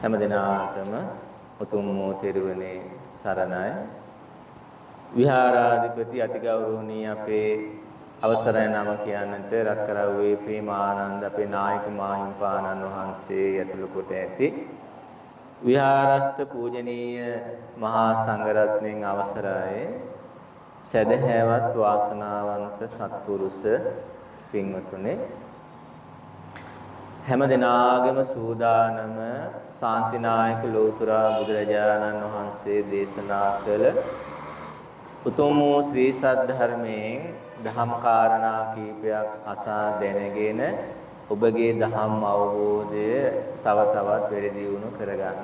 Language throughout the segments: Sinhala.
හැම දිනාටම උතුම් වූ තෙරුවනේ සරණයි. විහාරාධිපති අතිගෞරවනීය අපේ අවසරයි නම කියන්නට රත්කරව්වේ ප්‍රේමානන්ද අපේ නායක මාහිම්පාණන් වහන්සේ ඇතුළු කොට ඇති විහාරස්ත පූජනීය මහා සංඝරත්නයන් අවසරයි සදහැවත් වාසනාවන්ත සත්පුරුෂ පින්වතුනි හැම දිනාගම සූදානම ශාන්තිනායක ලෝතුරා බුදුරජාණන් වහන්සේ දේශනා කළ උතුම් වූ ශ්‍රී සද්ධර්මයෙන් දහම් කාරණා කීපයක් අසා දැනගෙන ඔබගේ දහම් අවබෝධය තව තවත් වැඩි දියුණු කරගන්න.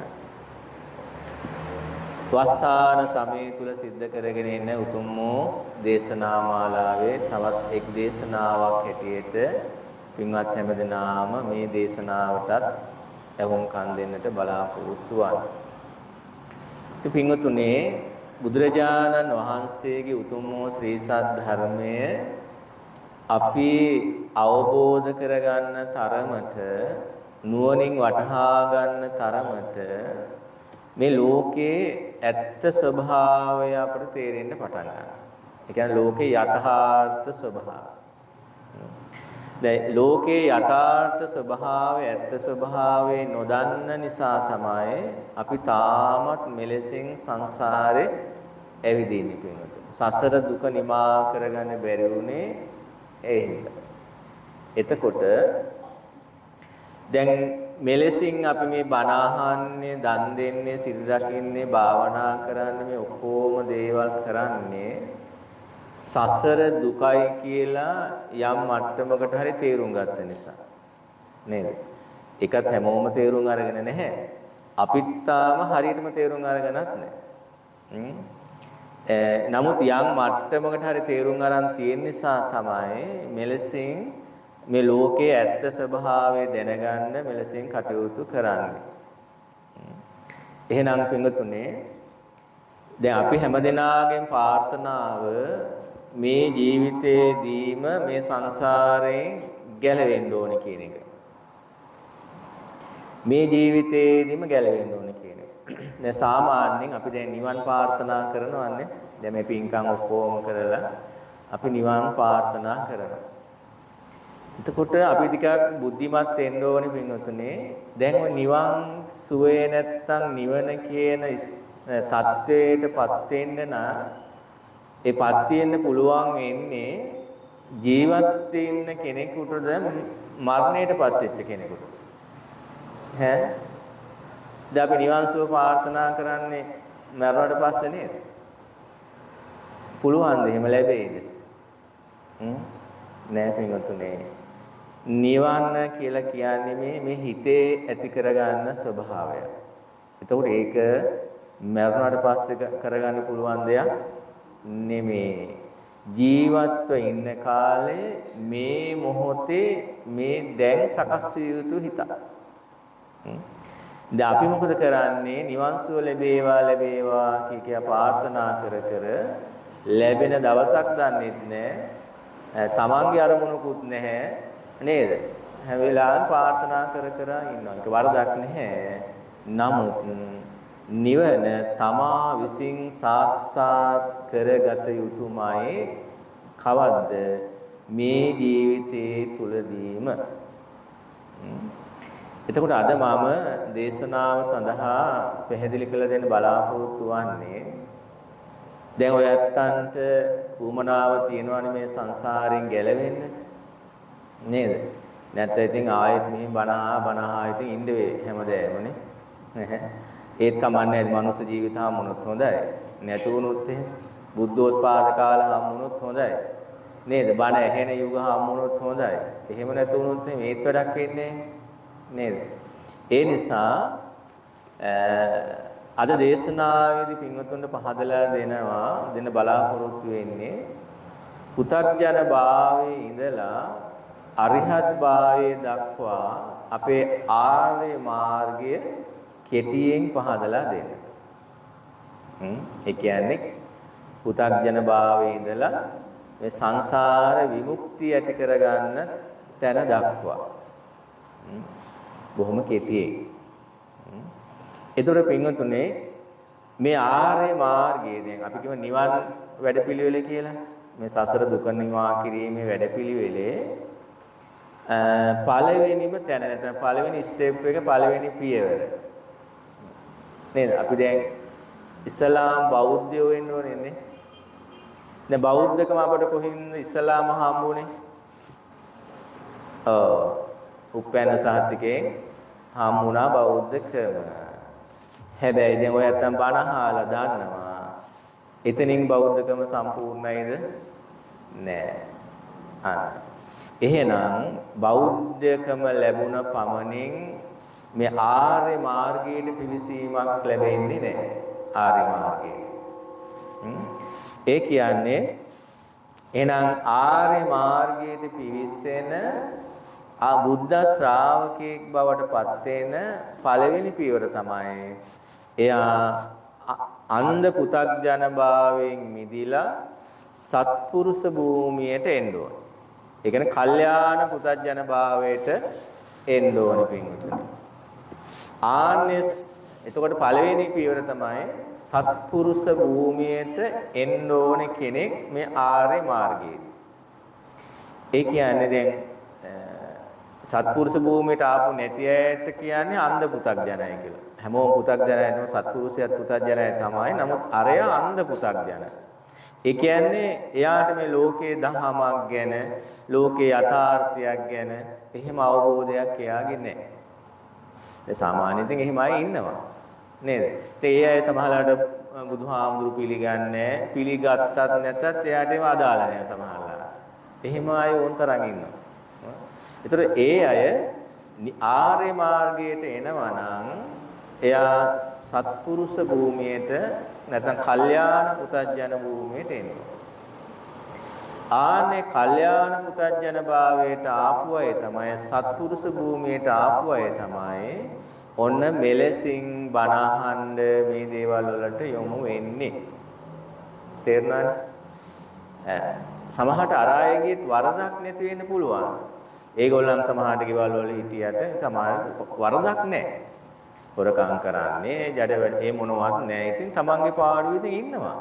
වස්සාන සමය තුල සිද්ධ කරගෙන ඉන්න උතුම් වූ දේශනා මාලාවේ තවත් එක් දේශනාවක් හැටියට පින්වත් හැමදෙනාම මේ දේශනාවටත් ඇහුම්කන් දෙන්නට බලාපොරොත්තු වන්න. ඉතින් පින්වතුනේ බුදුරජාණන් වහන්සේගේ උතුම් වූ ශ්‍රී සද්ධර්මය අපි අවබෝධ කරගන්න තරමට නුවණින් වටහා ගන්න තරමට මේ ලෝකේ ඇත්ත ස්වභාවය අපට තේරෙන්න පටන් ගන්නවා. ඒ කියන්නේ ලෝකේ යථාර්ථ ස්වභාවය. දැන් ලෝකේ යථාර්ථ ස්වභාවය ඇත්ත ස්වභාවය නොදන්න නිසා තමයි අපි තාමත් මෙලෙසින් සංසාරේ ඇවිදින්නේ පින්වතුනි. සසර දුක නිමා කරගන්න බැරි වුණේ ඒ හින්දා. එතකොට දැන් මෙලෙසින් අපි මේ බණ අහන්නේ, දන් දෙන්නේ, සිල් රකින්නේ, භාවනා කරන්නේ මේ ඔක්කොම දේවල් කරන්නේ සසර දුකයි කියලා යම් මට්ටමකට හරි තේරුම් ගත්ත නිසා නේද? ඒකත් හැමෝම තේරුම් අරගෙන නැහැ. අපිත් තාම හරියටම තේරුම් අරගෙනත් නැහැ. නමුත් යම් මට්ටමකට හරි තේරුම් අරන් තියෙන නිසා තමයි මෙලෙසින් මේ ලෝකයේ ඇත්ත ස්වභාවය දැනගන්න මෙලෙසින් කටයුතු කරන්නේ. එහෙනම් පින්වතුනේ දැන් අපි හැමදෙනාගේම ප්‍රාර්ථනාව මේ ජීවිතයේදීම මේ සංසාරයෙන් ගැලවෙන්න ඕනේ කියන එක. මේ ජීවිතයේදීම ගැලවෙන්න ඕනේ කියන එක. දැන් සාමාන්‍යයෙන් අපි දැන් නිවන් ප්‍රාර්ථනා කරනවානේ. දැන් මේ පින්කම් ඔක්කොම කරලා අපි නිවන් ප්‍රාර්ථනා කරනවා. එතකොට අපි ටිකක් බුද්ධිමත් වෙන්න ඕනේ පින්වතුනේ. දැන් ඔය නිවන් සුවේ නැත්තම් නිවන කියන තත්වයටපත් වෙන්න නම් ඒපත් වෙන්න පුළුවන් වෙන්නේ ජීවත් වෙන්න කෙනෙකුටද මරණයටපත් වෙච්ච කෙනෙකුට. ඈ දැන් අපි නිවන් සුව ප්‍රාර්ථනා කරන්නේ මරණයට පස්සේ නේද? පුළුවන්ද එහෙම ලැබෙයිද? නෑ පින්වතුනේ. නිවන කියලා කියන්නේ මේ හිතේ ඇති කරගන්න ස්වභාවය. එතකොට ඒක මරණයට පස්සේ කරගන්න පුළුවන් දෙයක් නෙමේ. ජීවත්ව ඉන්න කාලේ මේ මොහොතේ මේ දැන් සකස් විය යුතු හිත. දැන් අපි මොකද කරන්නේ? නිවන් සුව ලැබේවා ලැබේවා කිය ප්‍රාර්ථනා කර කර ලැබෙන දවසක් දන්නෙත් නැහැ. තමන්ගේ අරමුණකුත් නැහැ නේද? හැම වෙලාවෙම ප්‍රාර්ථනා කර කර ඉන්නවා. ඒක වරදක් නැහැ. නමුත් නිවන තමා විසින් සාක්ෂාත් කරගත යුතුමයි. කවද්ද? මේ ජීවිතයේ තුලදීම. එතකොට අද මම දේශනාව සඳහා පැහැදිලි කළ දෙන්න බලාපොරොත්තු වන්නේ දැන් ඔය ඇත්තන්ට උමනාව තියෙනවානේ මේ සංසාරයෙන් ගැලවෙන්න නේද? නැත්නම් ඉතින් ආයෙත් මෙහි බනහා ඉතින් ඉන්න වේ හැමදේමනේ. ඒත් කමන්නේ මනුස්ස ජීවිත හම්බුනොත් හොඳයි. නැතු වුණොත් එහෙම බුද්ධෝත්පාද කාල හම්බුනොත් හොඳයි. නේද? බණ ඇහෙන යුග හම්බුනොත් හොඳයි. එහෙම නැතු වුණොත් මේත් වැඩක් වෙන්නේ නේද? ඒ නිසා අද දේශනාවේදී පින්වතුන්ට පහදලා දෙන බලාපොරොත්තු වෙන්නේ පුතග්ජන භාවයේ ඉඳලා අරිහත් භාවයේ දක්වා අපේ ආර්ය මාර්ගය කෙටියෙන් පහදලා දෙන්න. ඒ කියන්නේ පුතග්ජන භාවයේ ඉඳලා මේ සංසාර විමුක්තිය ඇති කරගන්න තැන දක්වා. බොහොම කෙටියෙන්. ඒතර පින්වතුනේ මේ ආර්ය මාර්ගයේ දැන් අපි කියමු නිවන් වැඩපිළිවෙල කියලා. මේ සසර දුක නිවා කිරීමේ වැඩපිළිවෙලේ පළවෙනිම තැන නැත්නම් පළවෙනි ස්ටෙප් එක පළවෙනි පියවර. නේද? අපි දැන් ඉස්ලාම් බෞද්ධයෝ වෙන්න ඕනේ නේ. දැන් බෞද්ධකම අපට කොහින්ද ඉස්ලාම හම්බුනේ? උපැන්න සහතිකයෙන් හම්බුණා බෞද්ධකම. හැබැයි දැන් ඔය නැත්තම් බණ අහලා දන්නවා. එතනින් බෞද්ධකම සම්පූර්ණයිද? නෑ. එහෙනම් බෞද්ධකම ලැබුණ පමණින් මේ ආර්ය මාර්ගයට පිවිසීමක් ලැබෙන්නේ නැහැ. ආර්ය මාර්ගයට. ඒ කියන්නේ එහෙනම් ආර්ය මාර්ගයට පිවිසෙන බුද්ධ ශ්‍රාවකයෙක් බවට පත් වෙන පළවෙනි පියවර තමයි එයා අන්ධ පුතග්ජන භාවයෙන් මිදිලා සත්පුරුෂ භූමියට එන්න ඕනේ. ඒ කියන්නේ කල්යාණ පුතග්ජන භාවයට එන්න ඕනේ පින්විතනේ. ආන්නේ එතකොට පළවෙනි පියවර තමයි සත්පුරුෂ භූමියට එන්න ඕනේ කෙනෙක් මේ ආර්ය මාර්ගයේ. ඒ කියන්නේ දැන් සත්පුරුෂ භූමියට ආපු නැති අයට කියන්නේ අන්ධ පුතග්ජනයි කියලා. හැමෝම පුතග්ජනයම සත්පුරුෂයත් පුතග්ජනයි තමයි. නමුත් අරය අන්ධ පුතග්ජන. ඒ කියන්නේ එයාට මේ ලෝකයේ දහමක් ගැන, ලෝකේ යථාර්ථයක් ගැන එහෙම අවබෝධයක් එයාගේ නැහැ. ඒ සාමාන්‍යයෙන් ඉතින් එහෙම අය ඉන්නවා. නේද? ඒ අය සමහරවිට බුදුහාමුදුරු පිළිගන්නේ පිළිගත්තත් නැතත් එයාට ඒව අදාළ නැහැ සමහරවිට. එහෙම අය වොන්තරන් ඉන්නවා. ඒතර ඒ අය ආර්ය මාර්ගයට එනවා නම් එයා සත්පුරුෂ භූමියට නැත්නම් කල්යාණ පුතග්ජන භූමියට එනවා. ආනේ කල්යාණ පුතග්ජන භාවයට ආපු අය තමයි සත්පුරුෂ භූමියට ආපු අය තමයි ඔන්න මෙලෙසින් බණ අහන්න මේ දේවල් වලට යොමු වෙන්නේ. තේරුණාද? සමහරට අරායේත් වරදක් නැති වෙන්න පුළුවන්. ඒගොල්ලන් සමහරට ගෙවල් වල හිටියට සමහරට වරදක් නැහැ. හොරකම් කරන්නේ ජඩ වැඩ ඒ මොනවත් නැහැ. ඉතින් තමන්ගේ පාඩුවේ ඉතින් ඉන්නවා.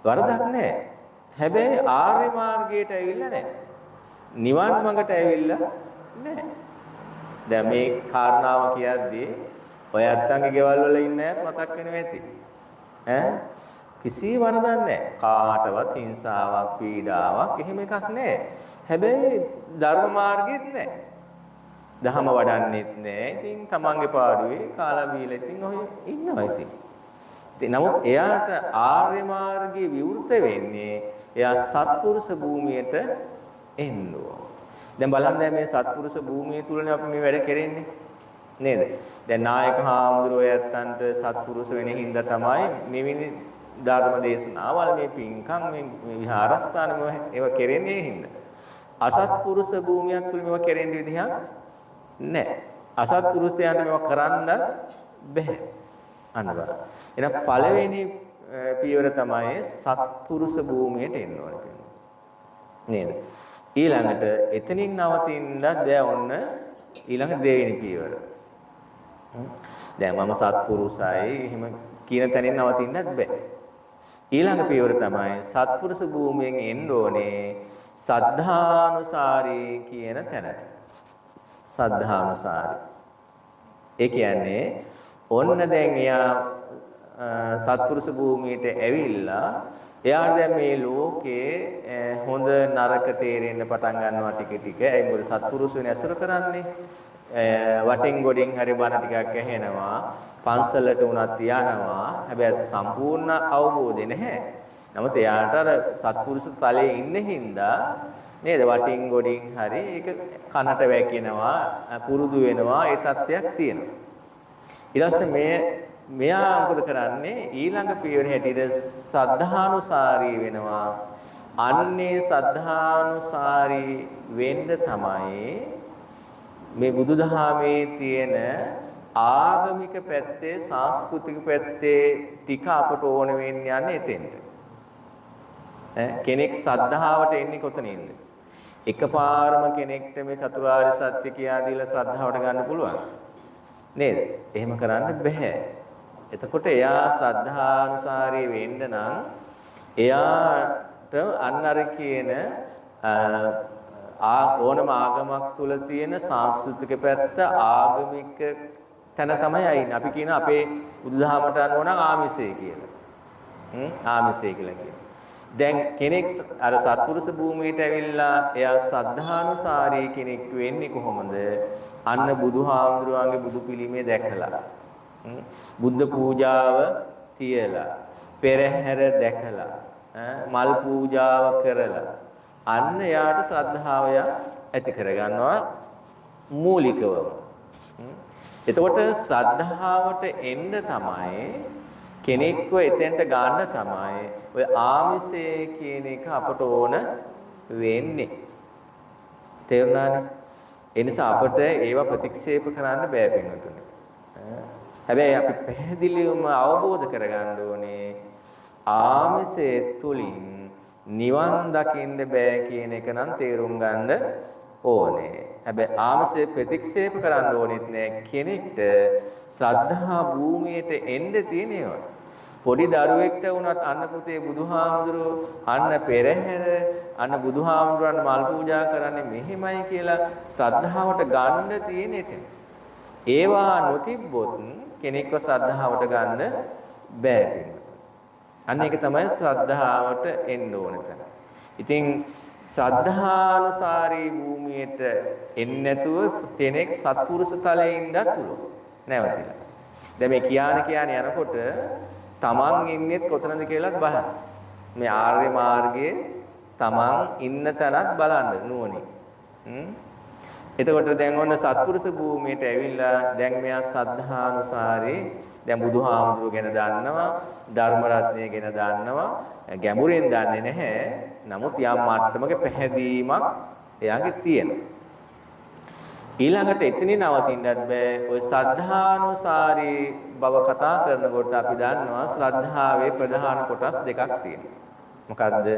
වරදක් නැහැ. හැබැයි ආර්ය මාර්ගයට ඇවිල්ලා නැහැ. නිවන් මඟට ඇවිල්ලා නැහැ. දැන් මේ කාරණාව කියද්දී ඔය අත්තන්ගේ ගෙවල් වල ඉන්න අයත් මතක් වෙනවා ඇති. කිසි වරදක් නැහැ. කාටවත් හිංසාවක්, පීඩාවක් එහෙම එකක් නැහැ. හැබැයි ධර්ම මාර්ගෙත් නැහැ. දහම වඩන්නෙත් නැහැ. ඉතින් තමන්ගේ පාඩුවේ කාලා බීලා ඉතින් ඔය ඉන්නවා ඉතින්. නමුත් එයාට ආර්ය මාර්ගයේ විවෘත වෙන්නේ එයා සත්පුරුෂ භූමියට එන්න ඕන. දැන් බලන්න මේ සත්පුරුෂ භූමිය තුලනේ අපි මේ වැඩ කරන්නේ. නේද? දැන් නායක හාමුදුරුවෝ යත්තන්ට සත්පුරුෂ වෙන හින්දා තමයි මෙවැනි ධර්ම දේශනාවල් මේ පින්කම් මේ විහාරස්ථාන මේවා කරන්නේ හින්දා. අසත්පුරුෂ භූමියක් තුල මේවා කරන්න විදිහක් නැහැ. අසත්පුරුෂයන්ට මේවා කරන්න බැහැ. අන්න බලන්න. එහෙනම් පළවෙනි පියවර තමයි සත්පුරුෂ භූමියට එන්න ඕනේ. නේද? ඊළඟට එතනින් නවතින්නත් බෑ ඔන්න ඊළඟ දෙවෙනි පියවර. දැන් මම සත්පුරුෂයි එහෙම කියන තැනින් නවතින්නත් බෑ. ඊළඟ පියවර තමයි සත්පුරුෂ භූමියෙන් එන්න ඕනේ සද්ධානුසාරී කියන තැනට. සද්ධානුසාරී. ඒ කියන්නේ ඔන්න දැන් එයා සත්පුරුෂ භූමියට ඇවිල්ලා එයාට දැන් මේ ලෝකේ හොඳ නරක තේරෙන්න පටන් ගන්නවා ටික ටික. ඒ මොකද සත්පුරුෂ වෙන ඇසුර කරන්නේ වටින් ගොඩින් හරි බණ ටිකක් ඇහෙනවා, පන්සලට උනත් යනවා. හැබැයි සම්පූර්ණ අවබෝධය නැහැ. නමුත් එයාට අර සත්පුරුෂ තලයේ ඉන්න හින්දා නේද වටින් ගොඩින් හරි ඒක කනට වැකිනවා, පුරුදු වෙනවා, ඒ තත්ත්වයක් තියෙනවා. ඊට පස්සේ මෙයා මොකද කරන්නේ ඊළඟ පියවර හැටියට සද්ධානුසාරී වෙනවා. අන්නේ සද්ධානුසාරී වෙන්න තමයි මේ බුදුදහමේ තියෙන ආගමික පැත්තේ සංස්කෘතික පැත්තේ ටික අපට ඕන වෙන්නේ යන්නේ එතෙන්ට. කෙනෙක් සද්ධාවට එන්නේ කොතනින්ද? එකපාරම කෙනෙක්ට මේ චතුරාර්ය සත්‍ය කියා දීලා ශ්‍රද්ධාවට ගන්න පුළුවන් නේද? එහෙම කරන්න බෑ. එතකොට එයා ශ්‍රද්ධානුසාරී වෙන්න නම් එයාට අන්න අර කියන ඕනම ආගමක් තුල තියෙන සංස්කෘතික පැත්ත ආගමික තැන තමයි අයින්නේ. අපි කියන අපේ බුදුදහමට අනුව නම් ආමිෂය කියලා. ආමිෂය කියලා කියනවා. දැන් කෙනෙක් අර සත්පුරුෂ භූමියට ඇවිල්ලා එයා සද්ධානුසාරී කෙනෙක් වෙන්නේ කොහොමද? අන්න බුදුහාමුදුරුවන්ගේ බුදු පිළිමේ දැකලා. බුද්ධ පූජාව තියලා, පෙරහැර දැකලා, මල් පූජාව කරලා අන්න එයාට ශ්‍රද්ධාව ඇති කරගන්නවා මූලිකවම. එතකොට ශ්‍රද්ධාවට එන්න තමයි කෙනෙක්ව එතෙන්ට ගන්න තමයි ඔය ආමිෂය කියන එක අපට ඕන වෙන්නේ. තේරුණානේ? ඒ නිසා අපට ඒව ප්‍රතික්ෂේප කරන්න බෑ පින්වතුනි. හැබැයි අපි පැහැදිලිවම අවබෝධ කරගන්න ඕනේ ආමිෂය තුලින් නිවන් දකින්න බෑ කියන එක නම් තේරුම් ගන්න ඕනේ. හැබැයි ආමිෂය ප්‍රතික්ෂේප කරන්න ඕනෙත් නෑ. කෙනෙක්ට ශ්‍රද්ධා භූමියට එන්න තියෙනවා. පොඩි දරුවෙක්ට වුණත් අන්න පුතේ බුදුහාමුදුරුවෝ අන්න පෙරහැර අන්න බුදුහාමුදුරන් මල් පූජා කරන්නේ මෙහෙමයි කියලා ශ්‍රද්ධාවට ගන්න තියෙන එක. ඒවා නොතිබ්බොත් කෙනෙක්ව ශ්‍රද්ධාවට ගන්න බෑ. අන්න ඒක තමයි ශ්‍රද්ධාවට එන්න ඕන තැන. ඉතින් ශ්‍රද්ධානුසාරී භූමියට එන්නේ නැතුව කෙනෙක් සත්පුරුෂ තලයේ ඉන්නත් පුළුවන්. නැවතිලා. දැන් මේ කියන්නේ යනකොට තමන් ඉන්නේත් කොතනද කියලාත් බලන්න. මේ ආර්ය මාර්ගයේ තමන් ඉන්න තැනත් බලන්න නුවණින්. එතකොට දැන් ඔන්න සත්පුරුෂ භූමියට ඇවිල්ලා දැන් මෙයා සද්ධානුසාරී දැන් බුදුහාමුදුරුවෝ ගැන දන්නවා, ධර්ම රත්නය ගැන දන්නවා, ගැඹුරින් දන්නේ නැහැ. නමුත් යම් මට්ටමක පැහැදීමක් එයාගේ තියෙනවා. ඊළඟට එතනින් නවතින්නත් බෑ. ඔය සද්ධානුසාරී බව කතා කරනකොට අපි දන්නවා ශ්‍රද්ධාවේ ප්‍රධාන කොටස් දෙකක් තියෙනවා. මොකද්ද?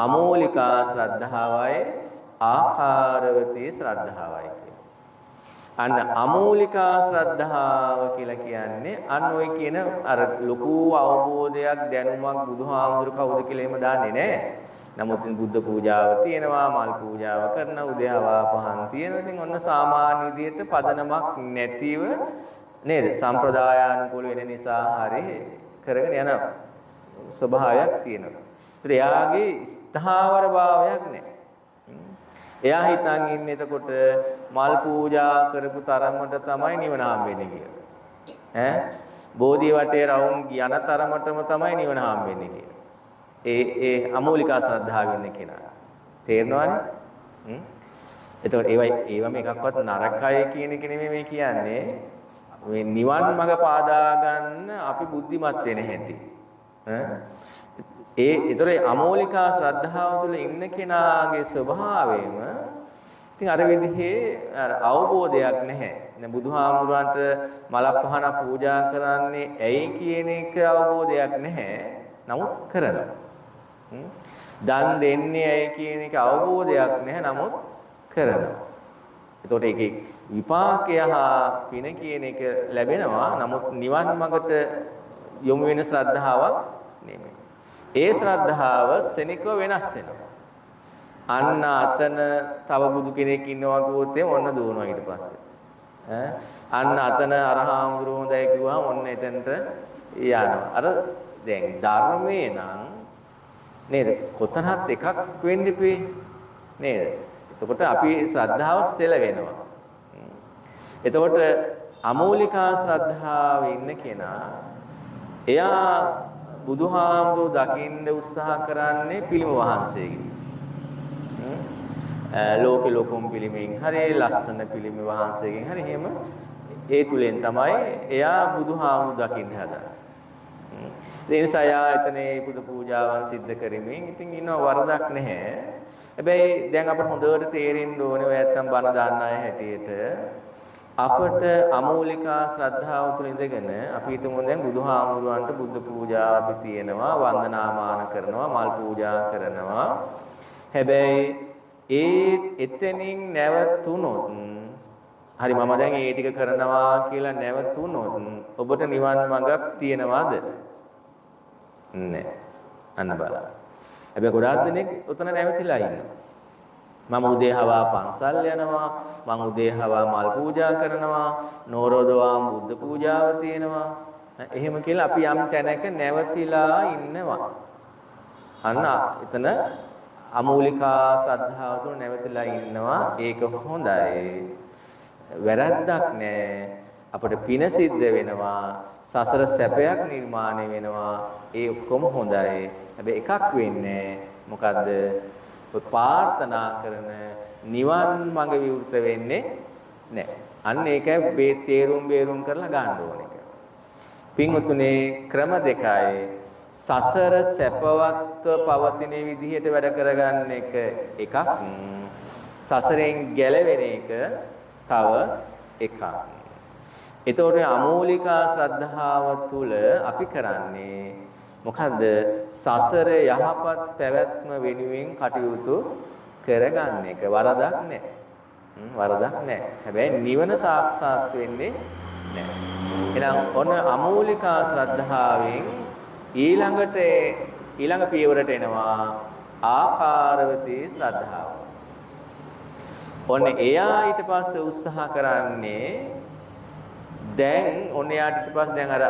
අමෝලිකා ශ්‍රද්ධාවයි ආකාරවතී ශ්‍රද්ධාවයි කියලා. අන්න අමෝලිකා ශ්‍රද්ධාව කියලා කියන්නේ අන්න ඔය කියන අර ලොකු අවබෝධයක් දැනුමක් බුදුහාමුදුරු කවුද කියලා එහෙම දන්නේ නැහැ. නමුත් බුද්ධ පූජාව තියෙනවා, මල් පූජාව කරන උදේවා පහන් තියෙනවා. ඉතින් ඔන්න සාමාන්‍ය විදියට පදනමක් නැතිව නේද? සම්ප්‍රදායානුකූල වෙන නිසා හරි කරගෙන යන ස්වභාවයක් තියෙනවා. ඒත් එයාගේ ස්ථාවර භාවයක් නැහැ. එයා හිතන් ඉන්නේ එතකොට මල් පූජා කරපු තරමට තමයි නිවන හම්බෙන්නේ කියලා. බෝධිය වටේ රවුම් යන තරමටම තමයි නිවන හම්බෙන්නේ කියලා. ඒ අමෝලිකා ශ්‍රද්ධාවෙන් ඉන්න කෙනා. තේරෙනවනේ? එතකොට ඒවම එකක්වත් නරකයි කියන එක නෙමෙයි මේ කියන්නේ. මේ නිවන් මඟ පාදා ගන්න අපි බුද්ධිමත් වෙන හැටි. ඒතර අමෝලිකා ශ්‍රද්ධාව තුළ ඉන්න කෙනාගේ ස්වභාවයම ඉතින් අර විදිහේ අවබෝධයක් නැහැ. දැන් බුදුහාමුදුරන්ට මලක් පහන පූජා කරන්නේ ඇයි කියන එක අවබෝධයක් නැහැ. නමුත් කරනවා. දන් දෙන්නේ ඇයි කියන එක අවබෝධයක් නැහැ. නමුත් කරනවා. එතකොට ඒකේ විපාකය හා පින කියන එක ලැබෙනවා. නමුත් නිවන් මඟට යොමු වෙන ශ්‍රද්ධාවක් නෙමෙයි. ඒ ශ්‍රද්ධාව සෙනිකව වෙනස් වෙනවා. අන්න අතන තව බුදු කෙනෙක් ඉන්නවා කිව්වොත් ඔන්න දුවනවා ඊට පස්සේ. අන්න අතන අරහාමුදුරුවෝ හොඳයි කිව්වම ඔන්න එතනට යනවා. අර දැන් ධර්මයේ නම් නේද? කොතනත් එකක් වෙන්න ඉපේ නේද? එතකොට අපි ශ්‍රද්ධාව සෙල වෙනවා. එතකොට අමෝලිකා ශ්‍රද්ධාවේ ඉන්න කෙනා එයා බුදුහාමුදුරුවෝ දකින්න උත්සාහ කරන්නේ පිළිම වහන්සේගේ. ලෝකෙ ලොකුම පිළිමෙන් හරි ලස්සන පිළිම වහන්සේගෙන් හරි එහෙම ඒ තුලින් තමයි එයා බුදුහාමුදුරුවෝ දකින්න හදන්නේ. ඒ නිසා එයා එතනේ පුද පූජාවන් සිද්ධ කරමින් ඉතින් ඉන්නව වරදක් නැහැ. හැබැයි දැන් අපට හොඳට තේරෙන්න ඕනේ ඔය නැත්තම් බණ දාන්න අය හැටියට අපට අමෝලිකා ශ්‍රද්ධාව තුළ ඉඳගෙන අපි හිතමු දැන් බුදුහාමුදුරන්ට බුද්ධ පූජා අපි තියෙනවා, වන්දනාමාන කරනවා, මල් පූජා කරනවා. හැබැයි එතනින් නැවතුනොත් හරි මම දැන් ඒ ටික කරනවා කියලා නැවතුනොත් ඔබට නිවන් මඟක් තියනවාද? නැහැ. අන්න බලන්න. හැබැයි ගොඩාක් දෙනෙක් උතන නැවතිලා ඉන්නවා. මම උදේ හවා පන්සල් යනවා, මම උදේ හවා මල් පූජා කරනවා, නෝරෝදවාම් බුද්ධ පූජාව තියෙනවා. එහෙම කියලා අපි යම් තැනක නැවතිලා ඉන්නවා. අන්න එතන අමූලිකා ශ්‍රද්ධාව තුළ නැවතිලා ඉන්නවා. ඒක හොඳයි. වැරද්දක් නෑ. අපිට පින සිද්ධ වෙනවා. සසර සැපයක් නිර්මාණය වෙනවා. ඒ ඔක්කොම හොඳයි. හැබැයි එකක් වෙන්නේ මොකද්ද? ප්‍රාර්ථනා කරන නිවන් මඟ විවෘත වෙන්නේ නැහැ. අන්න ඒකයි මේ තේරුම් බේරුම් කරලා ගන්න ඕනේ. පින්වතුනේ ක්‍රම දෙකයි. සසර සැපවත්ව පවතින විදිහට වැඩ කරගන්න එක එකක්. සසරෙන් ගැලවෙන එක තව එකක්. ඒතකොට අමූලිකා ශ්‍රද්ධාව තුළ අපි කරන්නේ මොකද්ද? සසර යහපත් පැවැත්ම වෙනුවෙන් කටයුතු කරගන්න එක. වරදක් නැහැ. වරදක් නැහැ. හැබැයි නිවන සාක්ෂාත් වෙන්නේ නැහැ. එහෙනම් ඔන්න අමූලිකා ශ්‍රද්ධාවෙන් ඊළඟ පියවරට එනවා ආකාරවතී ශ්‍රද්ධාව. ඔන්න එයා ඊට පස්සේ උත්සාහ කරන්නේ දැන් ඔන්න යාට ඊට පස්සේ දැන් අර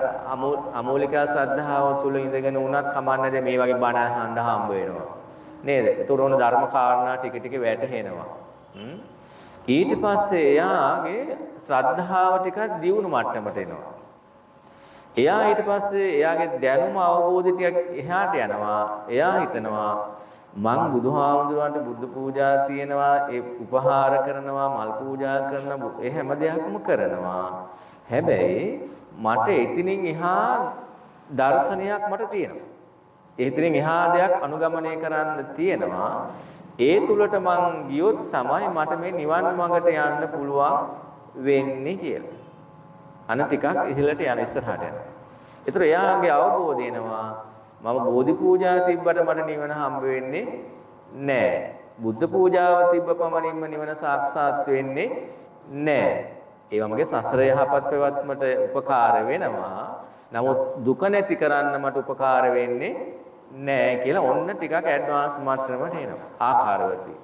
අමූලිකා ශ්‍රද්ධාව තුල ඉඳගෙන උනත් කමන්නේ දැන් මේ වගේ බණ අහන්න හම්බ වෙනවා නේද? ඒතකොට ඔන්න ධර්ම කාරණා ටික ටික වැටහෙනවා. ඊට පස්සේ එයාගේ ශ්‍රද්ධාව ටිකක් දියුණු මට්ටමට එනවා. එයා ඊට පස්සේ එයාගේ දැනුම අවබෝධය ටිකක් එහාට යනවා. එයා හිතනවා මං බුදුහාමුදුරන්ට බුද්ධ පූජා තියෙනවා, ඒ උපහාර කරනවා, මල් පූජා කරනවා, ඒ හැම දෙයක්ම කරනවා. හැබැයි මට එතනින් එහා දර්ශනයක් මට තියෙනවා. එතනින් එහා දෙයක් අනුගමනය කරන්න තියෙනවා. ඒ තුලට මං ගියොත් තමයි මට මේ නිවන් මාර්ගට යන්න පුළුවන් වෙන්නේ කියලා. අන ටිකක් ඉහළට යන ඉස්සරහට යනවා. ඒතර එයාගේ අවබෝධය එනවා මම බෝධි පූජා තිබ්බට මට නිවන හම්බ වෙන්නේ නැහැ. බුද්ධ පූජාව තිබ්බ පමණින්ම නිවන සාක්ෂාත් වෙන්නේ නැහැ. ඒවා මගේ සසර යහපත් පැවැත්මට උපකාර වෙනවා. නමුත් දුක නැති කරන්න මට උපකාර වෙන්නේ නැහැ කියලා ඔන්න ටිකක් ඇඩ්වාන්ස් මට්ටමට එනවා. ආකාරවතී.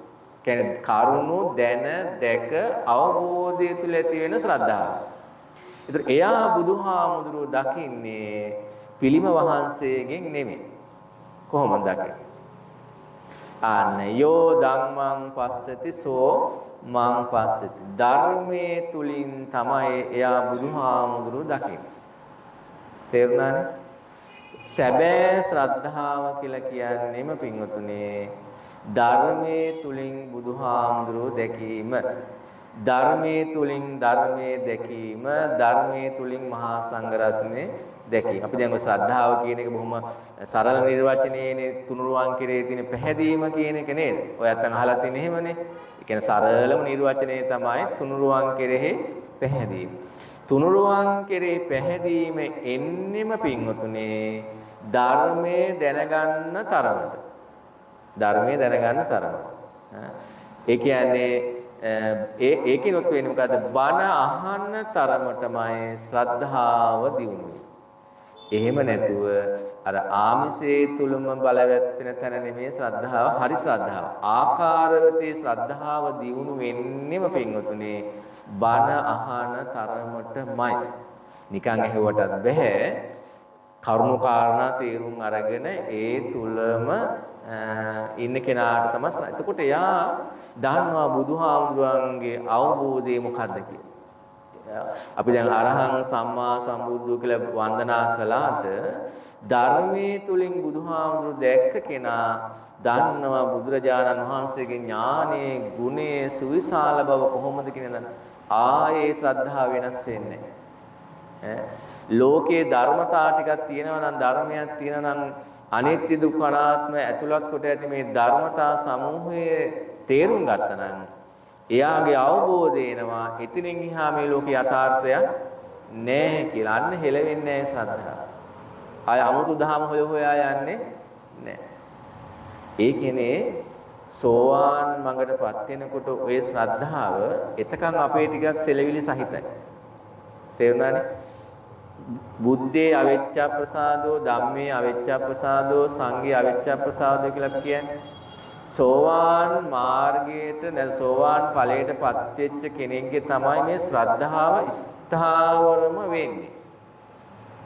කියන්නේ කරුණු දැන දැක අවබෝධය තුළ ඇති වෙන ශ්‍රද්ධාව. ඒතර එයා බුදුහාමුදුරුව දකින්නේ පිළිම වහන්සේගෙන් නෙමෙයි. කොහොමද දකින්නේ? අන්න යෝ ධම්මං පස්සති සෝ මං පස්සති. ධර්මයේ තුලින් තමයි එයා බුදුහාමුදුරුව දකින්නේ. තේරුණානේ? සැබෑ ශ්‍රද්ධාව කියලා කියන්නේම පින්වතුනේ ධර්මයේ තුලින් බුදුහාමුදුරුව දැකීම. ධර්මයේ තුලින් ධර්මයේ දැකීම, ධර්මයේ තුලින් මහා සංඝරත්නය දැකීම. අපි දැන් ඔය ශ්‍රද්ධාව කියන එක බොහොම සරල නිර්වචනයේනේ තුනුරුවන් කෙරේ තියෙන පැහැදීම කියන එක නේද? ඔයත් අහලා තියෙන එහෙමනේ. ඒ කියන්නේ සරලම නිර්වචනය තමයි තුනුරුවන් කෙරෙහි පැහැදීම. තුනුරුවන් කෙරේ පැහැදීම එන්නෙම පින්වතුනේ ධර්මයේ දැනගන්න තරමට. ධර්මයේ දැනගන්න තරමට. ඒ කියන්නේ ඒකිනුත් වෙන්නේ මොකද්ද? බණ අහන්න තරමටමයි ශ්‍රද්ධාව දියුණු. එහෙම නැතුව අර ආමිෂයේ තුලම බලවැත්වෙන තැන නෙමෙයි ශ්‍රද්ධාව. හරි ශ්‍රද්ධාව. ආකාරවතී ශ්‍රද්ධාව දියුණු වෙන්නෙම පින්වතුනේ බණ අහන තරමටමයි. නිකන් ඇහුවටත් බෑ. කරුණු කාරණා තේරුම් අරගෙන ඒ තුලම ඉන්න කෙනාට තමයි. එතකොට එයා දන්නවා බුදුහාමුදුරන්ගේ අවබෝධය මොකද්ද කියලා. අපි දැන් අරහං සම්මා සම්බුද්ධ කියලා වන්දනා කළාට ධර්මයේ තුලින් බුදුහාමුදුරු දැක්ක කෙනා දන්නවා බුදුරජාණන් වහන්සේගේ ඥානයේ ගුණයේ සුවිශාල බව කොහොමද කියන ආයේ ශ්‍රද්ධාව වෙනස් වෙන්නේ නැහැ. ලෝකේ ධර්මතා ටිකක් තියෙනවා නම් ධර්මයක් තියෙනවා නම් අනිත්‍ය දුක්ඛ අනාත්ම ඇතුළත් කොට ඇති මේ ධර්මතා සමූහයේ තේරුම් ගත්තා නම් එයාගේ අවබෝධය එනවා එතනින් එහා මේ ලෝකේ යථාර්ථයක් නැහැ කියලා. අන්න හෙලෙන්නේ නැහැ ශ්‍රද්ධාව. ආය අමුතු දහම හොය හොයා යන්නේ නැහැ. ඒ කියන්නේ සෝවාන් මඟටපත් වෙනකොට ඔය ශ්‍රද්ධාව එතකන් අපේ ටිකක් සෙලවිලි සහිතයි. තේරුණානේ? බුද්ධේ අවිච්ඡා ප්‍රසාදෝ, ධම්මේ අවිච්ඡා ප්‍රසාදෝ, සංඝේ අවිච්ඡා ප්‍රසාදෝ කියලා කියන්නේ. සෝවාන් මාර්ගයට සෝවාන් ඵලයටපත් වෙච්ච කෙනෙක්ගේ තමයි මේ ශ්‍රද්ධාව ස්ථාවරම වෙන්නේ.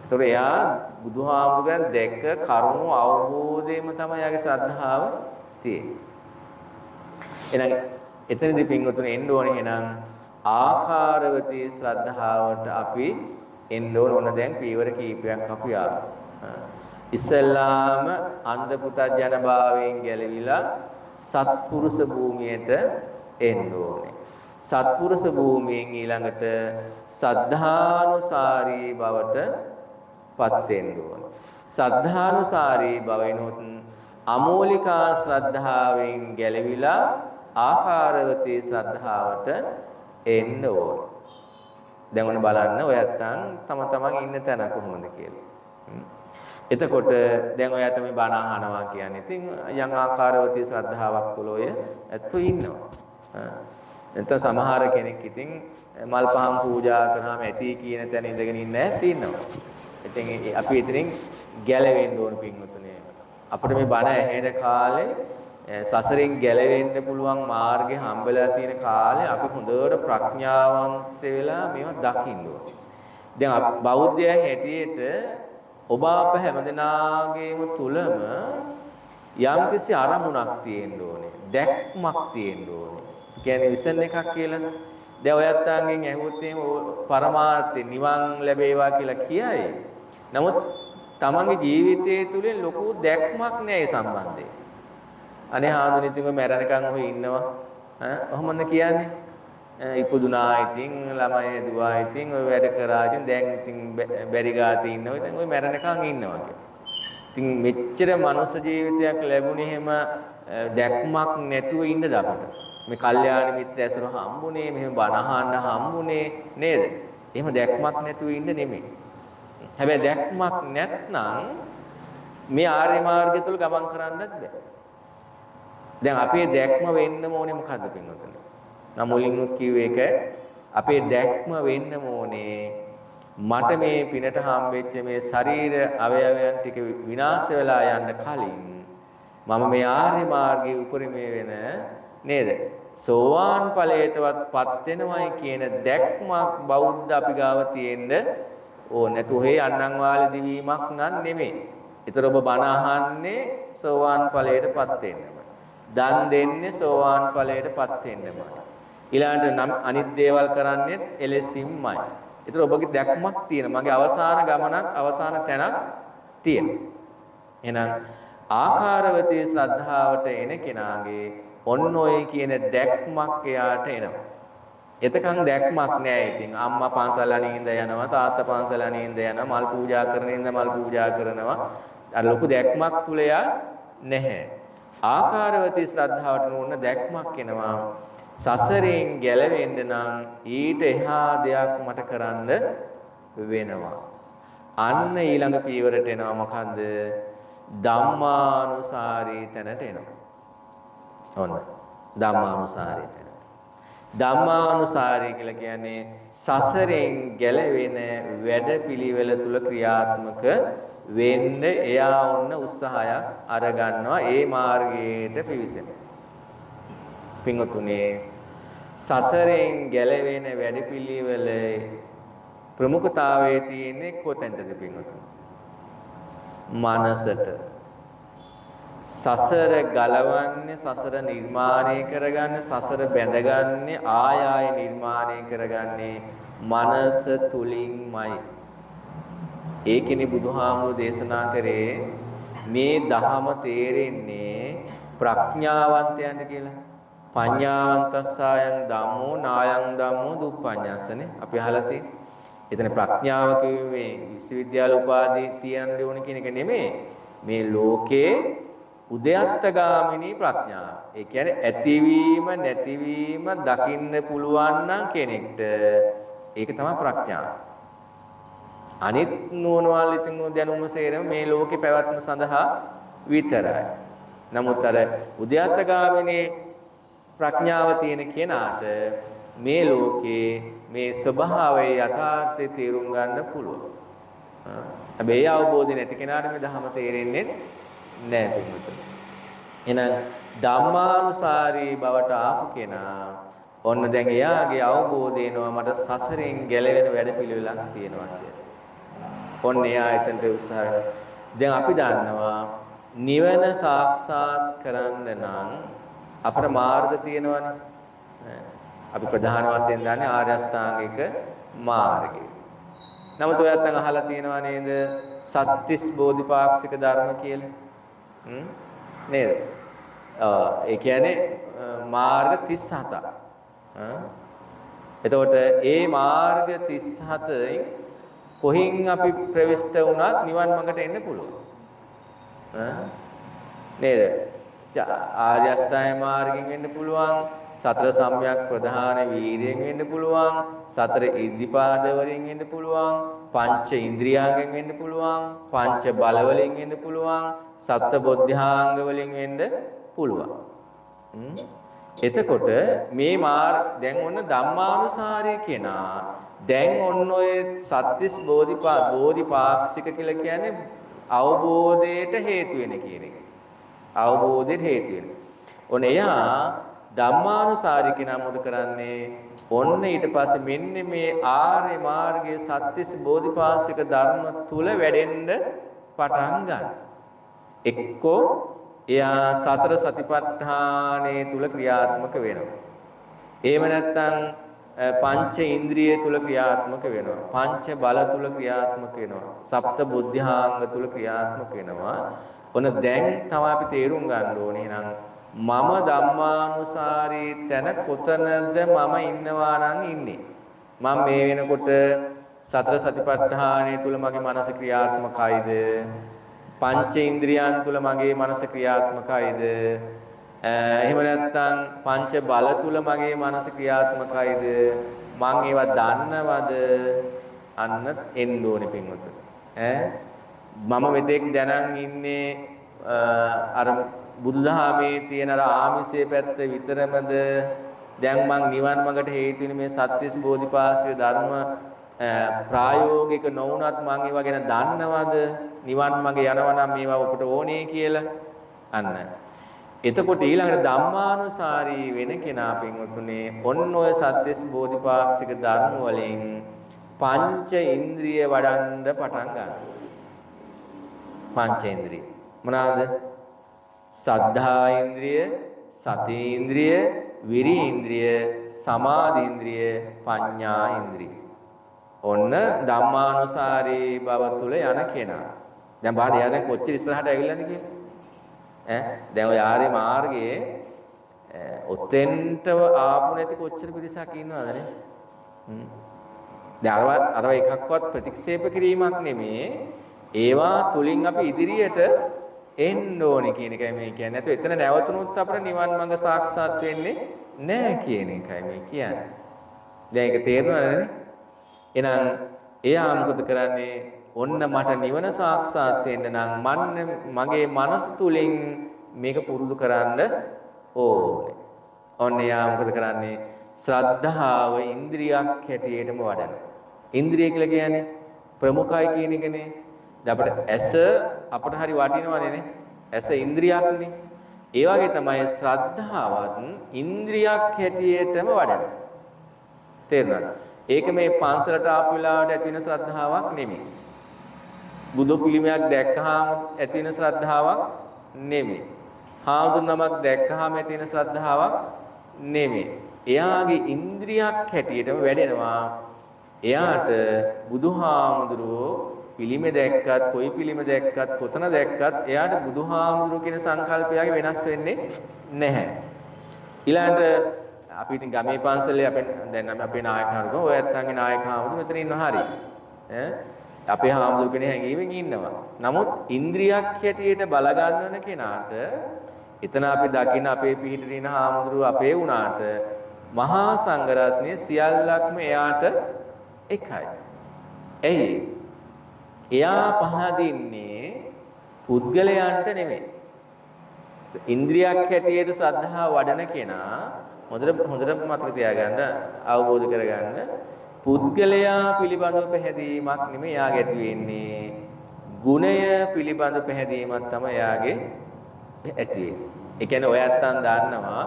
ඒතොර එයා බුදුහාමුදුරන් දැක්ක කරුණු අවබෝධයෙන්ම තමයි යාගේ ශ්‍රද්ධාව තියෙන්නේ. එහෙනම් එතනදී පින්වතුනි එන්න ඕනේ එහෙනම් ආකාරවතී ශ්‍රද්ධාවට අපි එන්න ඕන දැන් පීවර කීපයක් අපි ආවා. ඉස්සල්ලාම අන්ධ පුතඥ භාවයෙන් ගැලවිලා සත්පුරුෂ භූමියට එන්න ඕනේ. සත්පුරුෂ භූමියෙන් ඊළඟට සද්ධානුසාරී බවට පත් වෙන්න ඕනේ. සද්ධානුසාරී බවිනොත් අමෝලිකා ශ්‍රද්ධාවෙන් ගැලවිලා ආකාරවතී ශ්‍රද්ධාවට එන්න ඕනේ. දැන් ඔන්න බලන්න ඔයත් තම තමන් ඉන්න තැන කොහොමද කියලා. එතකොට දැන් ඔයාට මේ බණ අහනවා කියන්නේ ඉතින් යම් ආකාරවතී ශ්‍රද්ධාවක් තුල ඔය ඇත්තෝ ඉන්නවා. නැත්නම් සමහර කෙනෙක් ඉතින් මල් පහන් පූජා කරාම ඇති කියන තැන ඉඳගෙන ඉන්න ඇත් ඉන්නවා. ඉතින් අපි ඉතින් ගැලවෙන්න ඕන පින්වතුනි. අපිට මේ බණ ඇහෙන කාලේ සසරින් ගැලවෙන්න පුළුවන් මාර්ගේ හම්බෙලා තියෙන කාලේ අපි හොඳට ප්‍රඥාවන්ත වෙලා මේවා දකින්න ඕනේ. දැන් බෞද්ධයන් හැටියට ඔබ අප හැමදෙනාගේම තුලම යම්කිසි අරමුණක් තියෙන්න ඕනේ. දැක්මක් තියෙන්න ඕනේ. කියන්නේ විසන් එකක් කියලා. දැන් ඔයත්තාන්ගෙන් ඇහුවොත් එහෙම පරමාර්ථ නිවන් ලැබේවා කියලා කියයි. නමුත් තමන්ගේ ජීවිතයේ තුලින් ලොකු දැක්මක් නැහැ ඒ සම්බන්ධයෙන්. අනේ හාමුදුරනේ ඉතින් ඔය මැරෙනකන් ඔහි ඉන්නවා. ඔහොමද කියන්නේ? ඉපදුනා ඉතින් ළමයි දුවා ඉතින් ඔය වැඩ කරා ඉතින් දැන් ඉතින් බැරි ගාතේ ඉන්නවා. ඉතින් ඔය මැරෙනකන් ඉන්නවා කියලා. ඉතින් මෙච්චර මනුස්ස ජීවිතයක් ලැබුණේ එහෙම දැක්මක් නැතුව ඉන්නද අපිට? මේ කල්යාණ මිත්‍ර ඇසුර හම්බුනේ, මෙහෙම බණ අහන්න හම්බුනේ නේද? එහෙම දැක්මක් නැතුව ඉන්න නෙමෙයි. හැබැයි දැක්මක් නැත්නම් මේ ආර්ය මාර්ගය තුල ගමන් කරන්නත් බෑ. දැන් අපේ දැක්ම වෙන්න ඕනේ මොකද්ද පින්වතුනි? මම මුලින්ම කිව්වේ ඒක අපේ දැක්ම වෙන්න ඕනේ මට මේ පිනට හම්බෙච්ච මේ ශරීර අවයවයන් ටික විනාශ වෙලා යන්න කලින් මම මේ ආර්ය මාර්ගයේ උපරිමේ වෙන නේද? සෝවාන් ඵලයටවත්පත් වෙනවයි කියන දැක්මක් බෞද්ධ අපි ගාව තියෙන්න ඕනේ. නැතු හේ අන්නන් වාලේ දිවීමක් නන් නෙමෙයි. ඒතර ඔබ බණ අහන්නේ සෝවාන් ඵලයටපත් වෙන්නම. දන් දෙන්නේ සෝවාන් ඵලයටපත් වෙන්නම. ඊළඟට අනිත් දේවල් කරන්නේත් එලෙසින්මයි. ඒතර ඔබගේ දැක්මක් තියෙන. මගේ අවසාන ගමනක් අවසාන තැනක් තියෙන. එහෙනම් ආකාරවතී ශ්‍රද්ධාවට එන කෙනාගේ ඔන්න ඔය කියන දැක්මක් එයාට එනවා. එතකන් දැක්මක් නැහැ. ඉතින් අම්මා පන්සල් අනින්ද යනවා, තාත්තා පන්සල් අනින්ද යනවා, මල් පූජා කරන ඉඳ මල් පූජා කරනවා. අර ලොකු දැක්මක් තුල යා නැහැ. ආකාරවතී ශ්‍රද්ධාවට ඕන දැක්මක් එනවා. සසරෙන් ගැලවෙන්න නම් ඊට එහා දෙයක් මට කරන්න වෙනවා. අන්න ඊළඟ පියවරට එනවා මොකන්ද? ධම්මානුසාරී තැනට එනවා. ඔන්න ධම්මානුසාරී තැන. ධම්මානුසාරී කියලා කියන්නේ සසරෙන් ගැලවෙන වැඩපිළිවෙල තුල ක්‍රියාත්මක වෙන්න එයා ඔන්න උත්සාහයක් අර ගන්නවා ඒ මාර්ගයට පිවිසෙන. පින්වතුනි සසරෙන් ගැලවෙන වැඩපිළිවෙල ප්‍රමුඛතාවයේ තියෙන්නේ කොතැනද පින්වතුනි? මනසට. සසර ගලවන්නේ, සසර නිර්මාණය කරගන්නේ, සසර බැඳගන්නේ, ආය නිර්මාණය කරගන්නේ මනස තුලින්මයි. ඒකනේ බුදුහාමුදුරේ දේශනා කරේ මේ ධහම තේරෙන්නේ ප්‍රඥාවන්තයන්ට කියලා. පඤ්ඤාවන්තස්සායන් ධම්මෝ නායං ධම්මෝ දුප්පඤ්ඤාසනේ අපි අහලා තියෙන්නේ. එතන ප්‍රඥාව කියුවේ විශ්වවිද්‍යාල උපාධිය තියන්න ඕන කියන එක නෙමෙයි. මේ ලෝකේ උදයත්තගාමිනී ප්‍රඥාව. ඒ කියන්නේ ඇතිවීම නැතිවීම දකින්න පුළුවන් නම් කෙනෙක්ට ඒක තමයි ප්‍රඥාව. අනිත් නෝනවල් ඉතින් දැනුම සේරම මේ ලෝකේ පැවැත්ම සඳහා විතරයි. නමුත් අර උද්‍යත්තගාමිනී ප්‍රඥාව තියෙන කෙනාට මේ ලෝකේ මේ ස්වභාවයේ යථාර්ථය තේරුම් ගන්න පුළුවන්. හැබැයි අවබෝධය නැති කෙනාට මේ ධර්ම තේරෙන්නේ නැහැ පිටුතුනි. එහෙනම් ධම්මානුසාරී බවට ආපු කෙනා ඔන්න දැන් එයාගේ අවබෝධය එනවා මට සසරෙන් ගැලවෙන වැඩපිළිවෙලක් තියෙනවා කියලා. ඔන්න එයා එතනට උත්සාහ කරනවා. දැන් අපි දන්නවා නිවන සාක්ෂාත් කරන්න නම් අපේ මාර්ග තියෙනවනේ. අපි ප්‍රධාන වශයෙන් දන්නේ ආර්ය අෂ්ටාංගික මාර්ගය. නමුත් ඔයත් අහලා තියෙනවා නේද? සත්‍තිස් බෝධිපාක්ෂික ධර්ම කියලා. නේද? ඒ කියන්නේ මාර්ග 37ක්. එතකොට ඒ මාර්ග 37න් කොහින් අපි ප්‍රවිෂ්ඨ වුණත් නිවන් මඟට එන්න පුළුවන්. නේද? ආර්ය අෂ්ටාංග මාර්ගයෙන් වෙන්න පුළුවන්, සතර සම්‍යක් ප්‍රධාන වීර්යයෙන් වෙන්න පුළුවන්, සතර ඉද්ධිපාද වලින් වෙන්න පුළුවන්, පංච ඉන්ද්‍රියාංගෙන් වෙන්න පුළුවන්, පංච බල වලින් වෙන්න පුළුවන්, සත්ත බොද්ධාංග වලින් වෙන්න පුළුවන්. එතකොට මේ දැන් ඔන්න ධම්මානුසාරී කෙනා දැන් ඔන්න ඔය සත්‍තිස් බෝධිපාක්ෂික කියලා කියන්නේ අවබෝධයට හේතු වෙන කියන එක. අවබෝධයට හේතු වෙන. ඔන්න එයා ධම්මානුසාරී කෙනා මොකද කරන්නේ? ඔන්න ඊට පස්සේ මෙන්න මේ ආර්ය මාර්ගයේ සත්‍තිස් බෝධිපාක්ෂික ධර්ම තුල වැඩෙන්න පටන් ගන්න. එක්කෝ එයා සතර සතිපට්ඨානයේ තුල ක්‍රියාත්මක වෙනවා. එහෙම නැත්නම් පංච ඉන්ද්‍රිය තුල ක්‍රියාත්මක වෙනවා. පංච බල තුල ක්‍රියාත්මක වෙනවා. සප්ත බුද්ධාංග තුල ක්‍රියාත්මක වෙනවා. ඔන්න දැන් තමයි අපි තේරුම් ගන්න ඕනේ එහෙනම් මම ධම්මානුසාරී තැන කොතනද මම ඉන්නවා නම් ඉන්නේ. මම මේ වෙනකොට සතර සතිපට්ඨානයේ තුල මගේ මනස ක්‍රියාත්මකයිද? පංච ඉන්ද්‍රියන් තුල මගේ මනස ක්‍රියාත්මකයිද? එහෙම නැත්නම් පංච බල තුල මගේ මනස ක්‍රියාත්මකයිද? මං ඒවා දන්නවද? අන්න එන්න ඕනේ පින්වතුනි. මම මෙතෙක් දැනන් ඉන්නේ අර බුදුදහමේ තියෙන අර ආමිෂයේ පැත්ත විතරමද? දැන් මං නිවන් මඟට හේතු වෙන මේ සත්‍තිස් බෝධිපාක්ෂික ධර්ම ප්‍රායෝගික නොවුනත් මං ඒවා ගැන දන්නවද? නිවන් මඟ යනවා නම් මේවා ඔබට ඕනේ කියලා. අන්න. එතකොට ඊළඟට ධම්මානුසාරී වෙන කෙනා පින්වතුනේ ඔන්න ඔය සත්‍තිස් බෝධිපාක්ෂික ධර්ම වලින් පංච ඉන්ද්‍රිය වඩන්න පටන් ගන්නවා. පංච ඉන්ද්‍රිය මොනවාද? සද්ධා ඉන්ද්‍රිය, සති ඉන්ද්‍රිය, විරි ඉන්ද්‍රිය, සමාධි ඉන්ද්‍රිය, පඤ්ඤා ඉන්ද්‍රිය. ඔන්න ධම්මානුසාරී බව තුල යන කෙනා. දැන් බලන්න එයා දැන් කොච්චර ඉස්සරහට ඇවිල්ලාද කියලා. දැන් ඔය ආර්ය මාර්ගයේ ඔතෙන්ට ආපු නැති කොච්චර පිරිසක් ඉන්නවද නේ? දැන් අර එකක්වත් ප්‍රතික්ෂේප කිරීමක් නෙමේ. ඒවා තුලින් අපි ඉදිරියට එන්න ඕනේ කියන එකයි මේ කියන්නේ. නැත්නම් එතන නැවතුනොත් අපිට නිවන් මඟ සාක්ෂාත් වෙන්නේ නැහැ කියන එකයි මේ කියන්නේ. දැන් ඒක තේරෙනවද නේ? එහෙනම් එයා මොකද කරන්නේ? ඔන්න මට නිවන සාක්ෂාත් වෙන්න නම් මගේ මනස තුලින් මේක පුරුදු කරන්න ඕනේ. ඔන්න එයා මොකද කරන්නේ? ශ්‍රද්ධාව ඉන්ද්‍රියක් හැටියටම වඩනවා. ඉන්ද්‍රිය කියලා කියන්නේ ප්‍රමුඛයි කියන එකනේ. දැන් අපිට ඇස අපට හරි වටිනවනේ නේ. ඇස ඉන්ද්‍රියක්නේ. ඒ වගේ තමයි ශ්‍රද්ධාවත් ඉන්ද්‍රියක් හැටියටම වඩනවා. තේරුණාද? ඒක මේ පන්සලට ආපු වෙලාවට ඇති වෙන ශ්‍රද්ධාවක් නෙමෙයි. බුදු පිළිමයක් දැක්කහම ඇති වෙන ශ්‍රද්ධාවක් නෙමෙයි. හාමුදුරුවමක් දැක්කහම ඇති වෙන ශ්‍රද්ධාවක් නෙමෙයි. එයාගේ ඉන්ද්‍රියක් හැටියටම වැඩෙනවා. එයාට බුදුහාමුදුරුවෝ පිළිමෙ දැක්කත්, කොයි පිළිමෙ දැක්කත්, කොතන දැක්කත් එයාට බුදුහාමුදුරුවෝ කියන සංකල්පයයි වෙනස් වෙන්නේ නැහැ. ඊළඟට අපි ඉතින් ගමේ පන්සලේ දැන් අපේ නායක හඳුනන ඔය ඇත්තන්ගේ නායක හඳුනන මෙතන ඉන්නවා හරි. අපේ හාමුදුරු කෙනෙක් හැංගීමෙන් ඉන්නවා. නමුත් ඉන්ද්‍රියක් හැටියට බල ගන්නවන කෙනාට එතන අපි දකින්න අපේ පිහිටේ ඉන්න හාමුදුරුවෝ අපේ වුණාට මහා සංඝරත්නය සියල්ලක්ම එයාට එකයි. එයි එයා පහදින්නේ පුද්ගලයන්ට නෙමෙයි. ඉන්ද්‍රියක් හැටියට ශ්‍රද්ධාව වඩන කෙනා හොඳට මතක තියාගන්න අවබෝධ කරගන්න පුද්ගලයා පිළිබඳව පැහැදීමක් නෙමෙයි යාගේ ඇති වෙන්නේ ගුණය පිළිබඳ පැහැදීමක් තමයි යාගේ ඇති වෙන්නේ. ඒ කියන්නේ ඔයත්තන් දන්නවා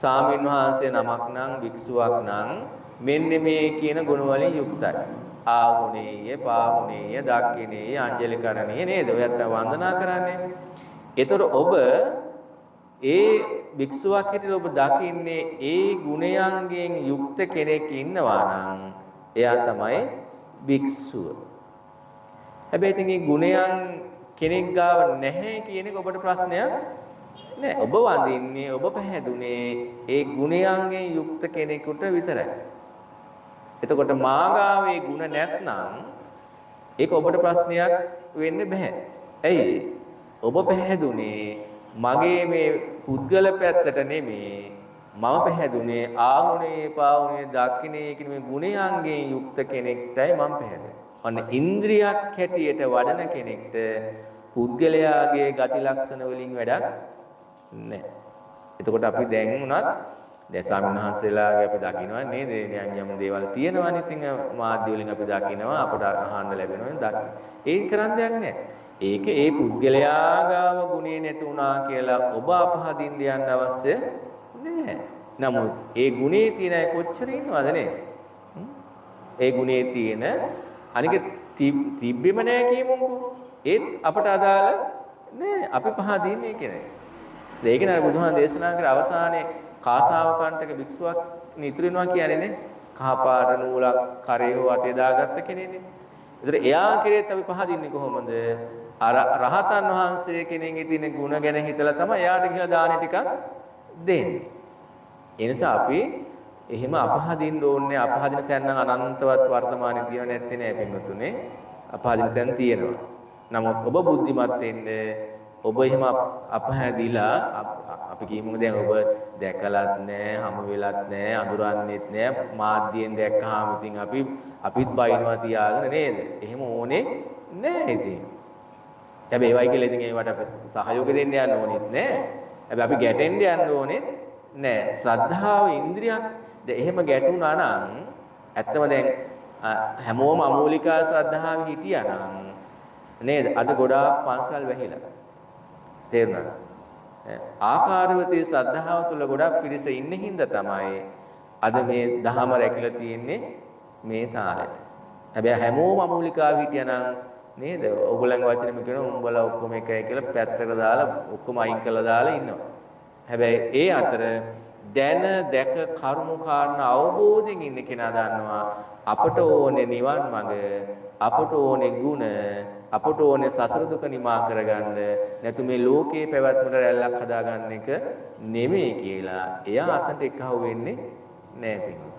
සාමින් වහන්සේ නමක් නම් භික්ෂුවක් නම් මෙන්න මේ කියන ගුණ වලින් යුක්තයි. ආහුනේය, පාහුනේය, දක්ඛිනේය, අංජලි කරණීය නේද? ඔයත්තන් වන්දනා කරන්නේ. ඒතර ඔබ ඒ භික්ෂුවක් හිටියට ඔබ දකින්නේ ඒ ගුණයන්ගෙන් යුක්ත කෙනෙක් ඉන්නවා නම් එයා තමයි භික්ෂුව. හැබැයි ඉතින් මේ ගුණයන් කෙනෙක් ගාව නැහැ කියන එක ඔබට ප්‍රශ්නයක් නෑ. ඔබ වඳින්නේ ඔබ පැහැදුනේ ඒ ගුණයන්ගෙන් යුක්ත කෙනෙකුට විතරයි. එතකොට මාගාවේ ගුණ නැත්නම් ඒක ඔබට ප්‍රශ්නයක් වෙන්න බෑ. ඇයි? ඔබ පැහැදුනේ මගේ මේ පුද්ගල පැත්තට නෙමේ මම පැහැදුනේ ආහුනේ පාහුනේ දක්ඛිනේ කියන මේ ගුණයන්ගෙන් යුක්ත කෙනෙක්ටයි මම පැහැදුනේ. අන්න ඉන්ද්‍රියක් හැටියට වඩන කෙනෙක්ට පුද්ගලයාගේ ගති ලක්ෂණ වලින් වැඩක් නැහැ. එතකොට අපි දැන් උනත් දැන් ස්වාමීන් වහන්සේලාගේ අපි දකිනවා නේද? යම් දේවල් තියෙනවානේ. ඉතින් මාධ්‍ය වලින් අපි දකිනවා අපට අහන්න ලැබෙනවා. ඒක කරන්න දෙයක් නැහැ. ඒක ඒ පුද්ගලයා ගාව ගුණේ නැති වුණා කියලා ඔබ අපහදින්න යන්න අවශ්‍ය නැහැ. නමුත් ඒ ගුණේ තියෙන අය කොච්චර ඉන්නවද නේ? ඒ ගුණේ තියෙන අනික තිබ්බෙම නැහැ කියමුකෝ. ඒත් අපට අදාළ නෑ. අපි පහදින්නේ කියන්නේ. ඒක නේද බුදුහාම දේශනා කර අවසානයේ කාසාවකන්ටක භික්ෂුවක් නිතර වෙනවා කියන්නේ නේ. කහපාට නූලක් කරේ හෝ අතේ දාගත්ත කෙනෙක්නේ. ඒතර එයා කෙරෙත් අපි පහදින්නේ කොහොමද? අර රහතන් වහන්සේ කෙනෙක්ගේ තියෙන ගුණ ගැන හිතලා තමයි එයාට කියලා දාන ටිකක් දෙන්නේ. ඒ නිසා අපි එහෙම අපහදින්න ඕනේ. අපහදින තැන් නම් අනන්තවත් වර්තමානයේ තියෙව නැත්තේ නෑ පින්වතුනේ. අපහදින තැන් තියෙනවා. නමුත් ඔබ බුද්ධිමත් වෙන්න ඔබ එහෙම අපහැදිලා අපි කියමු දැන් ඔබ දැකලත් නෑ, හමු වෙලත් නෑ, අඳුරන්නේත් නෑ, මාධ්‍යයෙන් දැක්කහම ඉතින් අපිත් බයිනවා තියාගෙන නේද? එහෙම ඕනේ නෑ ඉතින්. හැබැයි ඒවයි කියලා ඉතින් ඒවට අපි සහයෝග දෙන්න යන්න ඕනෙත් නෑ. හැබැයි අපි ගැටෙන්න යන්න ඕනෙත් නෑ. ශ්‍රද්ධාව ඉන්ද්‍රියක්. දැන් එහෙම ගැටුණා නම් ඇත්තම දැන් හැමෝම අමූලිකා ශ්‍රද්ධාව හිටියා නම් නේද? අද ගොඩාක් පන්සල් වැහිලා. තේරුණාද? ආකාරවතී ශ්‍රද්ධාව තුළ ගොඩක් පිරිස ඉන්නේ හින්දා තමයි අද මේ දහම රැකිලා තියෙන්නේ මේ තාලෙට. හැබැයි හැමෝම අමූලිකාව හිටියා නම් නේද? ඔයගොල්ලන්ගේ වචනෙම කියනවා උඹලා ඔක්කොම එකයි කියලා පැත්තකට දාලා ඔක්කොම අයින් කරලා දාලා ඉන්නවා. හැබැයි ඒ අතර දැන දැක කරුණු කාරණා අවබෝධයෙන් ඉන්න කෙනා දන්නවා අපට ඕනේ නිවන් මඟ, අපට ඕනේ ගුණ, අපට ඕනේ සසර දුක නිමා කරගන්න, නැතු මේ ලෝකේ පැවැත්මට රැල්ලක් හදාගන්න එක නෙමෙයි කියලා එයා අතට එකහුව වෙන්නේ නැහැ පිටු.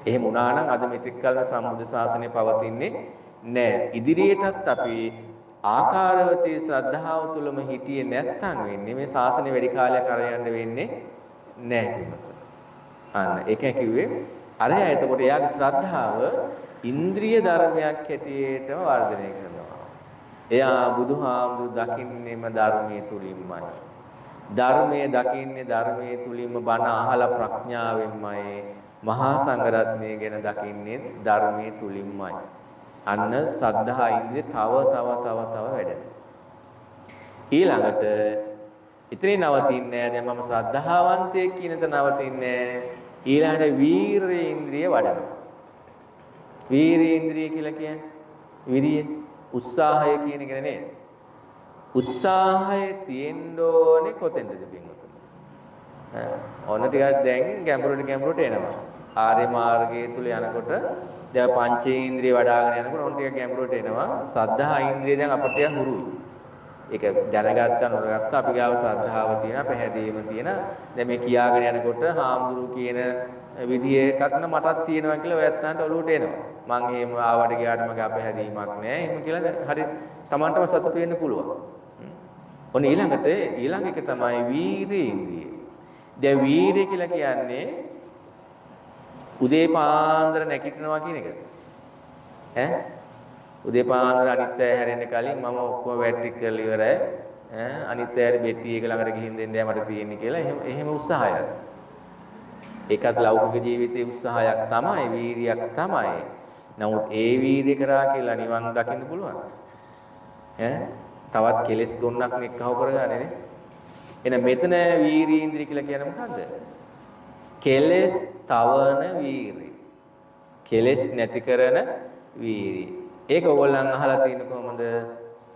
එහෙම වුණා නම් අද මෙතෙක් කල සම්බුද්ධ ශාසනය පවතින්නේ නැහැ. ඉදිරියටත් අපි ආකාරවතී ශ්‍රද්ධාව තුළම හිටියේ නැත්තම් වෙන්නේ මේ ශාසනය වැඩි කාලයක් අරයන්ද වෙන්නේ නැහැ පිටු. අන්න ඒක කිව්වේ අරය එතකොට එයාගේ ශ්‍රද්ධාව ඉන්ද්‍රිය ධර්මයක් හැටියටම වර්ධනය කරනවා. එයා බුදුහාමුදුරු දකින්නේම ධර්මයේ තුලින්මයි. ධර්මයේ දකින්නේ ධර්මයේ තුලින්ම බණ අහලා ප්‍රඥාවෙන්මයි. මහා සංඝරත්නය ගැන දකින්නේ ධර්මයේ තුලින්මයි. අන්න සද්ධා ඉන්ද්‍රිය තව වැඩෙනවා. ඊළඟට ඉතින් නවතින්නේ නැහැ. දැන් මම ශ්‍රද්ධාවන්තයෙක් කියන ත නවතින්නේ ඊළඟට වීරිය ඉන්ද්‍රිය වඩනවා. වීරිය ඉන්ද්‍රිය කියලා කියන්නේ විරිය උත්සාහය කියන එක නේ. උත්සාහය තියෙන්න ඕනේ කොතෙන්ද පින්වතුනි? ඔන්න ටිකක් දැන් ගැඹුරට එනවා. ආර්ය මාර්ගයේ තුල යනකොට දැන් පංචේන්ද්‍රිය වඩ아가න යනකොට ඔන්න ටිකක් ගැඹුරට එනවා. ශ්‍රද්ධා ඉන්ද්‍රිය දැන් අපට හුරුයි. ඒක දැනගත්තා නොදගත්තා අපි ගාව ශ්‍රද්ධාව තියෙන, පැහැදීම තියෙන. දැන් මේ කියාගෙන යනකොට හාමුදුරු කියන විදිය එකක් නම් මටත් තියෙනවා කියලා ඔයත්න්ට ඔලුවට එනවා. මං එහෙම ආවට ගියාට මගේ අපහැදීමක් නැහැ. එහෙම කියලා හරි Tamanටම සතුටු වෙන්න පුළුවන්. ඔන්න ඊළඟ එක තමයි වීරිය ඉන්ද්‍රිය. දැන් වීරිය කියලා කියන්නේ උදේ පාන්දර නැගිටිනවා කියන එක. උදේ පාන්දර අනිත් අය හැරෙන්න කලින් මම ඔක්කොම වැට්ටි කරලා ඉවරයි. අනිත් අයට බෙට්ටි එක ළඟට ගිහින් දෙන්න මට තියෙන්නේ කියලා එහෙම උත්සාහයක්. ඒකත් ලෞකික ජීවිතයේ උත්සාහයක් තමයි, වීරියක් තමයි. නමුත් ඒ වීරිය කරා කියලා නිවන් දකින්න පුළුවන්. තවත් කෙලෙස් ගොන්නක් එක්කව කරගන්නේ නේ. එහෙනම් මෙතන වීරීන්ද්‍රිය කියලා කියන්නේ මොකද්ද? කෙලෙස් තවන වීරිය. කෙලෙස් නැති කරන වීරිය. ඒක ඕගොල්ලන් අහලා තියෙන කොහොමද?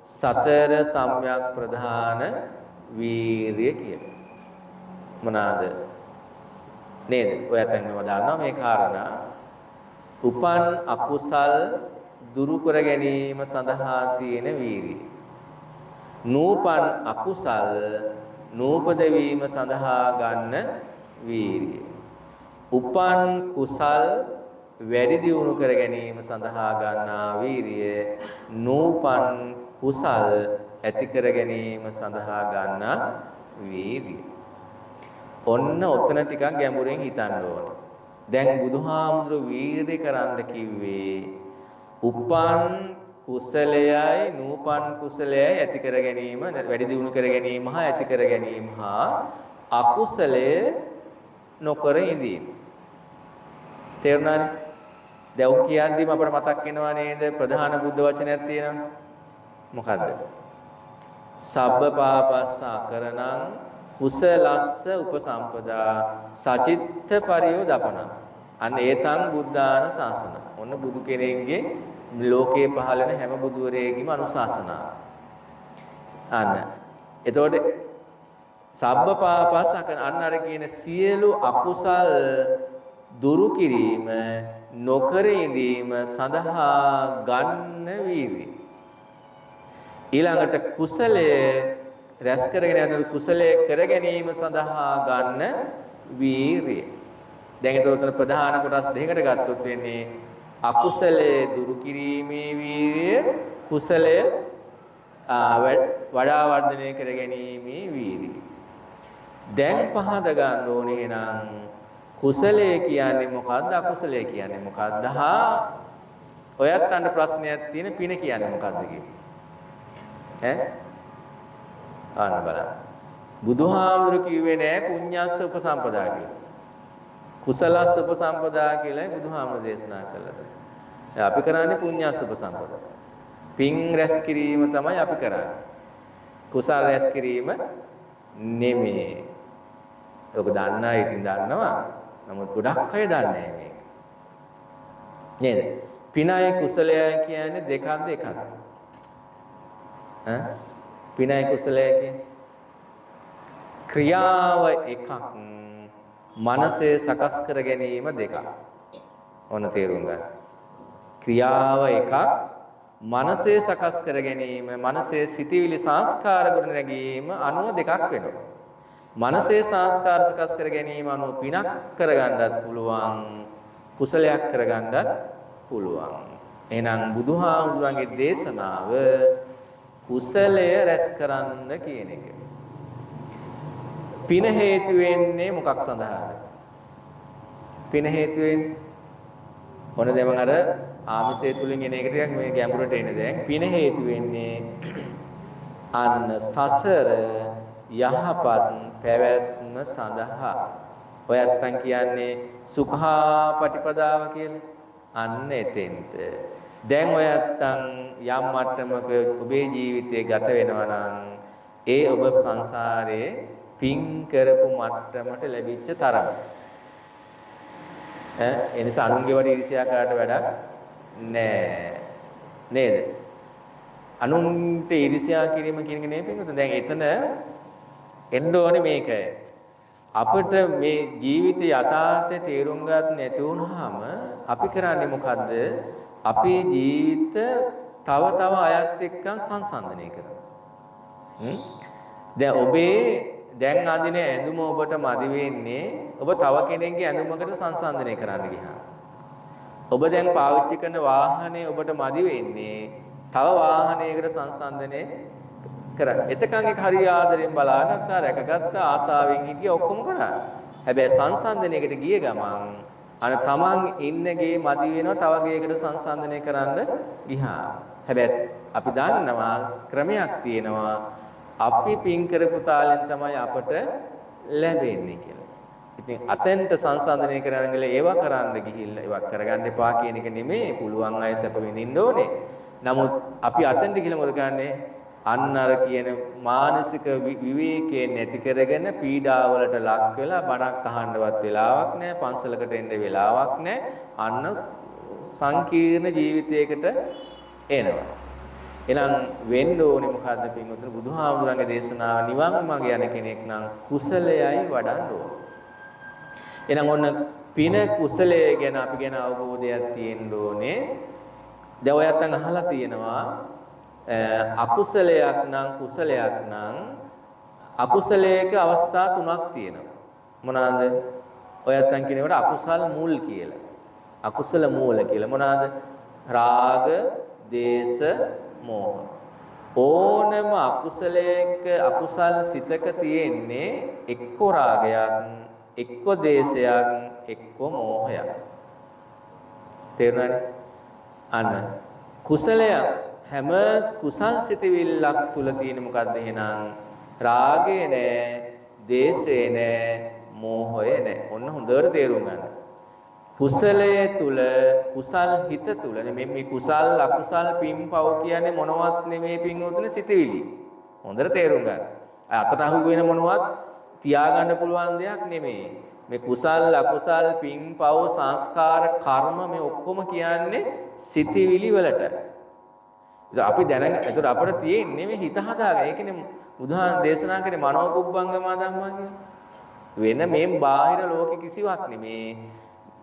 සතර සම්‍යක් ප්‍රධාන වීරිය කියලා. මොනවාද? නේද? ඔයත් මේව දන්නවා මේ කාරණා. උපන් අකුසල් දුරු කර ගැනීම සඳහා තියෙන වීරිය. නූපන් අකුසල් නූපද වීම සඳහා ගන්න වීරිය. උපන් කුසල් වැඩි දියුණු කර ගැනීම සඳහා ගන්නා වීරිය. නූපන් කුසල් ඇති කර ගැනීම සඳහා ගන්නා වීරිය. ඔන්න ඔතන ටිකක් ගැඹුරෙන් හිතන්න ඕනේ. දැන් බුදුහාමුදුරු වීරිය කරන්න කිව්වේ උපන් කුසලයයි නූපන් කුසලයයි ඇති කර ගැනීම, වැඩි දියුණු කර ගැනීම හා ඇති කර ගැනීම හා අකුසලය නොකර ඉඳීම. තේරුණානේ? දැන් ඔක් කියද්දිම අපට මතක් වෙනවා නේද? ප්‍රධාන බුද්ධ වචනයක් තියෙනවා. මොකද්ද? සබ්බ පාපස්සා කරණං කුසලස්ස උපසම්පදා සචිත්ත පරියෝදපන. අන්න ඒතං බුද්ධාන ශාසන. ඔන්න බුදු කෙනෙක්ගේ ලෝකේ පහළ වෙන හැම බුදුවරයෙක්ගේම අනුශාසනාව. අන්න. එතකොට සබ්බ පාපස්සා කරන අන්න අර කියන සියලු අකුසල් දුරු කිරීම නොකර ඉඳීම සඳහා ගන්න වීර්යය. ඊළඟට කුසලයේ රැස් කරගෙන යන කුසලයේ කර ගැනීම සඳහා ගන්න වීරිය. දැන් ඒක උතන ප්‍රධාන කොටස් දෙකකට ගත්තොත් වෙන්නේ අකුසලයේ දුරු කිරීමේ වීරිය, කුසලය වඩා වර්ධනය කර ගැනීමේ වීරිය. දැන් පහද ගන්න ඕනේ එහෙනම් කුසලයේ කියන්නේ මොකද්ද, අකුසලයේ කියන්නේ මොකද්ද? හා ඔයත් අන්න ප්‍රශ්නයක් තියෙන පින කියන්නේ මොකද්ද කියන්නේ? ආන්න බලන්න. බුදුහාමුදුරු කිව්වේ නෑ පුඤ්ඤස්ස උපසම්පදා කියලා. කුසලස්ස උපසම්පදා කියලා බුදුහාමුදුරු දේශනා කළා. අපි කරන්නේ පුඤ්ඤස්ස උපසම්පදා. පින් රැස් කිරීම තමයි අපි කරන්නේ. කුසල රැස් කිරීම නෙමෙයි. ඔබ දන්නා ඉතින් දන්නවා. නමුත් ගොඩක් අය දන්නේ නැහැ මේක. නේද? පිනයි කුසලයයි කියන්නේ දෙකක්ද එකක්ද? පිනයි කුසලය කියන්නේ ක්‍රියාව එකක්, මනසේ සකස් කර ගැනීම දෙකක්. ඕන තේරුම් ගන්න. ක්‍රියාව එකක්, මනසේ සකස් කර ගැනීම, මනසේ සිටිවිලි සංස්කාර ගොඩ නැගීම අනුව දෙකක් වෙනවා. මනසේ සංස්කාර සකස් කර ගැනීම අනුව පිනක් කරගන්නත් පුළුවන්, කුසලයක් කරගන්නත් පුළුවන්. එහෙනම් බුදුහාමුදුරන්ගේ දේශනාව කුසලය රැස් කරන්න කියන එක. පින හේතු වෙන්නේ මොකක් සඳහාද? පින හේතු වෙන්නේ මොන දෙම අර ආමිෂය තුලින් එන එක ටිකක් මේ ගැඹුරට එන්නේ. දැන් පින හේතු වෙන්නේ අන්න සසර යහපත් පැවැත්ම සඳහා. ඔය අත්තන් කියන්නේ සුඛා පටිපදාව කියලා. අන්න එතෙන්ට. දැන් ඔය අත්තන් යම් මට්ටමක ඔබේ ජීවිතේ ගත වෙනවා නම් ඒ ඔබ සංසාරයේ පින් කරපු මට්ටමට ලැබිච්ච තරම. ඒ නිසා අනුන්ගේ වඩ ඊර්ෂ්‍යා කරාට වැඩක් නෑ. නේද? අනුන්ට ඊර්ෂ්‍යා කිරීම කියන එක නෙමෙයි පින්වතුනි. දැන් එතන එන්න ඕනේ මේක. අපිට මේ ජීවිතය යථාර්ථය තේරුම් ගන්න නැති වුනහම අපි කරන්නේ මොකද්ද? අපේ ජීවිත තව තව අයත් එක්ක සංසන්දනය කරනවා. දැන් ඔබේ දැන් අඳින ඇඳුම ඔබට මදි වෙන්නේ ඔබ තව කෙනෙක්ගේ ඇඳුමකට සංසන්දනය කරන්න ගියාම. ඔබ දැන් පාවිච්චි කරන වාහනේ ඔබට මදි වෙන්නේ තව වාහනයකට සංසන්දනය කරන්න. එතකන් ඒක හරි ආදරෙන් බලාගත්තා, රැකගත්තා, ආසාවෙන් හිටිය ඔක්කොම කරා. හැබැයි සංසන්දනයකට ගිය ගමන් අර තමන් ඉන්න ගේ මදි වෙනවා තව ගේකට සංසන්දනය කරන්න ගියා. හැබැයි අපි දන්නවා ක්‍රමයක් තියෙනවා. අපි පින් කරපු තාලෙන් තමයි අපට ලැබෙන්නේ කියලා. ඉතින් අතෙන්ට සංසන්දනය කරන්න ගිහලා ඒවා කරන්න ගිහිල්ලා ඒවා කරගන්න එපා කියන එක නෙමෙයි. පුළුවන් අය සැප විඳින්න ඕනේ. නමුත් අපි අතෙන්ට ගිහලා මොකද කරන්නේ? අන්න අර කියන මානසික විවේකයෙන් නැති කරගෙන පීඩාවලට ලක් වෙලා බණක් අහන්නවත් වෙලාවක් නැහැ, පන්සලකට එන්න වෙලාවක් නැහැ. අන්න සංකීර්ණ ජීවිතයකට එනවා. එහෙනම් වෙන්න ඕනේ මොකද්ද පින්වතුනි? බුදුහාමුදුරන්ගේ දේශනාව නිවන් මාර්ග යන කෙනෙක් නම් කුසලයයි වඩන්න ඕනේ. එහෙනම් ඔන්න පින කුසලයේ ගැන අපි ගැන අවබෝධයක් තියෙන්න ඕනේ. දැන් ඔයත් අහලා තියෙනවා අකුසලයක් නම් කුසලයක් නම් අකුසලයක අවස්ථා තුනක් තියෙනවා. මොනවාද? ඔයත් කියනකොට අකුසල් මුල් කියලා. අකුසල මූල කියලා. මොනවාද? රාග, දේශ, මෝහ. ඕනම අකුසලයක අකුසල් සිතක තියෙන්නේ එක්ක රාගයක්, එක්ක දේශයක්, එක්ක මෝහයක්. තේරුණානේ? අන්න කුසලය හැම කුසල් සිතවිල්ලක් තුල තියෙන මොකද්ද එහෙනම්? රාගය නෑ, දේශය නෑ, මෝහය නෑ. ඔන්න හොඳට තේරුම් ගන්න. කුසලයේ තුල කුසල් හිත තුල මේ කුසල් අකුසල් පින්පව් කියන්නේ මොනවත් නෙමේ පින්වතුනි සිතවිලි. හොඳට තේරුම් ගන්න. අතට අහු වෙන මොනවත් තියාගන්න පුළුවන් දෙයක් නෙමේ. මේ කුසල් අකුසල් පින්පව් සංස්කාර කර්ම මේ ඔක්කොම කියන්නේ සිතවිලි වලට. අපි දැනගන්න. ඒතර අපිට තියෙන්නේ මේ හිත හදාගන්න. ඒ කියන්නේ බුදුහාම දේශනා කරේ මනෝපුබ්බංගමා ධම්මා කියලා. වෙන මේ බාහිර ලෝකෙ කිසිවක් නෙමේ.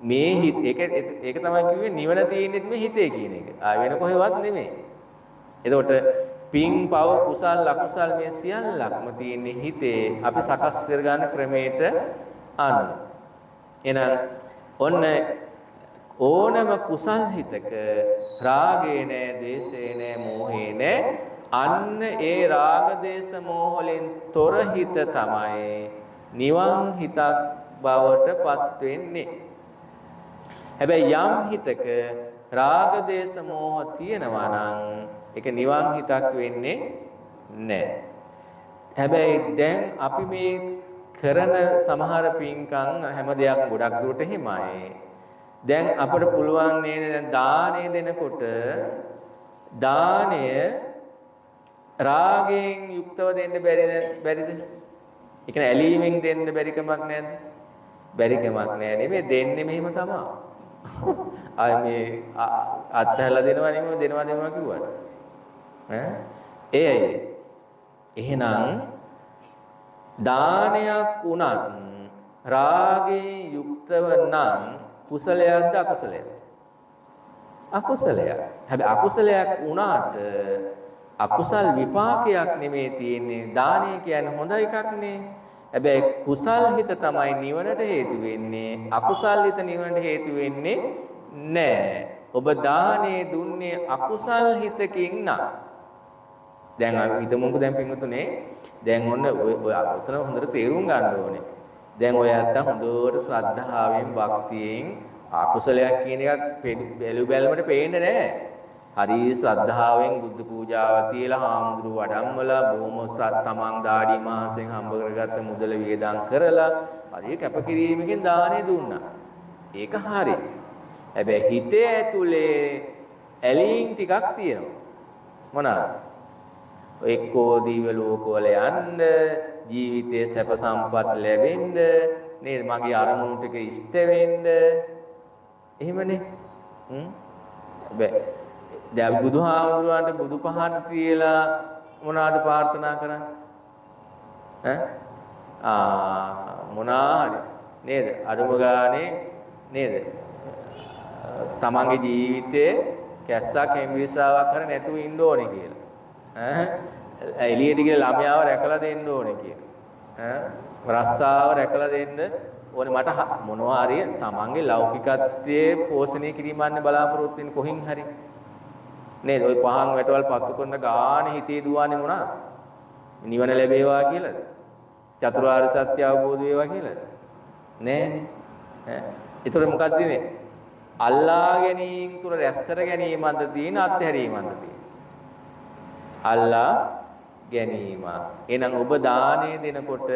මේ හිත ඒක තමයි කිව්වේ නිවන තියෙන්නේ මේ හිතේ කියන එක. වෙන කොහෙවත් නෙමෙයි. එතකොට පින් පව කුසල් අකුසල් මේ සියල්ලක්ම තියෙන්නේ හිතේ. අපි සකස් කරගන්න ක්‍රමයට අනුව. එහෙනම් ඔන්න ඕනම කුසල් හිතක රාගේ නෑ, දේශේ නෑ, මෝහේ නෑ. අන්න ඒ රාග දේශ මෝහ වලින් තොර හිත තමයි නිවන් හිතක් බවට පත් වෙන්නේ. හැබැයි යම් හිතක රාග දේශ මෝහ තියෙනවා නම් ඒක නිවන් හිතක් වෙන්නේ නැහැ. හැබැයි දැන් අපි මේ කරන සමහර පින්කම් හැම දෙයක් ගොඩක් දුරට හිමයි. දැන් අපිට පුළුවන් නේද දැන් දාණය දෙනකොට දාණය රාගයෙන් යුක්තව දෙන්න බැරිද? ඒ කියන්නේ ඇලීමෙන් දෙන්න බැරි කමක් නැද්ද? බැරි කමක් නැහැ නෙමෙයි දෙන්නේ මෙහෙම තමයි. ආයි මේ අත්හැරලා දෙනවා නෙමෙයි දෙනවා කිව්වට. ඒ එහෙනම් දානයක් උනත් රාගයෙන් යුක්තව නම් කුසලයක්ද අකුසලයක්ද? අකුසලයක්. හැබැයි අකුසලයක් වුණාට අකුසල් විපාකයක් නෙමෙයි තියෙන්නේ. දානය කියන්නේ හොඳ එකක් නේ. හැබැයි කුසල් හිත තමයි නිවනට හේතු වෙන්නේ. අකුසල් හිත නිවනට හේතු වෙන්නේ නැහැ. ඔබ දානේ දුන්නේ අකුසල් හිතකින් නම්. දැන් අපි හිතමුකෝ දැන් පින්වතුනේ දැන් ඔන්න ඔය උතන හොඳට තේරුම් ගන්න ඕනේ. දැන් ඔය අත්ත හොඳට ශ්‍රද්ධාවෙන් භක්තියෙන් අකුසලයක් කියන එකක් බැලු බැලමට පේන්නේ නැහැ. හරි ශ්‍රද්ධාවෙන් බුද්ධ පූජාව තියලා හාමුදුරු වඩම්මලා බොහොම තමන් දාඩි මාසෙන් හම්බ කරගත්ත මුදල වියදම් කරලා හරි කැපකිරීමකින් දානේ දුන්නා. ඒක හරි. හැබැයි හිතේ ඇතුලේ ඇලීම් ටිකක් තියෙනවා. මොනවාද? එක්කෝ දිව්‍ය ලෝකවල යන්න, ජීවිතයේ සැප සම්පත් ලැබෙන්න, නේද? මගේ අරමුණු ටික ඉෂ්ට වෙන්න. එහෙමනේ. හැබැයි දැන් බුදුහාමුදුරන්ට බුදු පහන තියලා මොනවාද ප්‍රාර්ථනා කරන්නේ? මොනාහරි නේද? අදුම ගානේ නේද? තමන්ගේ ජීවිතේ කැස්සක් හැම්විසාවක් කර නැතුව ඉන්න ඕනේ කියලා. එළියට ගිහලා ළමයාව රැකලා දෙන්න ඕනේ කියලා. රස්සාව රැකලා දෙන්න ඕනේ මට මොනවා හරි තමන්ගේ ලෞකිකත්වයේ පෝෂණය කිරීමන්නේ බලාපොරොත්තු වෙන කොහින් හරි. නේද? ওই පහන් වැටවල් පත්තු කරන ගානේ හිතේ දුවන්නේ මොනවාද? නිවන ලැබේවා කියලාද? චතුරාර්ය සත්‍ය අවබෝධ වේවා කියලාද? නෑනේ. ඒතර මොකක්ද ඉන්නේ? අල්ලා ගැනීම තුර රැස් කර ගැනීමක්ද තියෙන අත්හැරීමක්ද තියෙන? අල්ලා ගැනීම. එහෙනම් ඔබ දානය දෙනකොට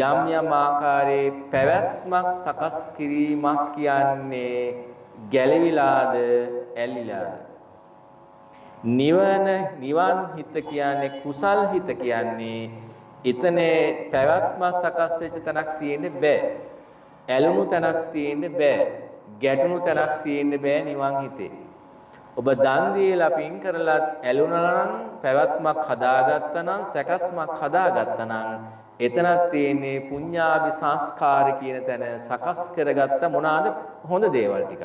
යම් යම් ආකාරයේ පැවැත්මක් සකස් කිරීමක් කියන්නේ ගැලවිලාද ඇලිලාද? නිවන් හිත කියන්නේ කුසල් හිත කියන්නේ එතනේ පැවැත්ම සකස් වෙච්ච තැනක් තියෙන්න බෑ. ඇලුණු තැනක් තියෙන්න බෑ. ගැටුණු තැනක් තියෙන්න බෑ නිවන් හිතේ. ඔබ දන් දීලා පින් කරලා ඇලුණා නම් පැවැත්මක් හදාගත්තා නම් සකස්මක් හදාගත්තා නම් එතනක් තියෙන්නේ පුඤ්ඤාභි සංස්කාර කියන තැන සකස් කරගත්ත මොනවාද හොඳ දේවල් ටිකක්.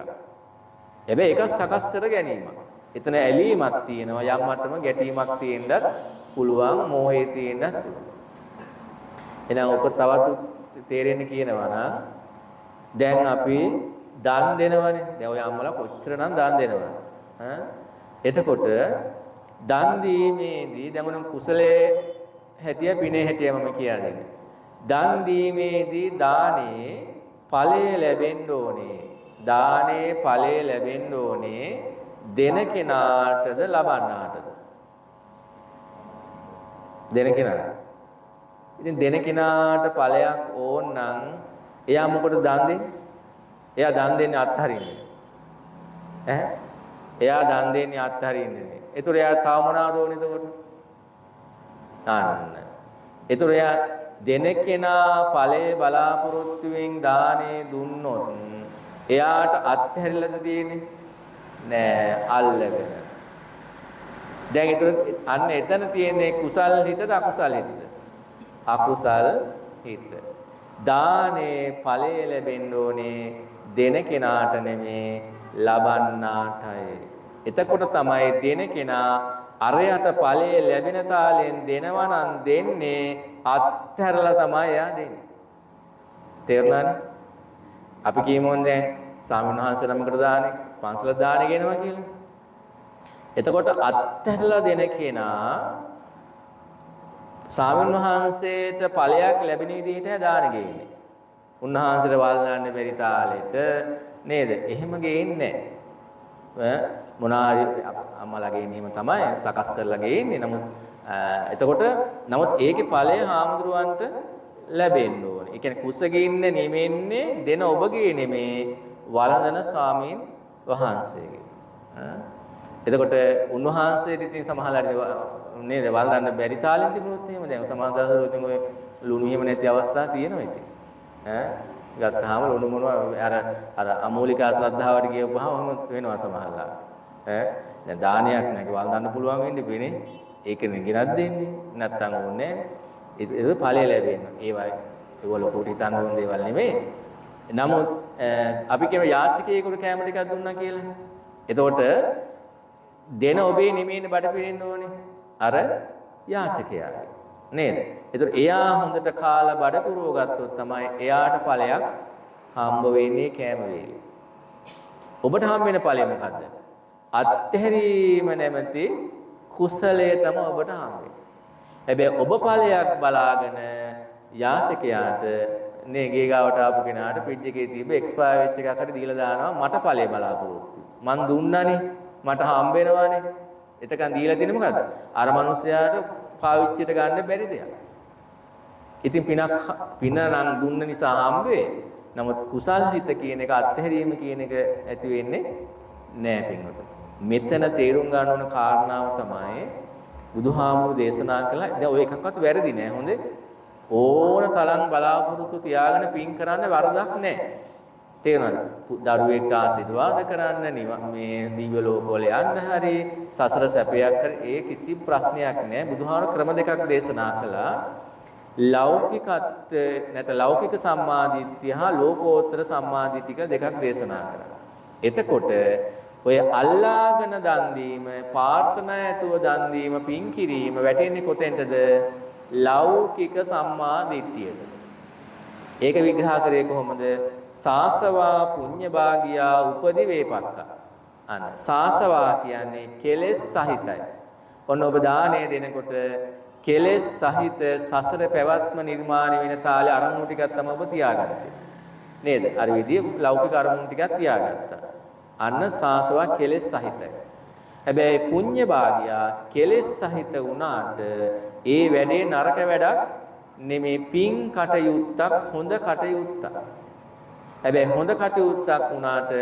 හැබැයි ඒක සකස් කර ගැනීමක්. එතන ඇලීමක් තියෙනවා යම් මට්ටම ගැටීමක් තියෙන්නත් පුළුවන් මෝහේ තියෙන්නත් පුළුවන්. එහෙනම් ඔක තවත් තේරෙන්න කියනවා නම් දැන් අපි දන් දෙනවනේ. දැන් ඔය අම්මලා කොච්චර නම් දන් දෙනවද? එතකොට දන් දීමේදී දැන් මොන කුසලයේ හැටිය පිනේ හැටිය මම කියන්නේ. දන් දීමේදී දානේ ඵලය ලැබෙන්න ඕනේ. දානේ ඵලය ලැබෙන්න ඕනේ දෙන කෙනාටද ලබන්නාටද? දෙන කෙනාට. ඉතින් දෙන කෙනාට ඵලයක් ඕන නම් එයා මොකටද දන් දෙන්නේ? එයා දන් දෙන්නේ අත්හරින්නේ. එයා දන් දෙන්නේ අත්හරින්නේ නේ. ඒතර එයා තව මොනවද ඕනේ එතකොට? අන්න. ඒතර එයා දෙන කෙනා ඵලයේ බලාපොරොත්තුෙන් දානේ දුන්නොත් එයාට අත්හැරිලාද තියෙන්නේ? නෑ අල්ලගෙන. දැන් ඒතර අන්න එතන තියෙන්නේ කුසල් හිතද අකුසල් හිතද? අකුසල් හිත. දානේ ඵලය ලැබෙන්න ඕනේ දෙන කෙනාට නෙමේ ලබන්නාටයි. එතකොට තමයි දෙන කෙනා අරයට ඵලය ලැබෙන තාලෙන් දෙනවා නම් දෙන්නේ අත්හැරලා තමයි එයා දෙන්නේ. තේරුණානේ? අපි කියමු දැන් ස්වාමීන් වහන්සේ නමකට දානේ පන්සල දානේ ගෙනවා කියලා. එතකොට අත්හැරලා දෙන කෙනා ස්වාමීන් වහන්සේට ඵලයක් ලැබෙන විදිහට දාන ගෙන්නේ. උන්වහන්සේට වල් දාන්න බැරි තාලෙට නේද? එහෙම ගෙන්නේ නැහැ. මොනාරි අම්මලාගේ එහෙම තමයි සකස් කරලා ගෙන්නේ. නමුත් ඒකේ ඵලය හාමුදුරුවන්ට ලැබෙන්න ඕනේ. ඒ කියන්නේ කුසගින්න නෙමෙන්නේ දෙන ඔබගේ නෙමේ වළඳන ස්වාමීන් වහන්සේගේ. එතකොට උන්වහන්සේට ඉතින් සමහරවිට නේද වළඳන්න බැරි තාලෙන් තිබුණොත් එහෙම දැන් සමාදාසවල ඉතින් ඔය ලුණු එහෙම නැති අවස්ථා තියෙනවා ඉතින්. ගත්තාම ලුණු මොනවා අර අමූලිකා ශ්‍රද්ධාවට ගියපුවාම වෙනවා සමහරලා. දැන් දානයක් නැක වළඳන්න පුළුවන් වෙන්නේ වෙන්නේ ඒකනේ ගෙනත් දෙන්නේ. නැත්තම් ඕනේ ඒක ඵලය ලැබෙන්න. ඒව ලොකුට හිතන්න ඕන දේවල් නෙමෙයි. නමුත් අපි කියන යාචකයෙකුට කැම ටිකක් දුන්නා කියලා. එතකොට දෙන ඔබේ නෙමෙයිනේ බඩ පිරෙන්න ඕනේ. අර යාචකයාගේ. නේද? එතකොට එයා හොඳට කාලා බඩ පුරව ගත්තොත් තමයි එයාට ඵලයක් හම්බ වෙන්නේ කැම වේලේ. ඔබට හම්බ වෙන ඵලය මොකද්ද? අත්හැරීම නැමැති කුසලය තමයි ඔබට හම්බ වෙන්නේ. හැබැයි ඔබ ඵලයක් බලාගෙන යාචකයාට නේ ගේ ගාවට ආපු කෙනාට ෆ්‍රිජ් එකේ තිබ්බ එක්ස්පයර් වෙච්ච එකක් හරි දීලා දානවා මට ඵලය බලාපොරොත්තු. මං දුන්නානේ මට හම්බ වෙනවානේ. එතකන් දීලා තියෙන්නේ මොකද්ද? අර මිනිස්යාට පාවිච්චියට ගන්න බැරි දෙයක්. ඉතින් පින නම් දුන්න නිසා හම්බේ. නමුත් කුසල් හිත කියන එක අත්හැරීම කියන එක ඇති වෙන්නේ නෑ පින්වතුනි. මෙතන තේරුම් ගන්න ඕන කාරණාව තමයි බුදුහාමුදුරු දේශනා කළා. දැන් ඔය එකක්වත් වැරදි නෑ. හොඳේ. ඕන තරම් බලාපොරොත්තු තියාගෙන පින් කරන්න වරදක් නෑ. තේරුණාද? දරුවෙක්ට ආශිර්වාද කරන්න මේ දිව්‍ය ලෝකවල යන්න හරි සසර සැපයක් හරි ඒ කිසි ප්‍රශ්නයක් නෑ. බුදුහාමුදුරු ක්‍රම දෙකක් දේශනා කළා. ලෞකිකත් නැත්නම් ලෞකික සම්මාදිට්ඨිය හා ලෝකෝත්තර සම්මාදිට්ඨික දෙකක් දේශනා කරා. එතකොට ඔය අල්ලාගෙන දන් දීම, ප්‍රාර්ථනා ඇතුව දන් දීම, පින් කිරීම වැටෙන්නේ කොතෙන්ටද? ලෞකික සම්මාදිට්ඨියට. ඒක විග්‍රහ කරේ කොහොමද? සාසවා පුඤ්ඤ භාගියා උපදි වේපක්ඛා. අන්න සාසවා කියන්නේ කෙලෙස් සහිතයි. ඔන්න ඔබ දාණය දෙනකොට කෙලෙස් සහිත සසර පැවැත්ම නිර්මාණය වෙන තාලේ අරමුණු ටිකක් තමයි ඔබ තියාගත්තේ. නේද? අර විදිය ලෞකික අරමුණු ටිකක් තියාගත්තා. අන්න සාසවා කෙලෙස් සහිතයි. හැබැයි පුඤ්ඤ භාගියා කෙලෙස් සහිත වුණාට ඒ වැඩේ නරක වැඩක් නෙමේ, පින් කටයුත්තක්, හොඳ කටයුත්තක්. හැබැයි හොඳ කටයුත්තක් වුණාට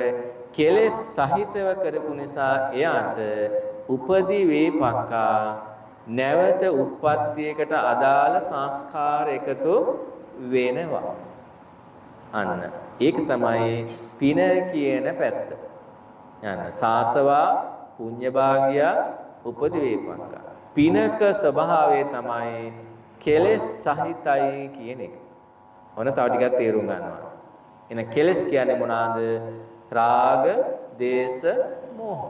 කෙලෙස් සහිතව කරපු නිසා එයාට උපදී වේපක්කා, නැවත උත්පත්තියකට අදාළ සංස්කාර එකතු වෙනවා. අන්න ඒක තමයි පින කියන පැත්ත. යන්න සාසවා පුඤ්ඤ භාග්‍යා උපදී වේපක්කා. පිනක ස්වභාවය තමයි කෙලෙස් සහිතයි කියන එක. ඔන්න තව ටිකක් තේරුම් ගන්නවා. එන කෙලෙස් කියන්නේ මොනවාද? රාග, දේශ, මෝහ.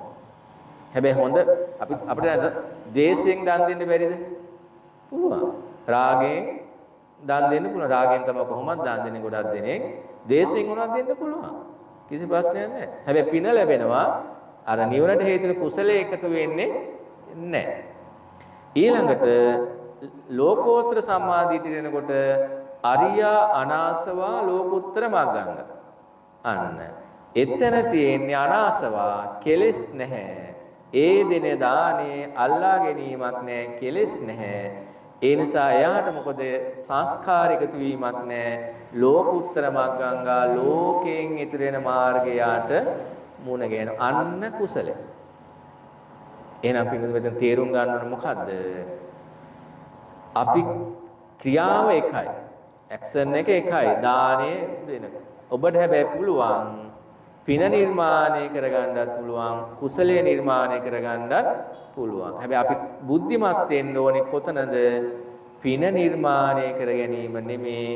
හැබැයි හොඳ අපිට දැන් දේශයෙන් දන් දෙන්න බැරිද? පුළුවන්. රාගයෙන් දන් දෙන්න පුළුවන්. රාගයෙන් තමයි කොහොමද දන් දෙන්නේ ගොඩක් දෙනෙක්. දේශයෙන් උනත් දෙන්න පුළුවන්. කිසි ප්‍රශ්නයක් නැහැ. හැබැයි පින ලැබෙනවා අර නිවනට හේතු වෙන කුසලයේ එකතු වෙන්නේ නැහැ. ඊළඟට ලෝකෝත්තර සම්මාදිටිය වෙනකොට අරියා අනාසවා ලෝකුත්තර මග්ගංග. අන්න එතන තියෙන්නේ අනාසවා කෙලෙස් නැහැ. ඒ දින දානේ අල්ලා ගැනීමක් නැහැ, කෙලෙස් නැහැ. ඒ නිසා එයාට මොකද සංස්කාර එකතු වීමක් නැහැ. ලෝකුත්තර මග්ගංගා ලෝකයෙන් ඉතිර වෙන මාර්ගයට මුණ ගැහෙන අන්න කුසලයි. එහෙනම් පිටුද මෙතන තේරුම් ගන්න ඕන මොකද්ද? අපි ක්‍රියාව එකයි. ඇක්ෂන් එක එකයි. දානේ දෙන. ඔබට හැබැයි පුළුවන් පින නිර්මාණය කරගන්නත් පුළුවන්, කුසලයේ නිර්මාණය කරගන්නත් පුළුවන්. හැබැයි අපි බුද්ධිමත් වෙන්න ඕනේ කොතනද? පින නිර්මාණය කර ගැනීම නෙමේ,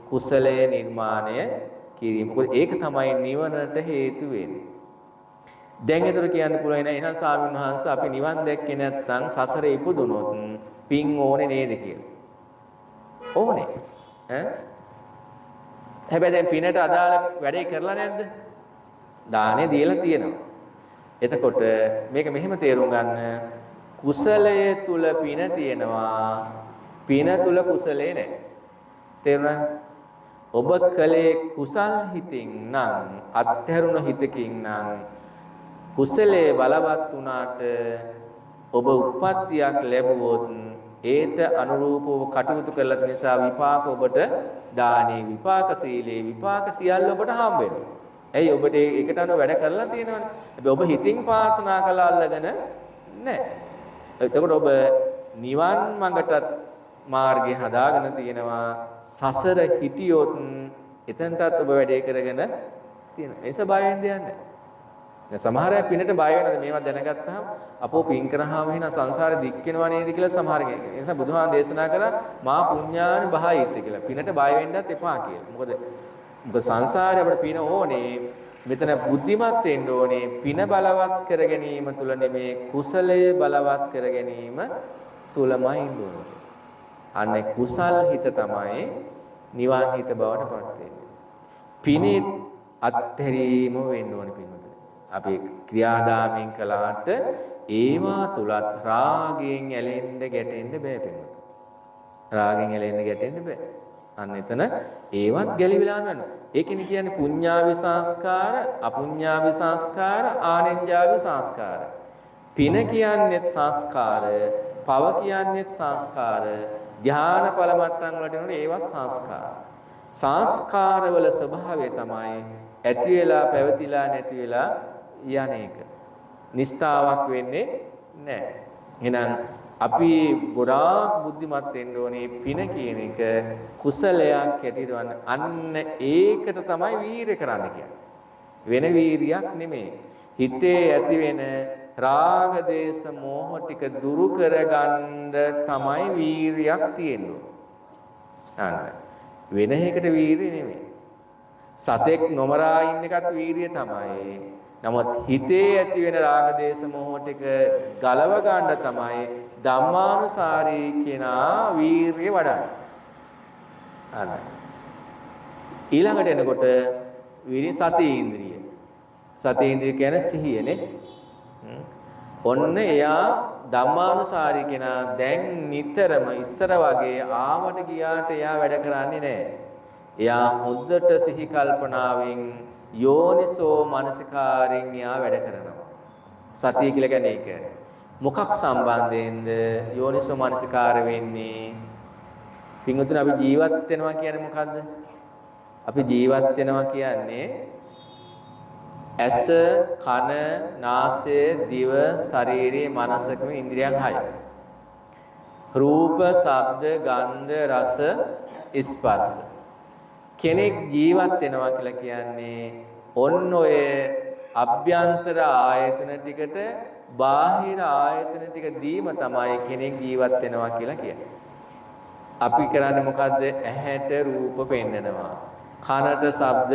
කුසලයේ නිර්මාණය කිරීම. මොකද ඒක තමයි නිවනට හේතු වෙන්නේ. දැන් ඒතර කියන්න පුළුවන් නේද? එහෙනම් ස්වාමීන් වහන්සේ අපි නිවන් දැක්කේ නැත්නම් සසරේ ඉපදුනොත් පින් ඕනේ නේද කියලා. ඕනේ. හැබැයි දැන් පිනට අදාළ වැඩේ කරලා නැද්ද? දානේ දීලා තියෙනවා. එතකොට මේක මෙහෙම තේරුම් ගන්න. කුසලයේ තුල පින තියෙනවා. පින තුල කුසලයේ නැහැ. තේරුණාද? ඔබ කලේ කුසල් හිතින් නම්, අත්හැරුණ හිතකින් නම් කුසලයේ බලවත් වුණාට ඔබ උප්පත්තියක් ලැබුවොත් ඒට අනුරූපව කටයුතු කළ නිසා විපාක ඔබට දානේ විපාක, සීලේ විපාක සියල්ල ඔබට හම්බ වෙනවා. ඇයි ඔබට ඒකට අනුව වැඩ කරලා තියෙනවනේ. හැබැයි ඔබ හිතින් ප්‍රාර්ථනා කළා අල්ලගෙන නැහැ. එතකොට ඔබ නිවන් මඟට මාර්ගය හදාගෙන තියෙනවා. සසර හිටියොත් එතනටත් ඔබ වැඩේ කරගෙන තියෙනවා. ඒ නිසා බය වෙන්න දෙයක් නැහැ. දැන් සමහර අය පිනට බය වෙනද මේවා දැනගත්තාම අපෝ පින් කරාම එහෙනම් සංසාරේ දික් වෙනව නේද කියලා සමහර කෙනෙක්. ඒ නිසා බුදුහාම දේශනා කරා මා පුඤ්ඤානි බහයිත් කියලා. පිනට බය වෙන්නත් එපා කියලා. මොකද සංසාරේ අපිට පින ඕනේ. මෙතන බුද්ධිමත් වෙන්න ඕනේ. පින බලවත් කර ගැනීම තුල නෙමේ, කුසලය බලවත් කර ගැනීම තුලමයි ඉන්න ඕනේ. අනේ කුසල් හිත තමයි නිවන් හිත බවට පත් වෙන්නේ. පිනේ අත්හැරීම වෙන්න ඕනේ පින්වතුනි. අපි ක්‍රියාදාමෙන් කළාට ඒවා තුලත් රාගයෙන් ඇලෙන්න ගැටෙන්න බෑ පින්වතුනි. රාගයෙන් ඇලෙන්න ගැටෙන්න බෑ. අන්න එතන ඒවත් ගැලිවිලාම යනවා. ඒකෙනි කියන්නේ පුඤ්ඤාවි සංස්කාර, අපුඤ්ඤාවි සංස්කාර, ආනෙන්ජාවි සංස්කාර. පින කියන්නේත් සංස්කාර, පව කියන්නේත් සංස්කාර, ධ්‍යාන ඵල මට්ටම් වලට එනකොට ඒවත් සංස්කාර. සංස්කාරවල ස්වභාවය තමයි ඇති වෙලා පැවතිලා නැති වෙලා යන එක. නිස්තාවක් වෙන්නේ නැහැ. එහෙනම් අපි ගොඩාක් බුද්ධිමත් වෙන්න ඕනේ. පින කියන එක කුසලයක් හැටියට වන්න. අන්න ඒකට තමයි වීරිය කරන්න කියන්නේ. වෙන වීරියක් නෙමෙයි. හිතේ ඇති වෙන රාග දේශ මොහ ටික දුරු කරගන්න තමයි වීරියක් තියෙන්නේ. අන්න වෙන එකකට වීරිය නෙමෙයි. සතෙක් නොමරා ඉන්න එකත් වීරිය තමයි. නමුත් හිතේ ඇති වෙන රාග දේශ මොහ ටික ගලව ගන්න තමයි ධම්මානුසාරී කෙනා වීරිය වඩන්නේ. අන්න ඊළඟට එනකොට වීරිය සති ඉන්ද්‍රිය. සති ඉන්ද්‍රිය කියන්නේ සිහියනේ. ඔන්න එයා ධම්මානුසාරී කෙනා දැන් නිතරම ඉස්සර වගේ ආවට ගියාට එයා වැඩ කරන්නේ නැහැ. එයා හොඳට සිහි කල්පනාවෙන් යෝනිසෝ මනසිකාරයෙන් එයා වැඩ කරනවා. සතිය කියලා කියන්නේ ඒක. මොකක් සම්බන්ධයෙන්ද යෝනිසෝ මනසිකාර වෙන්නේ? පින්වතුනි අපි ජීවත් වෙනවා කියන්නේ මොකද්ද? අපි ජීවත් වෙනවා කියන්නේ ඇස, කන, නාසය, දිව, ශරීරය, මනස කියන ඉන්ද්‍රියන් 6. රූප, ශබ්ද, ගන්ධ, රස, ස්පර්ශ. කෙනෙක් ජීවත් වෙනවා කියලා කියන්නේ ඔන්න ඔය අභ්‍යන්තර ආයතන ටිකට බාහිර ආයතන ටික දීම තමයි කෙනෙක් ජීවත් වෙනවා කියලා කියන්නේ. අපි කරන්නේ මොකද්ද? ඇහැට රූප පෙන්නනවා. කනට ශබ්ද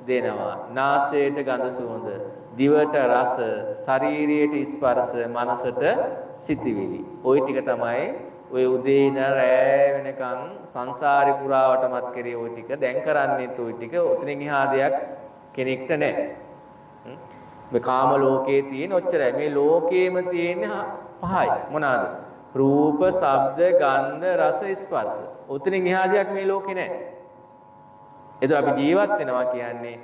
දෙනවා. නාසයට ගඳ සුවඳ, දිවට රස, ශරීරයට ස්පර්ශ, මනසට සිතිවිලි. ওই ටික තමයි ඔය උදේ ඉඳන් රෑ වෙනකන් සංසාරේ පුරාවටමත් කරේ ওই ටික. දැන් කරන්නේත් ওই ටික. උතනින් එහා දෙයක් කෙනෙක්ට නැහැ. මේ කාම ලෝකයේ තියෙන ඔච්චරයි. මේ ලෝකේම තියෙන පහයි. මොනවාද? රූප, ශබ්ද, ගන්ධ, රස, ස්පර්ශ. උතනින් එහා දෙයක් මේ ලෝකේ නැහැ. ඒතර අපි ජීවත් වෙනවා කියන්නේ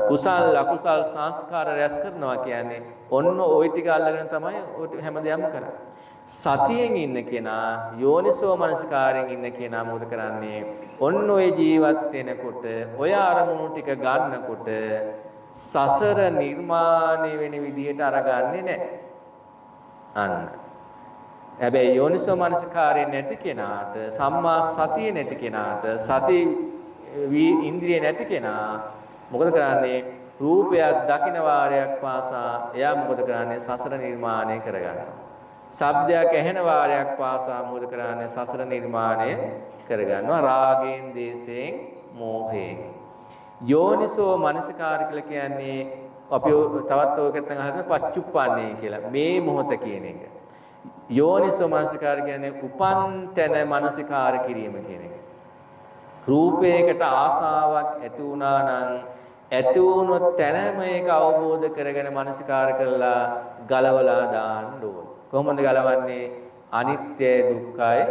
කුසල් අකුසල් සංස්කාර රැස් කරනවා කියන්නේ ඔන්න ওই ටික අල්ලගෙන තමයි ඔය හැමදේම කරන්නේ. සතියෙන් ඉන්න කෙනා යෝනිසෝ මනසිකාරයෙන් ඉන්න කෙනා මොකද කරන්නේ? ඔන්න ඔය ජීවත් වෙනකොට ඔය අරමුණු ටික ගන්නකොට සසර නිර්මාණය වෙන විදිහට අරගන්නේ නැහැ. අන්න. හැබැයි යෝනිසෝ මනසිකාරයෙන් නැති කෙනාට, සම්මා සතිය නැති කෙනාට, සති ඉන්ද්‍රිය නැති කෙනා මොකද කරන්නේ? රූපයක් දකින වාරයක් පාසා එයා මොකද කරන්නේ? සසර නිර්මාණය කරගන්නවා. ශබ්දයක් ඇහෙන වාරයක් පාසා මොකද කරන්නේ? සසර නිර්මාණය කරගන්නවා. රාගයෙන්, දේශයෙන්, මෝහයෙන්. යෝනිසෝ මනසිකාර කියලා කියන්නේ අපි තවත් ඔයකට අහන පච්චුප්පන්නේ කියලා. මේ මොහොත කියන එක. යෝනිසෝ මනසිකාර කියන්නේ උපන් තැන මනසිකාර කිරීම කියන එක. රූපයකට ආසාවක් ඇති වුණා නම් ඇති වුණොත් තැනම ඒක අවබෝධ කරගෙන මනසිකාර කරලා ගලවලා දාන්න ඕන. කොහොමද ගලවන්නේ? අනිත්‍යයි, දුක්ඛයි,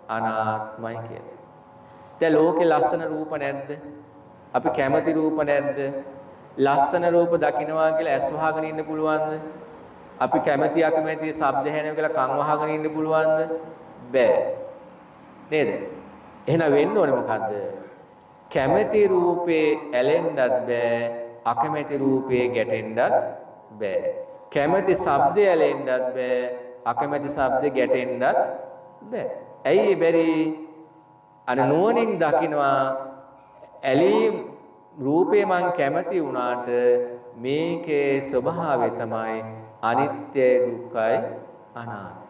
අනාත්මයි කියලා. දැන් ලෝකේ ලස්සන රූප නැද්ද? අපි කැමති රූප නැද්ද? ලස්සන රූප දකින්නවා කියලා ඇස් වහගෙන ඉන්න පුළුවන්ද? අපි කැමති අකමැති ශබ්ද ඇහෙනවා කියලා කන් වහගෙන ඉන්න පුළුවන්ද? බෑ. නේද? එහෙනම් වෙන්න ඕනේ මොකද්ද? කැමැති රූපේ ඇලෙන්නත් බෑ, අකමැති රූපේ ගැටෙන්නත් බෑ. කැමැති ශබ්දය ඇලෙන්නත් බෑ, අකමැති ශබ්දේ ගැටෙන්නත් බෑ. ඇයි බැරි? අර නුවණින් දකින්නවා ඇලීම් රූපේ මං කැමති වුණාට මේකේ ස්වභාවය තමයි අනිත්‍යයි, දුක්ඛයි, අනාත්මයි.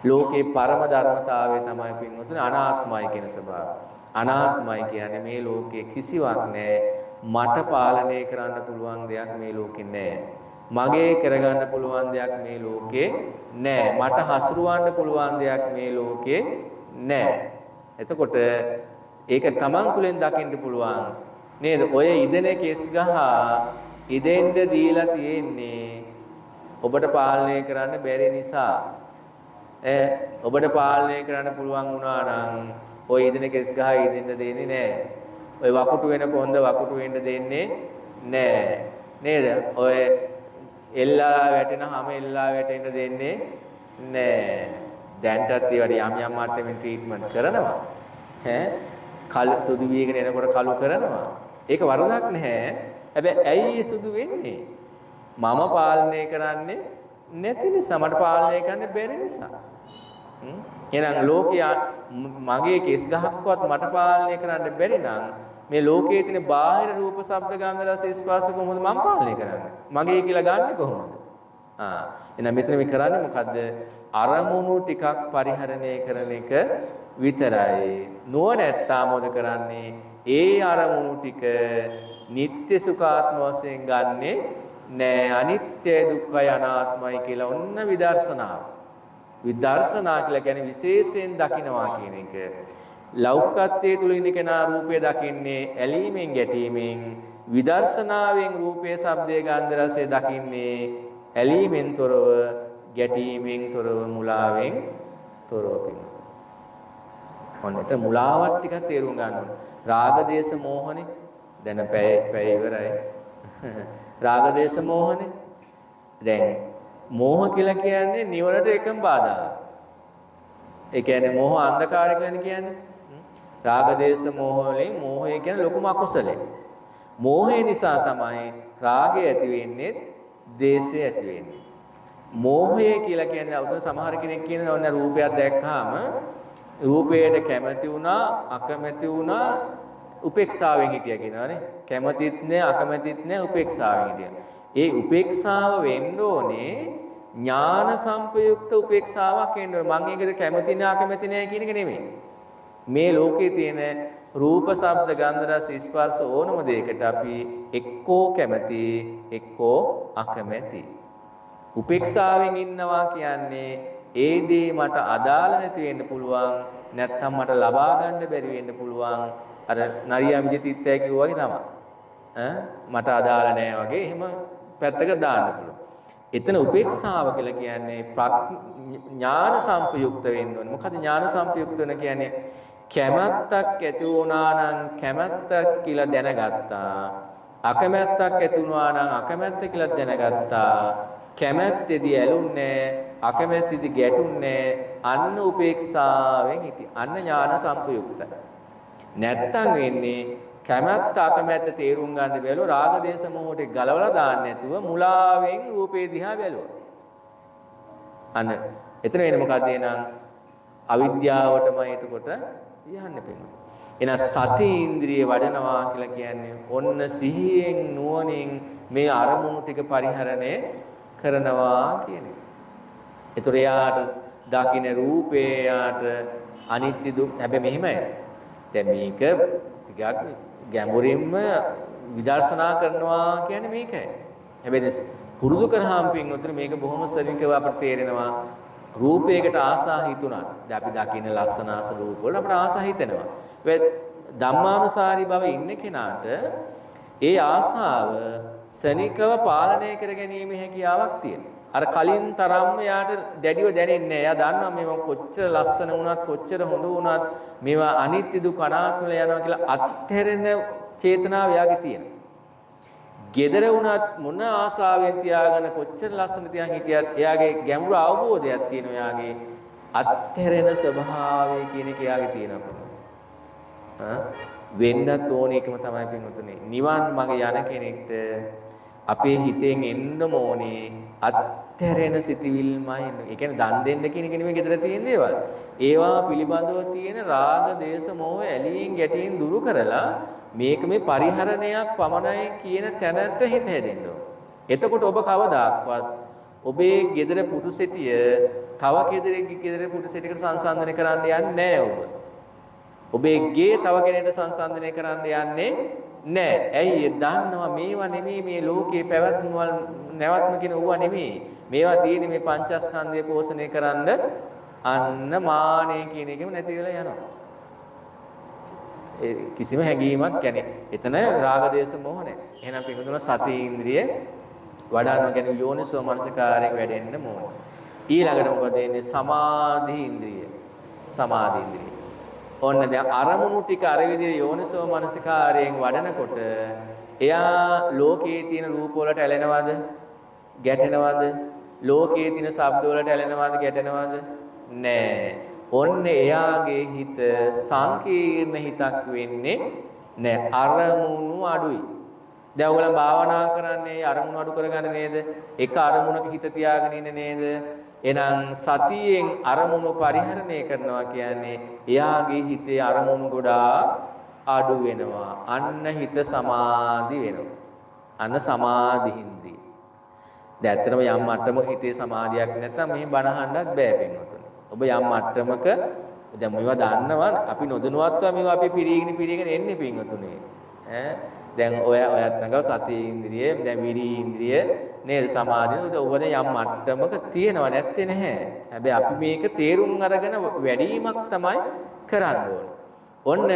ලෝකේ පරම ධර්මතාවය තමයි පින්වතුනි අනාත්මයි කියන ස්වභාවය. අනාත්මයි කියන්නේ මේ ලෝකේ කිසිවක් නැහැ. මට පාලනය කරන්න පුළුවන් දෙයක් මේ ලෝකේ නැහැ. මගේ කරගන්න පුළුවන් දෙයක් මේ ලෝකේ නැහැ. මට හසුරවන්න පුළුවන් දෙයක් මේ ලෝකේ නැහැ. එතකොට ඒක තමන් තුළින් දකින්න පුළුවන් නේද? ඔය ඉදෙන කෙස් ගහ ඉදෙන්න දීලා තියෙන්නේ ඔබට පාලනය කරන්න බැරි නිසා. ඔබට පාලනය කරන්න පුළුවන් වුණා නම් ඔය ඉදෙන කෙස් ගහ ඉදෙන්න දෙන්නේ නැහැ. ඔය වකුටු වෙන කොන්ද වකුටු වෙන්න දෙන්නේ නැහැ. නේද? ඔය එල්ලා වැටෙන හැම එල්ලා වැටෙන්න දෙන්නේ නැහැ. දැන්ටත් ඒවට යම් යම් මට්ටමින් ට්‍රීට්මන්ට් කරනවා. කල් සුදු වීගෙන එනකොට කළු කරනවා. ඒක වරදක් නැහැ. හැබැයි ඇයි සුදු වෙන්නේ? මම පාලනය කරන්නේ නැති නිසා, මට පාලනය කරන්න බැරි නිසා. එහෙනම් ලෝකයා මගේ කෙස් ගහක්වත් මට පාලනය කරන්න බැරි නම් මේ ලෝකයේ තියෙන බාහිර රූප, ශබ්ද, ගන්ධ, රස, ස්පර්ශ කොහොමද මම පාලනය කරන්නේ? මගේ කියලා ගන්නෙ කොහොමද? එහෙනම් මෙතන මේ කරන්නේ මොකද්ද? අරමුණු ටිකක් පරිහරණය කරන එක විතරයි. නුවණැත්තා මොකද කරන්නේ? ඒ අරමුණු ටික නিত্য සුඛාත්ම වශයෙන් ගන්නෙ නෑ. අනිත්‍ය, දුක්ඛය, අනාත්මයි කියලා ඔන්න විදර්ශනාව. විදර්ශනා කියලා කියන්නේ විශේෂයෙන් දකින්නවා කියන එක. ලෞකිකත්වයේ තුල ඉන්න කෙනා රූපය දකින්නේ ඇලීමෙන් ගැටීමෙන්, විදර්ශනාවෙන් රූපයේ, ශබ්දයේ, ගන්ධ, රසය දකින්නේ ඇලීමෙන් තොරව, ගැටීමෙන් තොරව, මුලාවෙන් තොරව පිළිගන්න. ඔන්නතර මුලාවත් ටිකක් තේරුම් ගන්න ඕනේ. රාග දේශ මොහොනේ දැන් පැය ඉවරයි. රාග දේශ මොහොනේ දැන් මෝහ කියලා කියන්නේ නිවනට එකම බාධාවක්. ඒ කියන්නේ මෝහ අන්ධකාරය කියලා කියන්නේ. රාග දේශ මෝහ වලින් මෝහය කියන්නේ ලොකුම අකුසලයි. මෝහය නිසා තමයි රාගය ඇති වෙන්නේ, දේශය ඇති වෙන්නේ. මෝහය කියලා කියන්නේ අවුරුදු සමහර කෙනෙක් කියනවා ඔන්න රූපයක් දැක්කහම රූපයට කැමති වුණා, අකමැති වුණා, උපේක්ෂාවෙන් හිටියා කියනවානේ. කැමතිත් නෑ, අකමැතිත් නෑ, උපේක්ෂාවෙන් හිටියා. ඒ උපේක්ෂාව වෙන්න ඕනේ ඥාන සංපයුක්ත උපේක්ෂාවක් වෙන්න ඕනේ. මම ඒකට කැමති නෑ, අකමැති නෑ කියන එක නෙමෙයි. මේ ලෝකේ තියෙන රූප, ශබ්ද, ගන්ධ, රස, ස්පර්ශ ඕනම දෙයකට අපි එක්කෝ කැමති, එක්කෝ අකමැති. උපේක්ෂාවෙන් ඉන්නවා කියන්නේ ඒ දේ මට අදාළ නැති වෙන්න පුළුවන්, නැත්නම් මට ලබා ගන්න බැරි වෙන්න පුළුවන්. අර නරියා විදිතිත්තය කිව්වා වගේ තමයි. මට අදාළ නැහැ වගේ එහෙම පැත්තක දාන්න පුළුවන්. එතන උපේක්ෂාව කියලා කියන්නේ ඥාන සංපයුක්ත වෙන්න ඕනේ. මොකද ඥාන සංපයුක්ත වෙන කියන්නේ කැමැත්තක් ඇති වුණා නම් කැමැත්තක් කියලා දැනගත්තා. අකමැත්තක් ඇති වුණා නම් අකමැත්ත කියලා දැනගත්තා. කැමැත්තේදී ඇලුන්නේ, අකමැත්තේදී ගැටුන්නේ, අන්න උපේක්ෂාවෙන් හිටිය. අන්න ඥාන සංපයුක්තයි. නැත්තම් වෙන්නේ කැමැත්ත අකමැත්ත තේරුම් ගන්න බැලුව රාග දේශ මොහොතේ ගලවලා දාන්න නැතුව මුලාවෙන් රූපේ දිහා බැලුවා. අන්න එතන වෙන්නේ මොකද්ද එහෙනම් අවිද්‍යාවටමයි එතකොට යන්නේ පිටු. එහෙනම් සති ඉන්ද්‍රිය වඩනවා කියලා කියන්නේ ඔන්න සිහියෙන් නුවණින් මේ අරමුණු ටික පරිහරණය කරනවා කියන එක. ඒතර යාට දකින්න රූපේ යාට අනිත්‍ය දුක් හැබැයි මෙහෙමයි. දැන් මේක ටිකක් ගැඹුරින්ම විදර්ශනා කරනවා කියන්නේ මේකයි. හැබැයි පුරුදු කරාම පින්වතුනි මේක බොහොම සරිකව අපට තේරෙනවා. රූපයකට ආසා හිතුණා. දැන් අපි දකින්න ලස්සනාස රූප වල අපට ආසා හිතෙනවා. හැබැයි ධම්මානුසාරී බව ඉන්න කෙනාට ඒ ආසාව සනිකව පාලනය කර ගැනීම හැකියාවක් තියෙනවා. අර කලින් තරම්ම යාට දැඩිව දැනෙන්නේ නැහැ. එයා දන්නවා මේවා කොච්චර ලස්සන වුණත් කොච්චර හොඳ වුණත් මේවා අනිත්‍ය දුක් අනාත්ම වල යනවා කියලා අත්හැරෙන චේතනාව එයාගේ තියෙනවා. gedara වුණත් මොන ආසාවෙන් තියාගෙන කොච්චර ලස්සන තියන් හිටියත් එයාගේ ගැඹුරු අවබෝධයක් තියෙනවා. එයාගේ අත්හැරෙන ස්වභාවය කියන එක එයාගේ තියෙනවා. වෙන්නත් ඕන එකම තමයි පින්වතුනි. නිවන් මඟ යන කෙනෙක්ට අපේ හිතෙන් එන්න ඕනේ අත්හැරෙන සිතිවිල්මයි එන්න. ඒ කියන්නේ දන් දෙන්න කියන එක නෙමෙයි gedara තියෙන දේවල්. ඒවා පිළිබඳව තියෙන රාග, දේශ, මෝහ ඇලීම් ගැටීම් දුරු කරලා මේක මේ පරිහරණයක් පමණයි කියන තැනට හිත හැදෙන්න ඕන. එතකොට ඔබ කවදාක්වත් ඔබේ gedara පුරුසෙටිය තව gedara පුරුසෙටියකට සංසන්දනය කරන්න යන්නේ නැහැ ඔබ. ඔබේ ගේ තව කෙනෙකුට සංසන්දනය කරන්න යන්නේ නෑ. ඇයි ඒ දන්නවා මේවා නෙමෙයි මේ ලෝකේ පැවැත්මවල නැවත්ම කියන ඕවා නෙමෙයි. මේවා තියෙන්නේ මේ පංචස්කන්ධය පෝෂණය කරන්න අන්න මානෙ කියන එකම නැති වෙලා යනවා. ඒ කිසිම හැඟීමක් කියන්නේ එතන රාග දේශ මොහ නැහැ. එහෙනම් පිටුතුන සති ඉන්ද්‍රිය වඩනවා කියන්නේ යෝනිසෝ මනසිකාරයෙන් වැඩෙන්න ඕන. ඊළඟට මොකද එන්නේ සමාධි ඉන්ද්‍රිය. සමාධි ඉන්ද්‍රිය ඔන්න දැන් අරමුණු ටික අර විදිහේ යෝනිසෝ මනසිකාරයෙන් වඩනකොට එයා ලෝකයේ තියෙන රූප වලට ඇලෙනවද? ගැටෙනවද? ලෝකයේ තියෙන ශබ්ද වලට ඇලෙනවද? ගැටෙනවද? නෑ. ඔන්න එයාගේ හිත සංකීර්ණ හිතක් වෙන්නේ නෑ. අරමුණු අඩුයි. දැන් ඔයගොල්ලෝ භාවනා කරන්නේ අරමුණු අඩු කරගන්න නේද? එක අරමුණක හිත තියාගෙන ඉන්න නේද? එහෙනම් සතියෙන් අරමුණු පරිහරණය කරනවා කියන්නේ එයාගේ හිතේ අරමුණු ගොඩාක් අඩු වෙනවා. අන්න හිත සමාධි වෙනවා. අන්න සමාධි ඉන්ද්‍රිය. දැන් ඇත්තටම යම් මට්ටමක හිතේ සමාධියක් නැත්නම් මෙහෙම බණ අහන්නත් බෑ පින්වතුනි. ඔබ යම් මට්ටමක දැන් මේවා දන්නවා අපි නොදැනුවත්ව මේවා අපි පිරීගෙන එන්නේ පින්වතුනි. දැන් ඔයත් නගව සති ඉන්ද්‍රිය, දැන් විරි ඉන්ද්‍රිය නේද සමාධිය ඔබ දැන් යම් මට්ටමක තියෙනව නැත්තේ නැහැ. හැබැයි අපි මේක තේරුම් අරගෙන වැඩිවීමක් තමයි කරන්න ඕනේ. ඔන්න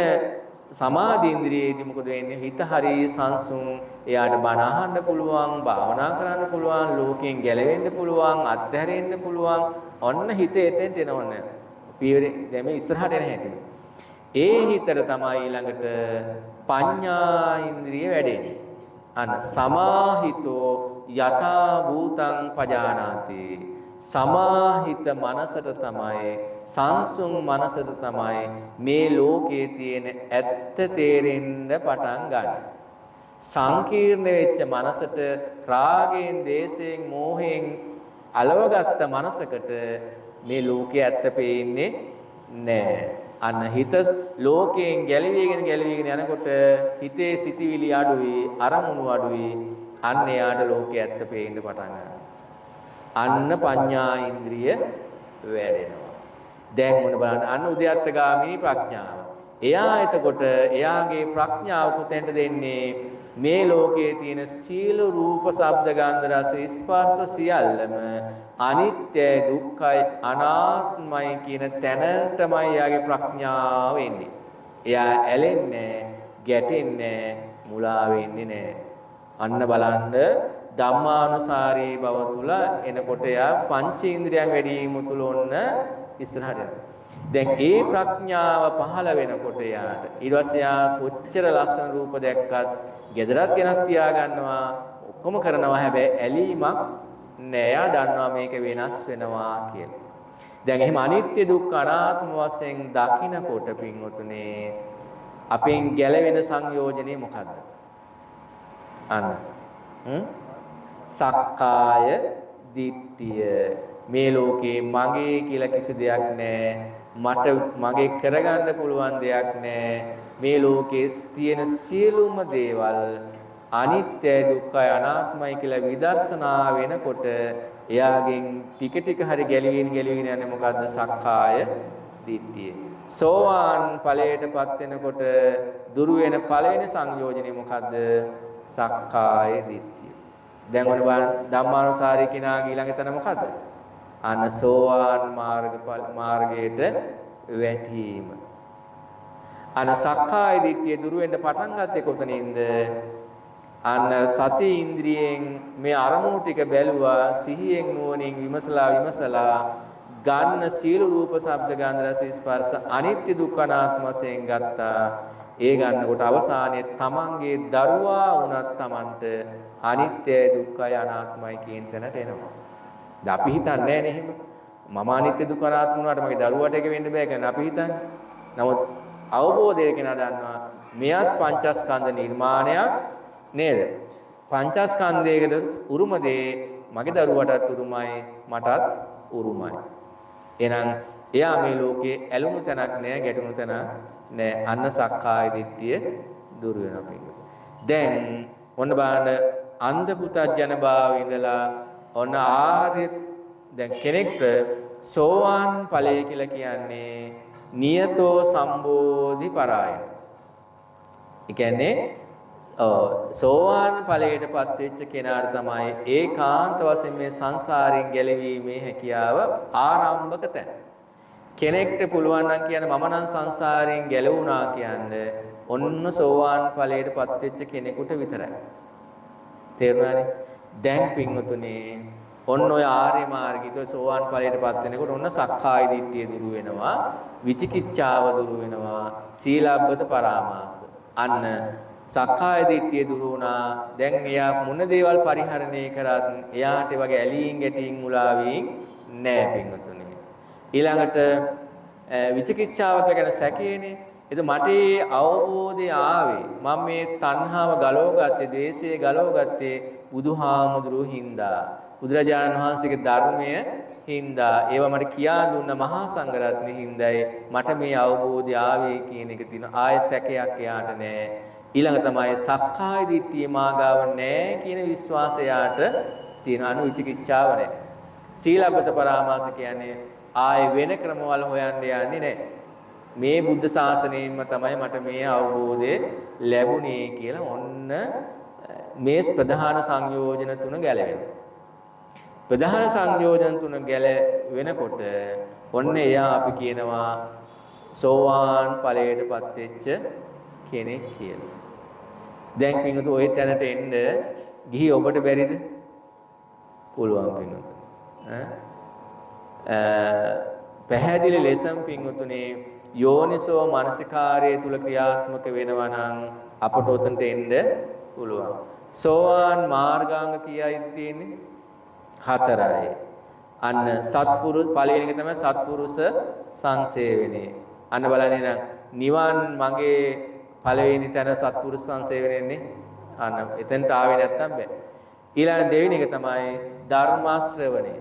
සමාධි ඉන්ද්‍රියේදී මොකද වෙන්නේ? හිත හරිය සංසුන්, එයාට බණ අහන්න පුළුවන්, භාවනා කරන්න පුළුවන්, ලෝකයෙන් ගැලවෙන්න පුළුවන්, අත්හැරෙන්න පුළුවන්. ඔන්න හිත එතෙන්ට එනවනේ. පියවර දැන් මේ ඉස්සරහට එන හැටි. ඒ හිතට තමයි ඊළඟට පඤ්ඤා ඉන්ද්‍රිය වැඩෙන්නේ. අන්න සමාහිතෝ යථා භූතං පජානාති. සමාහිත මනසට තමයි සංසුන් මනසට තමයි මේ ලෝකයේ තියෙන ඇත්ත තේරෙන්න පටන් ගන්න. සංකීර්ණ වෙච්ච මනසට රාගයෙන්, දේශයෙන්, මෝහයෙන් අලවගත්ත මනසකට මේ ලෝකයේ ඇත්ත පේන්නේ නැහැ. අන්න හිත ලෝකයෙන් ගැලවිගෙන යනකොට හිතේ සිටිවිලි අඩුයි, අරමුණු අඩුයි. අන්න එයාට ලෝකයේ ඇත්ත පේන්න පටන් ගන්නවා. අන්න පඤ්ඤා ඉන්ද්‍රිය වැඩෙනවා. දැන් මොන බලන්න අන්න උද්‍යත්තගාමිනී ප්‍රඥාව. එයා එතකොට එයාගේ ප්‍රඥාව පුතෙන්ට දෙන්නේ මේ ලෝකයේ තියෙන සීල රූප ශබ්ද ගන්ධ රස ස්පර්ශ සියල්ලම අනිත්‍යයි දුක්ඛයි අනාත්මයි කියන තැනටමයි එයාගේ ප්‍රඥාව එන්නේ. එයා ඇලෙන්නේ ගැටෙන්නේ මුලා වෙන්නේ නැහැ. අන්න බලන්න ධම්මානුසාරී බව තුල එනකොට යා පංචේන්ද්‍රයන් වැඩි වීම තුල ඔන්න ඉස්සරහට යනවා. දැන් ඒ ප්‍රඥාව පහළ වෙනකොට යාට ඊට පස්සේ යා කොච්චර ලස්සන රූප දැක්කත් ගෙදරත් ගෙනත් තියා ගන්නවා ඔක්කොම කරනවා. හැබැයි ඇලීමක් නෑ. යා දන්නවා මේක වෙනස් වෙනවා කියලා. දැන් එහෙම අනිත්‍ය දුක්ඛ අනාත්ම වශයෙන් දකින්නකොට පින්වතුනේ අපෙන් ගැලවෙන සංයෝජනේ මොකද්ද? අන්න සක්කාය දිට්ඨිය. මේ ලෝකේ මගේ කියලා කිසි දෙයක් නැහැ. මට මගේ කරගන්න පුළුවන් දෙයක් නැහැ. මේ ලෝකේ තියෙන සියලුම දේවල් අනිත්‍යයි දුක්ඛයි අනාත්මයි කියලා විදර්ශනා වෙනකොට එයාගෙන් ටික ටික හරි ගැලවිගෙන යන්නේ මොකද්ද? සක්කාය දිට්ඨිය. සෝවාන් ඵලයටපත් වෙනකොට දුරු වෙන පළවෙනි සංයෝජනේ මොකද්ද? සක්කාය දිට්ඨිය. දැන් ඔන්න බලන්න ධම්මානුසාරී කෙනාගේ ඊළඟ තැන මොකද්ද? අන්න සෝවාන් මාර්ගයට වැටීම. අන්න සක්කාය දිට්ඨිය දුරු වෙන්න පටන් ගත්තේ කොතනින්ද? අන්න සති ඉන්ද්‍රියෙන් මේ අරමුණු ටික බැලුවා, සිහියෙන් නුවණින් විමසලා ගන්න සීල රූප ශබ්ද ගන්ධ රස ස්පර්ශ අනිත්‍ය දුක්ඛ අනාත්ම වශයෙන් ගත්තා. ඒ ගන්නකොට අවසානයේ තමන්ගේ දරුවා වුණත් තමන්ට අනිත්‍යයි දුක්ඛයි අනාත්මයි කියන තැනට එනවා. දැන් අපි හිතන්නේ නැහැ එහෙම. මම අනිත්‍ය දුක්ඛ අනාත්ම වුණාට මගේ දරුවාට ඒක වෙන්න බෑ කියලා අපි හිතන්නේ. නමුත් අවබෝධය කෙනා දන්නවා මෙයත් පංචස්කන්ධ නිර්මාණයක් නේද? පංචස්කන්ධයකට උරුම දේ මගේ දරුවටත් උරුමයි, මටත් උරුමයි. එහෙනම් එයා මේ ලෝකේ ඇලුණු තැනක් නෑ, ගැටුණු තැනක් නෑ. අන්න සක්කාය දිට්ඨිය දුර වෙනවා පිළිගන්න. දැන් ඔන්න බලන්න අන්ධ පුතඥ භාවයේ ඉඳලා ඔන්න ආර්ය දැන් කෙනෙක්ට සෝවාන් ඵලය කියලා කියන්නේ නියතෝ සම්බෝධි පරායන. ඒ කියන්නේ සෝවාන් ඵලයටපත් වෙච්ච කෙනාට තමයි ඒකාන්ත වශයෙන් මේ සංසාරයෙන් ගැලවීමේ හැකියාව ආරම්භක තැන. කෙනෙක්ට පුළුවන් නම් කියන්නේ මම නම් සංසාරයෙන් ගැලවුණා කියන්නේ ඔන්න සෝවාන් ඵලයටපත් වෙච්ච කෙනෙකුට විතරයි. තේරුණානේ? දැන් පින්වතුනේ ඔන්න ඔය ආර්ය මාර්ගික සෝවාන් ඵලයටපත් වෙනකොට ඔන්න සක්කාය දිට්ඨිය දුරු වෙනවා, විචිකිච්ඡාව දුරු වෙනවා, සීලබ්බත පරාමාස. අන්න සක්කාය දිට්ඨිය දුරු වුණා. දැන් එයා මොන දේවල් පරිහරණය කරත් එයාට වගේ ඇලීම් ගැටීම් මුලා වීම නැහැ පින්වතුනි. ඊළඟට විචිකිච්ඡාව කියන සැකේනේ. එතකොට මට මේ අවබෝධය ආවේ මම මේ තණ්හාව ගලවගත්තේ, ද්වේෂය ගලවගත්තේ බුදුහාමුදුරුවෝ හින්දා. බුදුරජාණන් වහන්සේගේ ධර්මය හින්දා. ඒවා මට කියා දුන්න මහා සංඝරත්නය හින්දායි මට මේ අවබෝධය ආවේ කියන එක තියෙන ආය සැකයක් එයාට නැහැ. ඊළඟ තමයි සක්කාය දිට්ඨිය මාගාව නැහැ කියන විශ්වාසයට තියෙන අනුවිචිකිච්ඡාව නැහැ. සීලබ්බත පරාමාස කියන්නේ ආයේ වෙන ක්‍රමවල හොයන්න යන්නේ නැහැ. මේ බුද්ධ ශාසනයෙන්ම තමයි මට මේ අවබෝධය ලැබුණේ කියලා ඔන්න මේ ප්‍රධාන සංයෝජන තුන ගැලවෙනවා. ප්‍රධාන සංයෝජන තුන ගැලවෙනකොට ඔන්න එයා අපි කියනවා සෝවාන් ඵලයටපත් වෙච්ච කෙනෙක් කියලා. දැන් පින්වතු ඔය තැනට එන්න ගිහි ඔබට බැරිද? පුළුවන් පින්වතු. පැහැදිලි ලෙසම පින්වතුනේ යෝනිසෝ මනසිකාරයේ තුල ක්‍රියාත්මක වෙනවා නම් අපට උතන්ට එන්න පුළුවන්. සෝවාන් මාර්ගාංග කීයයි තියෙන්නේ? 4යි. අන්න සත්පුරුෂ පළවෙනි එක තමයි සත්පුරුෂ සංසේවනයේ. අන්න බලන්න එහෙනම් නිවන් මගේ පළවෙනි තැන සත්පුරුෂ සංසේවනයේනේ. අන්න එතනට ආවේ නැත්තම් බෑ. ඊළඟ දෙවෙනි එක තමයි ධර්ම ශ්‍රවණය.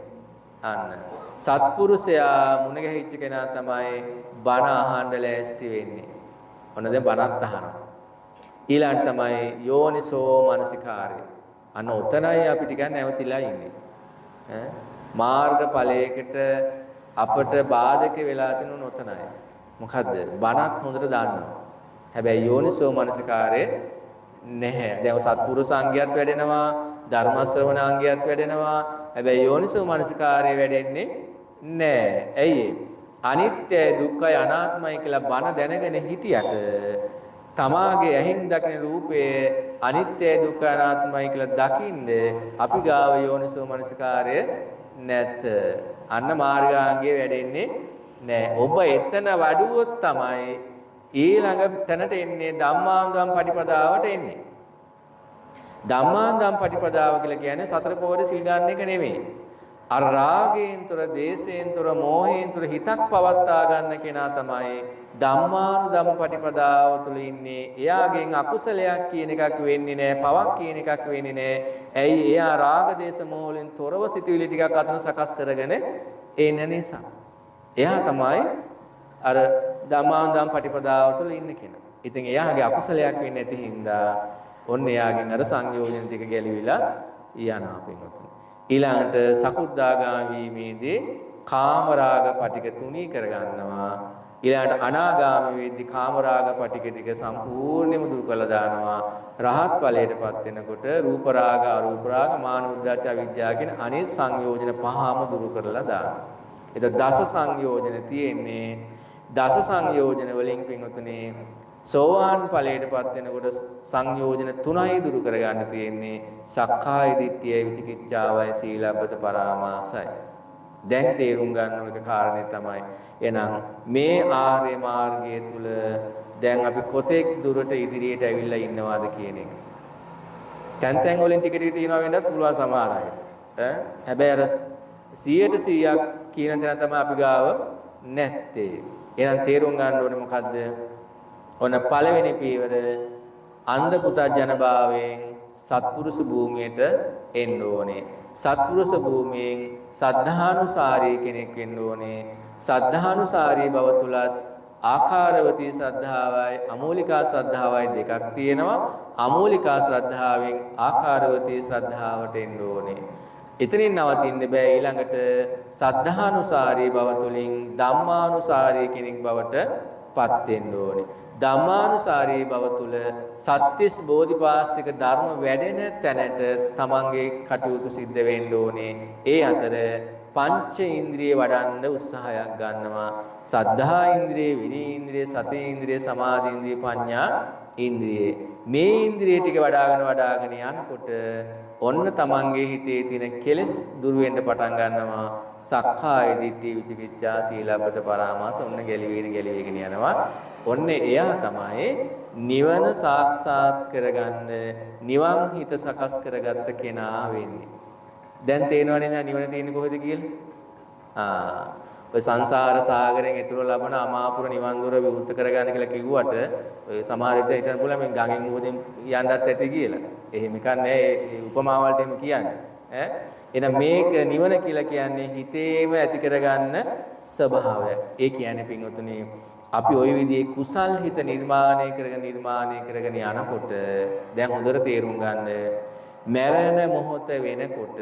අන්න සත්පුරුෂයා මුණ ගැහිච්ච කෙනා තමයි බණ අහන්න ලෑස්ති වෙන්නේ. ඔන්න දැන් බණත් අහනවා. ඊළඟ තමයි යෝනිසෝ මනසිකාරය. අන්න ඔතනයි අපි ටිකක් නැවතිලා ඉන්නේ. මාර්ගඵලයකට අපට බාධක වෙලා තියෙන ඔතනයි. මොකද්ද? බණත් හොඳට දන්නවා. හැබැයි යෝනිසෝ මනසිකාරය නැහැ. දැන් සත්පුරුෂ සංගයත් වැඩෙනවා, ධර්ම ශ්‍රවණ අංගයත් වැඩෙනවා. හැබැයි යෝනිසෝ මනසිකාරය වැඩෙන්නේ නැහැ. ඇයි ඒ? අනිත්‍යයි දුක්ඛයි අනාත්මයි කියලා බණ දැනගෙන හිටියට තමාගේ ඇහින් දකින රූපයේ අනිත්‍යයි දුක්ඛයි අනාත්මයි කියලා දකින්න අපි ගාව යෝනිසෝ මනසිකාරය නැත. අන්න මාර්ගාංගයේ වැඩෙන්නේ නැහැ. ඔබ එතන වඩුවොත් තමයි ඊළඟ තැනට එන්නේ ධම්මාංගම් පටිපදාවට එන්නේ. ධම්මාංගම් පටිපදාව කියලා කියන්නේ සතර පොහොර සිල් ගන්න එක නෙමෙයි. අර රාගයෙන්තර, දේශයෙන්තර, මෝහයෙන්තර හිතක් පවත්වා ගන්න කෙනා තමයි ධම්මානුධම්ම පටිපදාව තුළ ඉන්නේ. එයාගෙන් අකුසලයක් කියන එකක් වෙන්නේ නැහැ, පවක් කියන එකක් වෙන්නේ නැහැ. ඇයි? එයා රාග, දේශ, මෝහ වලින් තොරව සිතුවිලි ටිකක් අතන සකස් කරගෙන එන නිසා. එයා තමයි අර ධම්මානුධම්ම පටිපදාව තුළ ඉන්න කෙනා. ඉතින් එයාගේ අකුසලයක් වෙන්නේ නැති හින්දා ඔන්න එයාගෙන් අර සංයෝජන ටික ගැලවිලා යනවා පින්වතුනි. ඊළඟට සකුද්දාගාමී වීමේදී කාමරාග පටික තුනී කරගන්නවා. ඊළඟට අනාගාමී වෙද්දී කාමරාග පටික ටික සම්පූර්ණයෙන්ම දුරු කළා දානවා. රහත් ඵලයටපත් වෙනකොට රූප රාග, අරූප රාග, මාන උද්ධච්ච අවිජ්ජා කියන අනිත් සංයෝජන පහම දුරු කරලා දානවා. ඒක දස සංයෝජන තියෙන්නේ. දස සංයෝජන වලින් පින්වතුනි සෝවාන් ඵලයටපත් වෙනකොට සංයෝජන 3යි දුරු කරගන්න තියෙන්නේ. සක්කාය දිට්ඨියයි, විචිකිච්ඡාවයි, සීලබ්බත පරාමාසයි. දැන් තේරුම් ගන්න එක කාරණේ තමයි එහෙනම් මේ ආර්ය මාර්ගය තුල දැන් අපි කොතෙක් දුරට ඉදිරියට ඇවිල්ලා ඉන්නවාද කියන එක. තැන් වලින් ටික ටික තියනවා වෙන්නත් පුළුවන් සමහර අය. හැබැයි අර 100% කියන තැන තමයි අපි ගාව නැත්තේ. එහෙනම් තේරුම් ගන්න ඕනේ මොකද්ද? ඔන්න පළවෙනි පියවර අන්ධ පුතජන භාවයෙන් සත්පුරුෂ භූමියට එන්න ඕනේ. සත්පුරුෂ භූමියෙන් සද්ධානුසාරී කෙනෙක් වෙන්න ඕනේ. සද්ධානුසාරී බව තුලත් ආකාරවතී ශ්‍රද්ධාවයි අමූලිකා ශ්‍රද්ධාවයි දෙකක් තියෙනවා. අමූලිකා ශ්‍රද්ධාවෙන් ආකාරවතී ශ්‍රද්ධාවට එන්න ඕනේ. එතනින් නවතින්න බෑ. ඊළඟට සද්ධානුසාරී බව තුලින් ධම්මානුසාරී කෙනෙක් බවට පත් වෙන්න ඕනේ. ධම්මානුසාරී බව තුල සත්‍තිස් බෝධිපාක්ෂික ධර්ම වැඩෙන තැනට තමන්ගේ කටයුතු සිද්ධ වෙන්න ඕනේ. ඒ අතර පංච ඉන්ද්‍රිය වඩන්න උත්සාහයක් ගන්නවා. සද්ධා ඉන්ද්‍රිය, විරී ඉන්ද්‍රිය, සති ඉන්ද්‍රිය, සමාධි ඉන්ද්‍රිය, ප්‍රඥා ඉන්ද්‍රිය. මේ ඉන්ද්‍රිය ටික වඩාගෙන යනකොට ඔන්න තමන්ගේ හිතේ තියෙන කෙලෙස් දුරු වෙන්න පටන් ගන්නවා. සක්කාය දිට්ඨි, විචිකිච්ඡා, සීලබ්බත පරාමාස ඔන්න ගැලවිගෙන යනවා. ඔන්න එයා තමයි නිවන සාක්ෂාත් කරගන්න නිවන් හිත සකස් කරගත්ත කෙනා වෙන්නේ. දැන් තේරෙනවනේ නේද නිවන තියෙන්නේ කොහෙද කියලා? ඔය සංසාර සාගරයෙන් ඈතර ලබන අමාපුර නිවන් දොර විවෘත කරගන්න කියලා කිව්වට ඔය සමහර විට හිතන්න පුළුවන් මේ ගඟෙන් මොහොතෙන් යන්නත් ඇති කියලා. එහෙම එකක් නෑ. ඒ උපමාවලට එහෙම කියන්නේ. එහෙනම් මේක නිවන කියලා කියන්නේ හිතේම ඇති කරගන්න ස්වභාවයක්. ඒ කියන්නේ පින්වතුනි අපි ওই විදිහේ කුසල් හිත නිර්මාණය කරගෙන යනකොට දැන් හොඳට තේරුම් ගන්න මරණ මොහොත වෙනකොට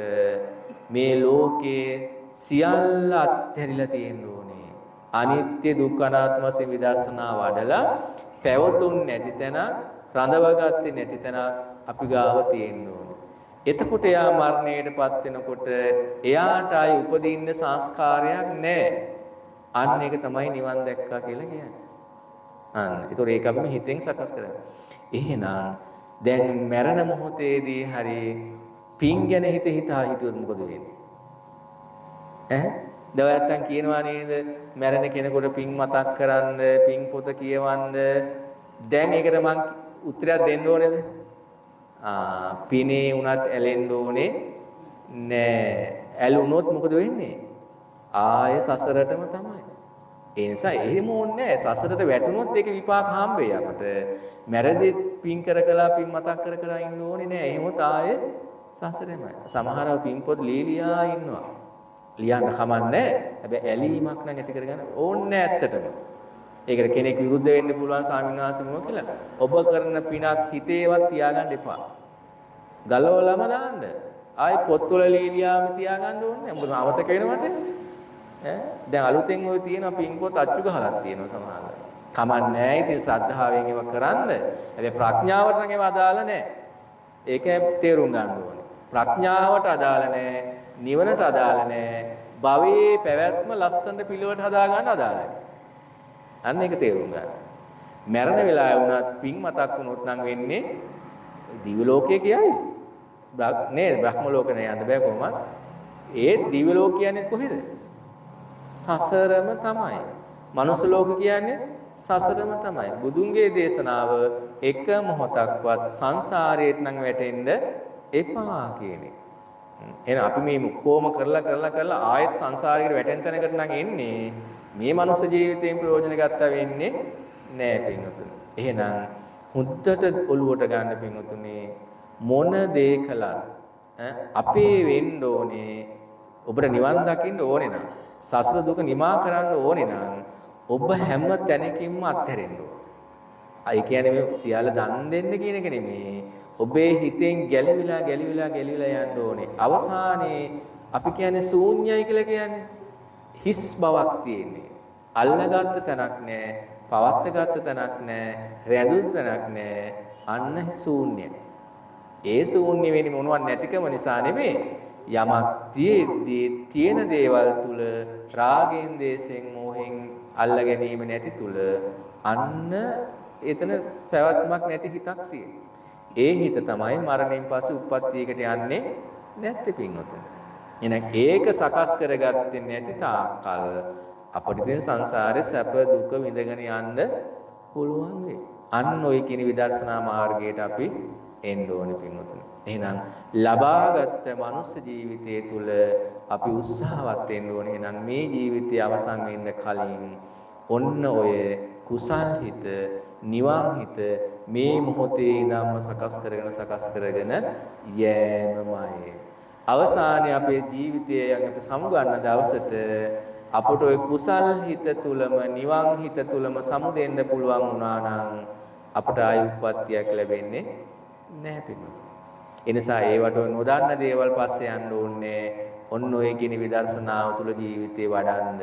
මේ ලෝකයේ සියල්ල අත්හැරිලා තියෙන්න ඕනේ. අනිත්‍ය දුක්ඛ අනාත්ම වශයෙන් විදර්ශනා වඩලා පැවතුම් නැති තැන, රඳවගත්තේ නැති තැන අපි ගාව තියෙන්න ඕනේ. එතකොට එයා මරණයටපත් වෙනකොට එයාට ආයි උපදින්න සංස්කාරයක් නැහැ. අන්න ඒක තමයි නිවන් දැක්කා කියලා කියන්නේ. අන්න. ඒතොර ඒක අපි හිතෙන් සකස් කරගන්න. එහෙනම් දැන් මරණ මොහොතේදී හරි පින් ගැන හිතා හිටියොත් මොකද වෙන්නේ? දවල්ටන් කියනවා නේද මරණ කෙනෙකුට පින් මතක් කරන්න, පින් පොත කියවන්න. දැන් ඒකට මං උත්තරයක් දෙන්න ඕනේද? පිනේ උනත් ඇලෙන්න ඕනේ නෑ. ඇලුනොත් මොකද වෙන්නේ? ආය සසරටම තමයි. ඒ නිසා එහෙම ඕනේ නෑ. සසරට වැටුනොත් ඒක විපාක හම්බෙයි අපට. මැරෙදි පින් කර කළා පින් මතක් කර කර ඉන්න ඕනේ නෑ. එහෙමත් ආයේ සසරෙමයි. සමහරව පින් පොත් ලියලියා ඉන්නවා. ලියන්න කමන්නේ. හැබැයි ඇලීමක් නම් ඇති කරගන්න ඕනේ ඇත්තටම. ඒකට කෙනෙක් විරුද්ධ වෙන්න පුළුවන් ස්වාමීන් වහන්සේ මොකද කියලා. ඔබ කරන පිනක් හිතේවත් තියාගන්න එපා. ගලවලම දාන්න. ආයේ පොත්වල ලියලියාම තියාගන්න ඕනේ. උඹ අමතක වෙනවට දැන් අලුතෙන් ඔය තියෙන පින් පොත් අච්චු ගහලා තියෙනවා සමහරවල්. කමන්නේ නැහැ. ඉතින් ශ්‍රද්ධාවෙන් ඒව කරන්න. හැබැයි ප්‍රඥාවට නම් ඒව අදාළ නැහැ. ඒක තේරුම් ගන්න ඕනේ. ප්‍රඥාවට අදාළ නැහැ. නිවනට අදාළ නැහැ. භවයේ පැවැත්ම ලස්සනට පිළිවෙලට හදා ගන්න අදාළයි. අන්න ඒක තේරුම් ගන්න. මරණ වෙලාවේ වුණත් පින් මතක් වුණොත් නම් වෙන්නේ දිව්‍ය ලෝකයේ කියයි. නේද? බ්‍රහ්ම ලෝකේ යන්න බෑ කොහොමද? ඒ දිව්‍ය ලෝක කියන්නේ කොහෙද? සසරම තමයි. මනුස්ස ලෝක කියන්නේ සසරම තමයි. බුදුන්ගේ දේශනාව එක මොහොතක්වත් සංසාරයට නම් වැටෙන්න එපා කියන්නේ. එහෙනම් අපි මේ කොහොම කරලා ආයෙත් සංසාරයකට වැටෙන තැනකට නම් එන්නේ. මේ මනුස්ස ජීවිතයෙන් ප්‍රයෝජන ගත්තා වෙන්නේ නෑ පින්වතුනි. එහෙනම් හුද්දට ඔළුවට ගන්න පින්වතුනි මොන දේ කළත් අපේ වෙන්න ඕනේ ඔබට නිවන් දකින්න ඕනේ නම් සසර දුක නිමා කරන්න ඕනේ නම් ඔබ හැම තැනකින්ම අත්හැරෙන්න ඕනේ. අය කියන්නේ මේ සියල්ල දන් දෙන්න කියන එක නෙමෙයි. ඔබේ හිතෙන් ගැලිවිලා යන්න ඕනේ. අවසානයේ අපි කියන්නේ ශූන්‍යයි කියලා කියන්නේ හිස් බවක් තියෙන්නේ. අල්ලගත්ත තැනක් නැහැ, පවත්ගත්ත තැනක් නැහැ, රැඳුණු තැනක් නැහැ. අන්න ශූන්‍යයි. ඒ ශූන්‍ය වෙන්නේ මොනවත් නැතිකම නිසා නෙමෙයි. යමක් තියෙන දේවල් තුල රාගෙන්, දේශෙන්, මෝහෙන් අල්ල ගැනීම නැති තුල අන්න එතන පැවැත්මක් නැති හිතක් තියෙනවා. ඒ හිත තමයි මරණයෙන් පස්සේ උප්පත්තියකට යන්නේ නැත්තේ පින්වතුනි. එහෙනම් ඒක සකස් කරගත්තේ නැති තාක්කල් අපිට තියෙන සංසාරේ සැප දුක විඳගෙන යන්න පුළුවන් වෙයි. අන්න ඔය කිනි විදර්ශනා මාර්ගයට අපි එන්න ඕනේ පින්වතුනි. එහෙනම් ලබාගත් මනුස්ස ජීවිතය තුළ අපි උත්සාහවත් වෙන්න ඕනේ. එහෙනම් මේ ජීවිතය අවසන් වෙන්න කලින් ඔන්න ඔය කුසල් හිත, නිවන් හිත මේ මොහොතේ ඉඳන්ම සකස් කරගෙන යෑමමයි. අවසානයේ අපේ ජීවිතයේ අපි සමුගන්න දවසට අපට ඔය කුසල් හිත තුලම නිවන් හිත තුලම සමුදෙන්න පුළුවන් වුණා නම් අපට ආයු උප්පත්තියක් ලැබෙන්නේ නැහැ පිටු. ඒ නිසා ඒවට නොදන්න දේවල් පස්සේ යන්න ඕනේ. ඔන්න ඔය කියන විදර්ශනාව තුල ජීවිතේ වඩන්න.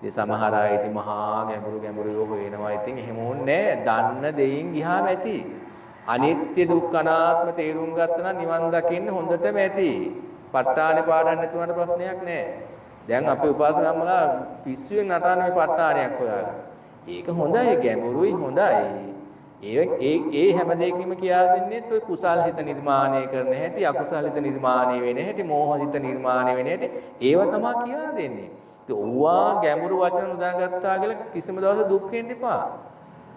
ඒ සමහර අය ඉතින් මහා ගැඹුරු හොයනවා. ඉතින් එහෙම ඕනේ දන්න දෙයින් ගියාම ඇති. අනිත්‍ය දුක්ඛ අනාත්ම තේරුම් ගත්තා නම් නිවන් දකින්න හොඳටම ඇති. ප ဋ ාණේ පාඩම් නැතුනට ප්‍රශ්නයක් නැහැ. දැන් අපේ උපාසකම්මලා පිස්සුවෙන් නටන මේ ප ဋ ාණයක් හොයාගන්න. ඒක හොඳයි ගැඹුරුයි හොඳයි. ඒ හැම දෙයක්ම කියා දෙන්නේ ඔය කුසල් හිත නිර්මාණය කරන හැටි, අකුසල් හිත නිර්මාණය වෙන හැටි, මෝහ හිත නිර්මාණය වෙන හැටි ඒව තමයි කියා දෙන්නේ. ඒ ඕවා ගැඹුරු වචන උදාගත්තා කියලා කිසිම දවසක දුක් වෙන්න එපා.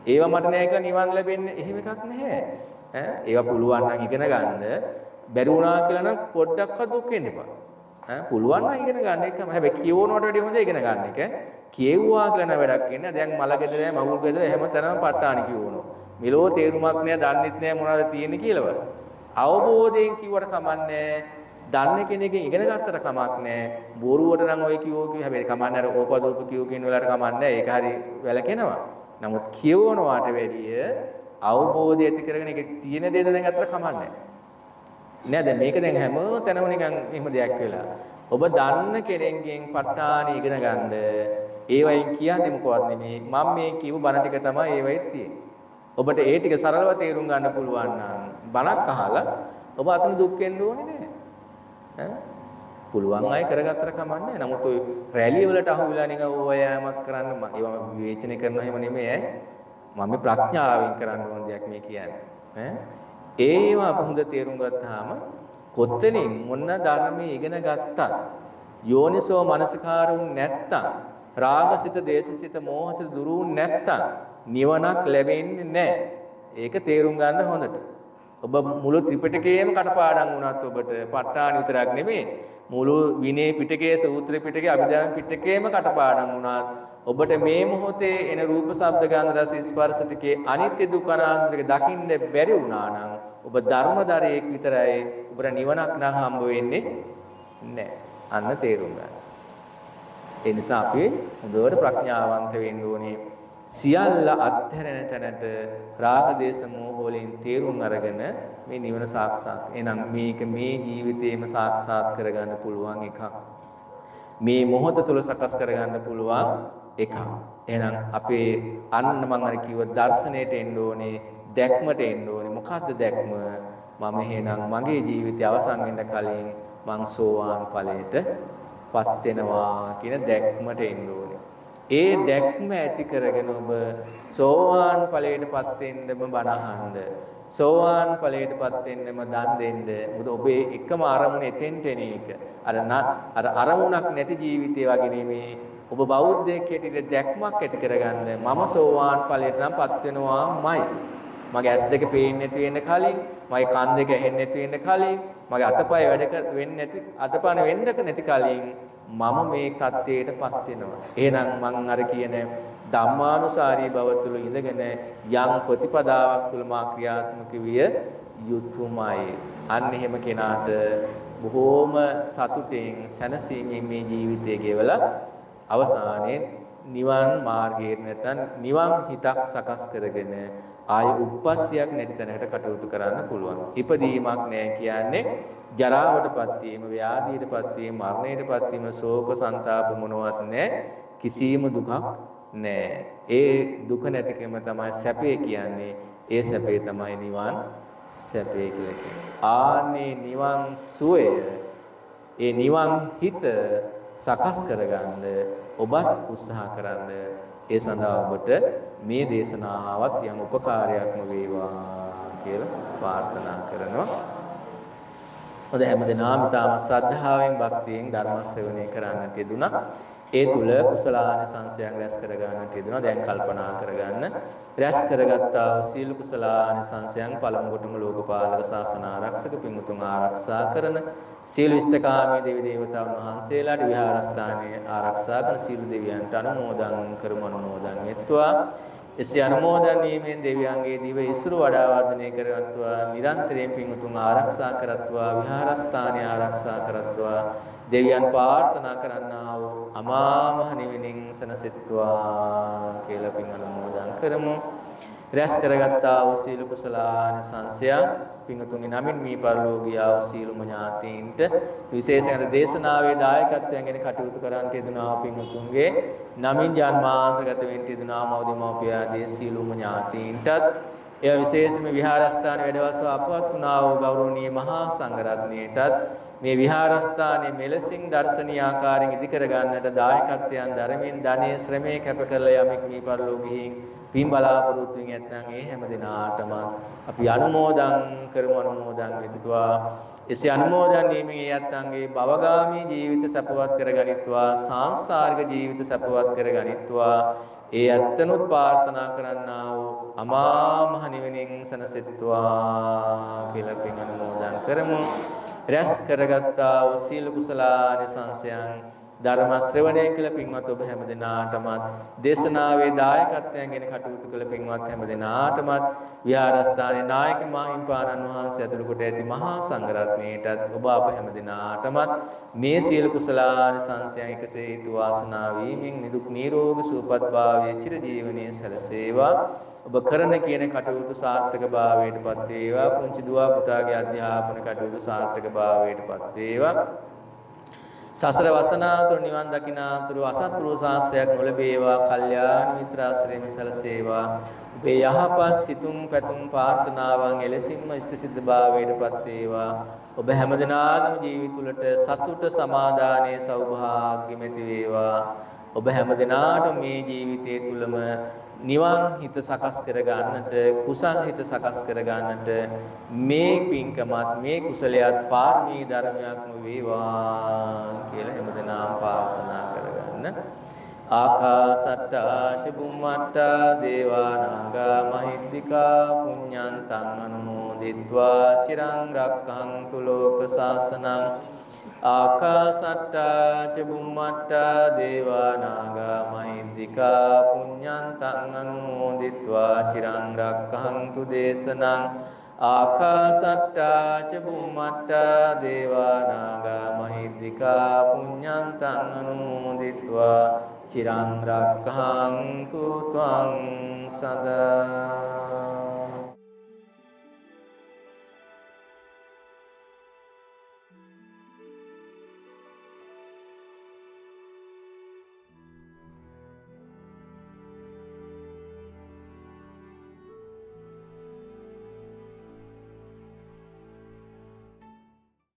ඒවා මට නෑ කියලා නිවන් ලැබෙන්නේ එහෙම එකක් නැහැ. ඒවා පුළුවන් නම් ඉගෙන ගන්න. බැරි වුණා කියලා නම් පොඩ්ඩක්වත් දුක් වෙන්න එපා. පුළුවන් නම් ඉගෙන ගන්න එකම. හැබැයි කියවනවට වැඩිය හොඳ ඉගෙන ගන්න එක. කියෙව්වා කියලා නම් වැඩක් වෙන්නේ. දැන් මල ගෙදර මගුල් ගෙදර හැම තැනම ප ဋ ාණ කියවනවා. මෙලෝ තේරුමක් නෑ, දන්නෙත් නෑ මොනවද තියෙන්නේ කියලාවත්. අවබෝධයෙන් කිව්වට කමන්නේ. දන්න කෙනෙක්ගෙන් ඉගෙන ගත්තට කමක් නෑ. බොරුවට නම් ඔය කිව්වෝ හැබැයි කමන්නේ අර ඕපදූප කියෝ කියන වෙලාවට කමන්නේ. ඒක හරි වැලකෙනවා. නමුත් කියවනවාට වැඩිය අවබෝධය ඇති කරගෙන ඒක තියෙන දේ දැනගත්තට කමන්නේ නෑ. දැන් මේක දැන් හැම තැනම නිකන් එහෙම දෙයක් වෙලා. ඔබ දන්න කෙනෙක්ගෙන් ප ဋ ාණ ඉගෙන ගන්න. ඒවයින් කියන්නේ මොකවත් නෙමෙයි. මම මේ කියපු බණ ටික තමයි ඒවයිත් තියෙන්නේ. ඔබට ඒ ටික සරලව තේරුම් ගන්න පුළුවන් නම් බණක් අහලා ඔබ අතන දුක් වෙන්න ඕනේ නෑ. පුළුවන් අය කරගත්තට කමන්නේ. නමුත් ඔය රැලිය වලට අහු වෙලා නිකන් ඕවෑමක් කරන්න ඒවා විවේචනය කරනවා එහෙම නෙමෙයි. මම මේ ප්‍රඥාවෙන් කරන්න ඕන දෙයක් මේ කියන්නේ. ඒවා හොඳ තේරුම් ගත්තාම කොතනින් මොන ධර්මයේ ඉගෙන ගත්තා යෝනිසෝ මනසිකාරුන් නැත්තම් රාගසිත, දේශසිත, මෝහසිත දුරුන් නැත්තම් නිවනක් ලැබෙන්නේ නැහැ. ඒක තේරුම් ගන්න හොඳට. ඔබ මුළු ත්‍රිපිටකයේම කටපාඩම් වුණත් ඔබට ප ဋ ාණ විතරක් නෙමෙයි මුළු විනය පිටකයේ සූත්‍ර පිටකයේ අභිධර්ම පිටකයේම කටපාඩම් වුණත් ඔබට මේ මොහොතේ එන රූප ශබ්ද ගන්ධ රස ස්පර්ශ ටිකේ අනිත්‍ය දුක්ඛ අනාත්ම ටික දකින්න බැරි වුණා නම් ඔබ ධර්මදරයෙක් විතරයි ඔබට නිවනක් නම් හම්බ වෙන්නේ නැහැ. අන්න තේරුම් ගන්න. ඒ නිසා අපි හොඳට ප්‍රඥාවන්ත වෙන්න ඕනේ. සියල්ල අත්හැරෙන තැනට රාග දේශ මොහ වලින් තේරුම් අරගෙන මේ නිවන සාක්ෂාත්. එහෙනම් මේක මේ ජීවිතේම සාක්ෂාත් කරගන්න පුළුවන් එකක්. මේ මොහොත තුල සකස් කරගන්න පුළුවන් එකක්. එහෙනම් අපේ අන්න මම අර කිව්ව දර්ශනයට එන්න ඕනේ, දැක්මට එන්න ඕනේ. මොකද්ද දැක්ම? මම එහෙනම් මගේ ජීවිතය අවසන් වෙන්න කලින් මං සෝවාන් ඵලයටපත් වෙනවා කියන දැක්මට එන්න ඕනේ. ඒ දැක්ම ඇති කරගෙන ඔබ සෝවාන් ඵලයටපත් වෙන්නම බණ අහන්න. සෝවාන් ඵලයටපත් වෙන්නම දන් දෙන්න. මොකද ඔබේ එකම අරමුණ එතෙන්ට එන එක. අර අරමුණක් නැති ජීවිතය වගේ නෙමේ. ඔබ බෞද්ධයෙක් හැටියට දැක්මක් ඇති කරගන්න. මම සෝවාන් ඵලයට නම්පත් වෙනවාමයි. මගේ ඇස් දෙක පේන්නේ නැති වෙන්න කලින්, මගේ කන් දෙක ඇහෙන්නේ නැති වෙන්න කලින්, මගේ අතපය වැඩ වෙන්නේ නැති අතපන වෙන්නක නැති කලින් මම මේ தත්ත්වයටපත් වෙනවා. එහෙනම් මං අර කියන ධම්මානුසාරී බව තුළ ඉඳගෙන යම් ප්‍රතිපදාවක් තුළ මා ක්‍රියාත්මක විය යුතුයමයි. අන්න එහෙම කෙනාට බොහෝම සතුටෙන් සැනසීමෙන් මේ ජීවිතය ගෙවලා අවසානයේ නිවන් මාර්ගයේ නැත්නම් නිවන් හිතක් සකස් කරගෙන ආය උප්පත්තියක් නැති තැනකට කටයුතු කරන්න පුළුවන්. ඉපදීමක් නැහැ කියන්නේ ජරාවටපත් වීම, ව්‍යාධියටපත් වීම, මරණයටපත් වීම, ශෝක සංතාප මොනවත් නැහැ. කිසිම දුකක් නැහැ. ඒ දුක නැතිකම තමයි සැපේ කියන්නේ. ඒ සැපේ තමයි නිවන් සැපේ කියලා කියන්නේ. ආන්නේ නිවන් සුවය, ඒ නිවන් හිත සකස් කරගන්න ඔබත් උත්සාහ කරන්න. ඒ සඳහා ඔබට මේ දේශනාවත් යම් උපකාරයක්ම වේවා කියලා ප්‍රාර්ථනා කරනවා. හොඳ හැමදෙනාම තාම ශ්‍රද්ධාවෙන් භක්තියෙන් ධර්ම ශ්‍රවණය කරන්නට යෙදුණා. ඒ තුල කුසලානිසංසයන් රැස් කර ගන්නට යෙදුණා. දැන් කල්පනා කරගන්න. රැස් කරගත්තා වූ සීල කුසලානිසංසයන් පළමු කොටම ලෝකපාලක ශාසන ආරක්ෂක පින්තුන් ආරක්ෂා කරන සීල ඉෂ්ඨකාමී දෙවි දේවතාවුන් වහන්සේලාට විහාරස්ථානයේ ආරක්ෂා කරන සීල දෙවියන්ට අනුමෝදන් කරමු අනුමෝදන් වෙත්වා. එසේ අනුමෝදන් වීමෙන් දෙවියන්ගේ දිව ඉසුරු වඩා වර්ධනය කරවත්වා. නිරන්තරයෙන් පින්තුන් ආරක්ෂා කරත්වා. විහාරස්ථානයේ ආරක්ෂා කරත්වා. දෙවියන් ප්‍රාර්ථනා කරන්නා වූ අමා මහ නිවනින් සනසෙත්වා කියලා පින් අනුමෝදන් කරමු. රැස් කරගත්තා වූ සීල කුසලානිසංසය පින්තුන්ගේ නමින් මේ පරිලෝකීය වූ සීලම ඥාතීන්ට විශේෂයෙන් දේශනාවේ දායකත්වයෙන් ගැන කටයුතු කරන්නට යෙදුනා පින්තුන්ගේ නමින් ජන්මාන්තරගත වෙන්න යෙදුනා මෞදමෝපිය ආදී සීලම ඥාතීන්ටත් එය විශේෂයෙන්ම විහාරස්ථානයේ වැඩවසව අපවත් වුණා වූ ගෞරවනීය මහා සංඝරත්නයටත් මේ විහාරස්ථානයේ මෙලෙසින් දර්ශනීය ආකාරයෙන් ඉදි කර ගන්නට දායකත්වයන් ධර්මයෙන් ධනයේ ශ්‍රමයේ කැප කරලා යමෙක් මේ පරිලෝකීය පින් බලාපොරොත්තු වෙන නැත්නම් ඒ හැම දිනාටම අපි අනුමෝදන් කරමු අනුමෝදන් වෙත්වා. එසේ අනුමෝදන් වීමෙන් ඒ අත්ංගේ භවගාමී ජීවිත සපවත් කරගනිත්වා, සාංශාරික ජීවිත සපවත් කරගනිත්වා. ඒ අත්නුත් ප්‍රාර්ථනා කරන්නා වූ අමා මහ නිවනින් සනසෙත්වා කියලා පින් අනුමෝදන් කරමු. රැස් කරගත්තා වූ සීල කුසලානිසංසයන් ධර්ම ශ්‍රවණය කළ පින්වත් ඔබ හැම දිනාටම දේශනාවේ දායකත්වයෙන් ගෙන කටයුතු කළ පින්වත් හැම දිනාටම විහාරස්ථානයේ නායක මාහිම්පාණන් වහන්සේ ඇතුළු කොට ඇති මහා සංඝරත්නයටත් ඔබ අප හැම දිනාටම මේ සීල කුසලානිසංසයන් එකසේ හේතු වාසනා වීමෙන් නිදුක් නිරෝගී සුවපත් භාවයේ චිර ජීවනයේ සැලසේවා. ඔබ කරන කියන කටයුතු සාර්ථක භාවයටපත් වේවා. පුංචි දුව පුතාගේ අධ්‍යාපන කටයුතු සාර්ථක භාවයටපත් වේවා. සසර වසනාතුරු නිවන් දකිනාතුරු අසත්පුරුෂ ශාස්ත්‍රයක් නොලැබේවා. කල්යාණ මිත්‍රාශ්‍රයම සැලසේවා. ඔබේ යහපත් සිතුම් පැතුම් ප්‍රාර්ථනාවන් එලෙසින්ම ඉෂ්ට සිද්ධ භාවයටපත් වේවා. ඔබ හැමදෙනාගේම ජීවිත තුළට සතුට සමාදානයේ සෞභාග්‍ය මෙති වේවා. ඔබ හැමදෙනාටම මේ ජීවිතය තුළම නිවන් හිත සකස් කර ගන්නට, කුසල් හිත සකස් කර ගන්නට මේ පින්කමත් මේ කුසලයට පාරමී ධර්මයක්ම වේවා කියලා හැමදෙනාම ප්‍රාර්ථනා කරගන්න. ආකාසට්ටා ච බුම්මට්ටා දේවා නාග මහිද්దికා පුඤ්ඤන්තං අනුමෝදිත්වා චිරං රක්ඛන්තු ලෝක සාසනං ආකාසට්ටා ච බුම්මට්ටා දේවා නාග මහිද්దికා පුඤ්ඤන්තං අනුමෝදිත්වා චිරං රක්ඛන්තු දේශනං ආකාසට්ටා ච බුම්මට්ටා දේවා නාග මහිද්దికා පුඤ්ඤන්තං අනුමෝදිත්වා චිරං රක්ඛන්තු ත්වං සදා